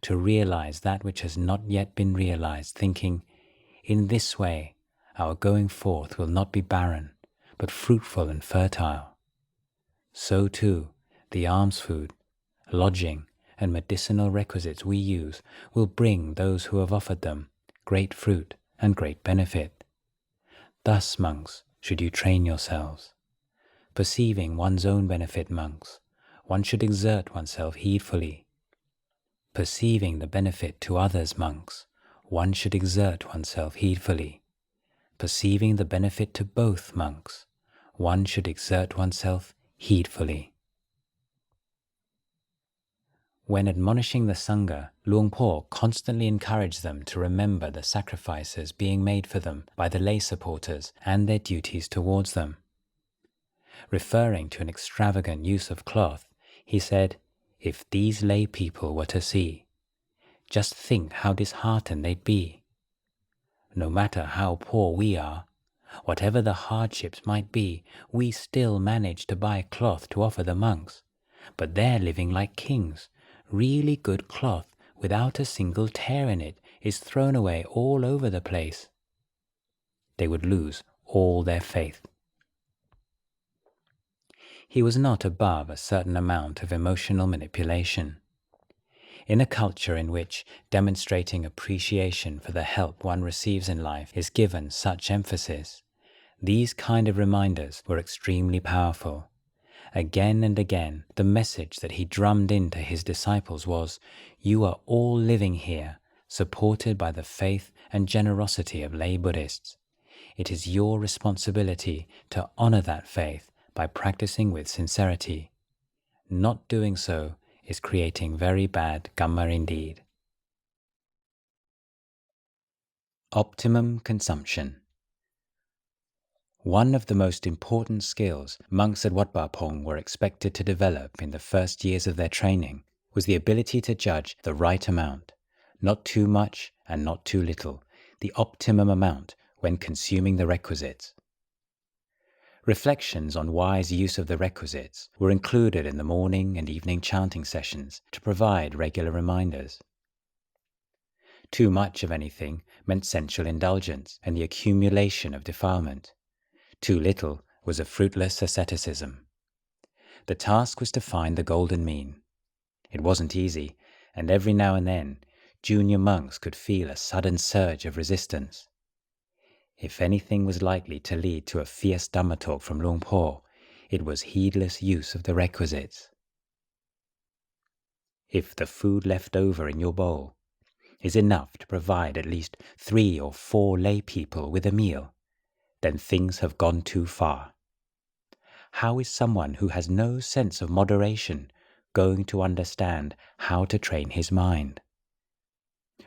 to realize that which has not yet been realized, thinking, in this way our going forth will not be barren, but fruitful and fertile. So too, the alms food, lodging, and medicinal requisites we use will bring those who have offered them great fruit and great benefit. Thus, monks, should you train yourselves. Perceiving one's own benefit, monks, one should exert oneself heedfully. Perceiving the benefit to others, monks, one should exert oneself heedfully. Perceiving the benefit to both, monks, one should exert oneself heedfully." When admonishing the Sangha, Luang Por constantly encouraged them to remember the sacrifices being made for them by the lay supporters and their duties towards them. Referring to an extravagant use of cloth, he said, "If these lay people were to see, just think how disheartened they'd be. No matter how poor we are, whatever the hardships might be, we still manage to buy cloth to offer the monks, but they're living like kings. Really good cloth without a single tear in it is thrown away all over the place." They would lose all their faith. He was not above a certain amount of emotional manipulation. In a culture in which demonstrating appreciation for the help one receives in life is given such emphasis, these kind of reminders were extremely powerful. Again and again, the message that he drummed into his disciples was, "You are all living here, supported by the faith and generosity of lay Buddhists. It is your responsibility to honor that faith by practicing with sincerity. Not doing so is creating very bad karma indeed." Optimum consumption. One of the most important skills monks at Wat Pah Pong were expected to develop in the first years of their training was the ability to judge the right amount, not too much and not too little, the optimum amount when consuming the requisites. Reflections on wise use of the requisites were included in the morning and evening chanting sessions to provide regular reminders. Too much of anything meant sensual indulgence and the accumulation of defilement. Too little was a fruitless asceticism. The task was to find the golden mean. It wasn't easy, and every now and then, junior monks could feel a sudden surge of resistance. If anything was likely to lead to a fierce Dhamma talk from Luang Por, it was heedless use of the requisites. If the food left over in your bowl is enough to provide at least 3 or 4 lay people with a meal, then things have gone too far. How is someone who has no sense of moderation going to understand how to train his mind?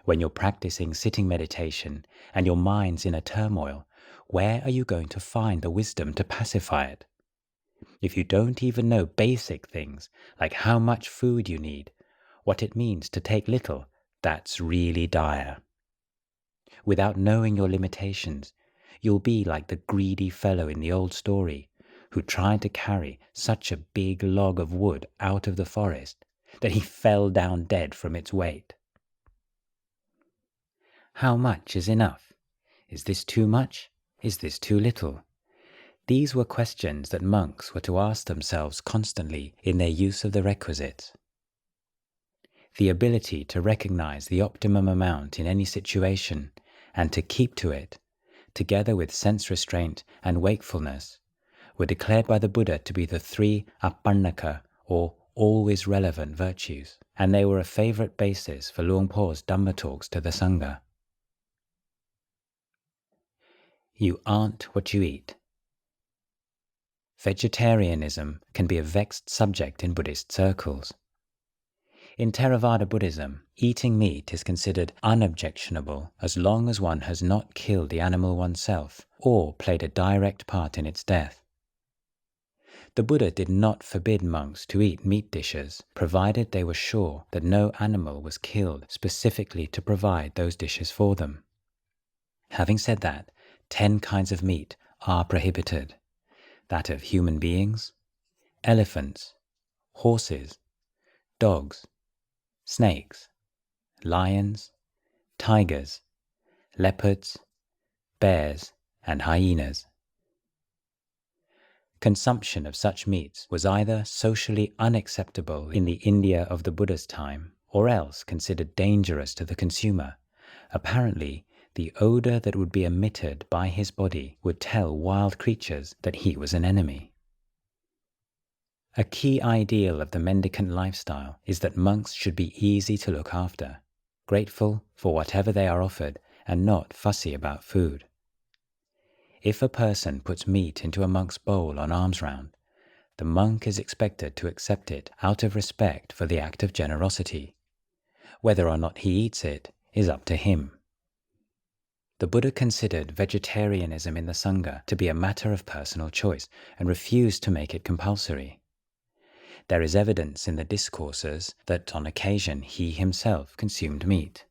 When you're practicing sitting meditation and your mind's in a turmoil, where are you going to find the wisdom to pacify it? If you don't even know basic things like how much food you need, what it means to take little, that's really dire. Without knowing your limitations, you'll be like the greedy fellow in the old story who tried to carry such a big log of wood out of the forest that he fell down dead from its weight. How much is enough? Is this too much? Is this too little? These were questions that monks were to ask themselves constantly in their use of the requisites. The ability to recognize the optimum amount in any situation and to keep to it, together with sense restraint and wakefulness, were declared by the Buddha to be the 3 apannaka, or always relevant virtues, and they were a favorite basis for Luang Por's Dhamma talks to the Sangha. You aren't what you eat. Vegetarianism can be a vexed subject in Buddhist circles. In Theravada Buddhism, eating meat is considered unobjectionable as long as one has not killed the animal oneself or played a direct part in its death. The Buddha did not forbid monks to eat meat dishes, provided they were sure that no animal was killed specifically to provide those dishes for them. Having said that, 10 kinds of meat are prohibited: that of human beings, elephants, horses, dogs, snakes, lions, tigers, leopards, bears, and hyenas. Consumption of such meats was either socially unacceptable in the India of the Buddha's time, or else considered dangerous to the consumer. Apparently, the odor that would be emitted by his body would tell wild creatures that he was an enemy. A key ideal of the mendicant lifestyle is that monks should be easy to look after, grateful for whatever they are offered, and not fussy about food. If a person puts meat into a monk's bowl on alms round, the monk is expected to accept it out of respect for the act of generosity. Whether or not he eats it is up to him. The Buddha considered vegetarianism in the Sangha to be a matter of personal choice and refused to make it compulsory. There is evidence in the discourses that on occasion he himself consumed meat,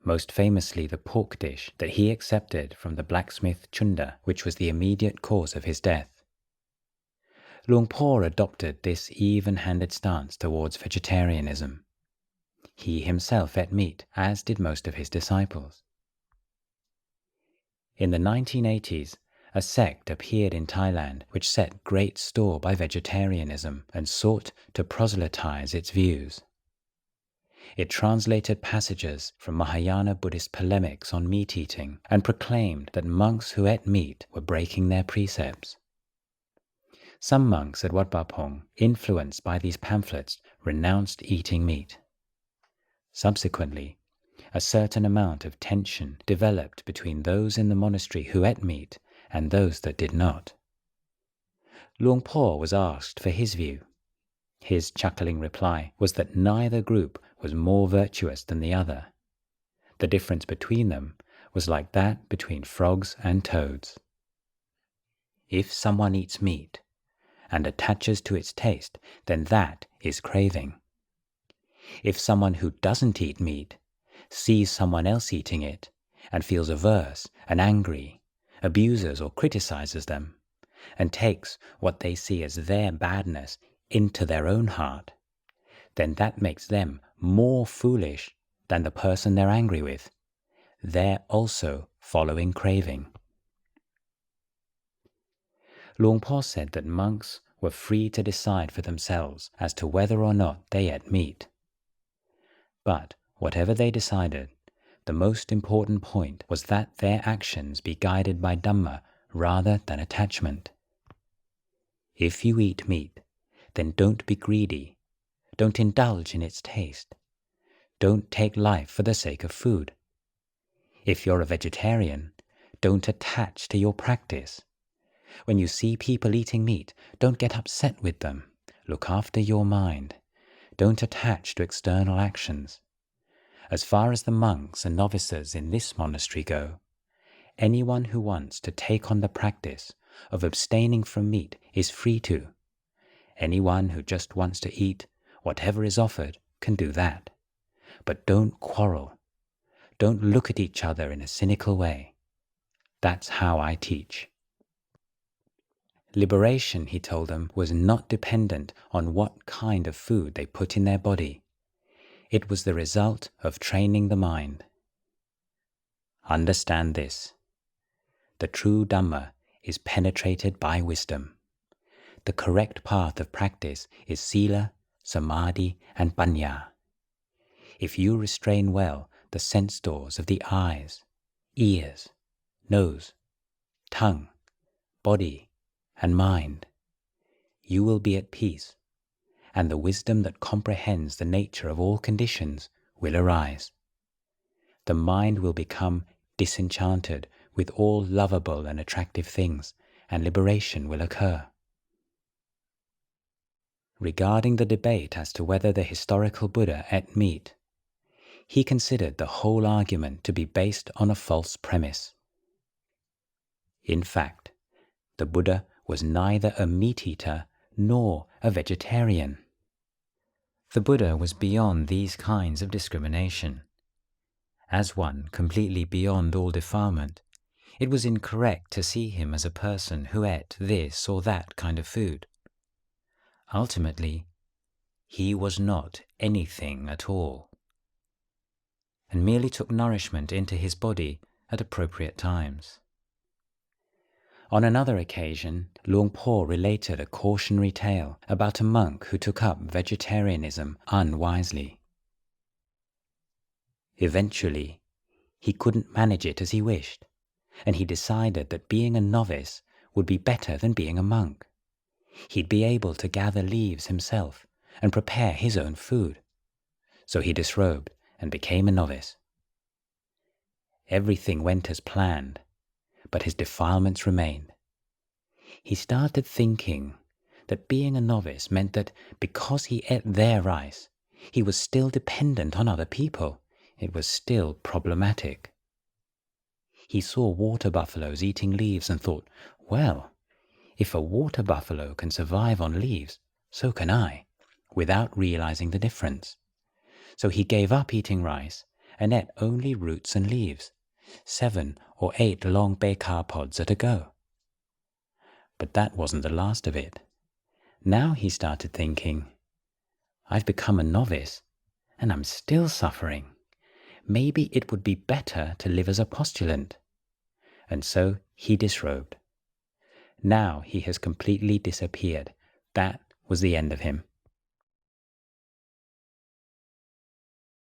most famously the pork dish that he accepted from the blacksmith Chunda, which was the immediate cause of his death. Luang Por adopted this even-handed stance towards vegetarianism. He himself ate meat, as did most of his disciples. In the 1980s, a sect appeared in Thailand which set great store by vegetarianism and sought to proselytize its views. It translated passages from Mahayana Buddhist polemics on meat eating and proclaimed that monks who ate meat were breaking their precepts. Some monks at Wat Pah Pong, influenced by these pamphlets, renounced eating meat. Subsequently, a certain amount of tension developed between those in the monastery who ate meat and those that did not. Luang Por was asked for his view. His chuckling reply was that neither group was more virtuous than the other. The difference between them was like that between frogs and toads. If someone eats meat and attaches to its taste, then that is craving. If someone who doesn't eat meat sees someone else eating it and feels averse and angry, abuses or criticizes them, and takes what they see as their badness into their own heart, then that makes them more foolish than the person they're angry with. They're also following craving. Luang Por said that monks were free to decide for themselves as to whether or not they ate meat. But whatever they decided, the most important point was that their actions be guided by Dhamma rather than attachment. If you eat meat, then don't be greedy. Don't indulge in its taste. Don't take life for the sake of food. If you're a vegetarian, don't attach to your practice. When you see people eating meat, don't get upset with them. Look after your mind. Don't attach to external actions. As far as the monks and novices in this monastery go, anyone who wants to take on the practice of abstaining from meat is free to. Anyone who just wants to eat whatever is offered can do that. But don't quarrel. Don't look at each other in a cynical way. That's how I teach. Liberation, he told them, was not dependent on what kind of food they put in their body. It was the result of training the mind. Understand this. The true Dhamma is penetrated by wisdom. The correct path of practice is Sila, Samadhi, and Panya. if you restrain well the sense doors of the eyes, ears, nose, tongue, body, and mind, you will be at peace, and the wisdom that comprehends the nature of all conditions will arise. The mind will become disenchanted with all lovable and attractive things, and liberation will occur. Regarding the debate as to whether the historical Buddha ate meat, he considered the whole argument to be based on a false premise. In fact, the Buddha was neither a meat-eater nor a vegetarian. The Buddha was beyond these kinds of discrimination. As one completely beyond all defilement, it was incorrect to see him as a person who ate this or that kind of food. Ultimately, he was not anything at all, and merely took nourishment into his body at appropriate times. On another occasion, Luang Por related a cautionary tale about a monk who took up vegetarianism unwisely. Eventually, he couldn't manage it as he wished, and he decided that being a novice would be better than being a monk. He'd be able to gather leaves himself and prepare his own food. So he disrobed and became a novice. Everything went as planned, but his defilements remained. He started thinking that being a novice meant that because he ate their rice, he was still dependent on other people. It was still problematic. He saw water buffaloes eating leaves and thought, well, if a water buffalo can survive on leaves, so can I, without realizing the difference. So he gave up eating rice and ate only roots and leaves, 7 or 8 long bekar pods at a go. But that wasn't the last of it. Now he started thinking, I've become a novice and I'm still suffering. Maybe it would be better to live as a postulant. And so he disrobed. Now he has completely disappeared. That was the end of him.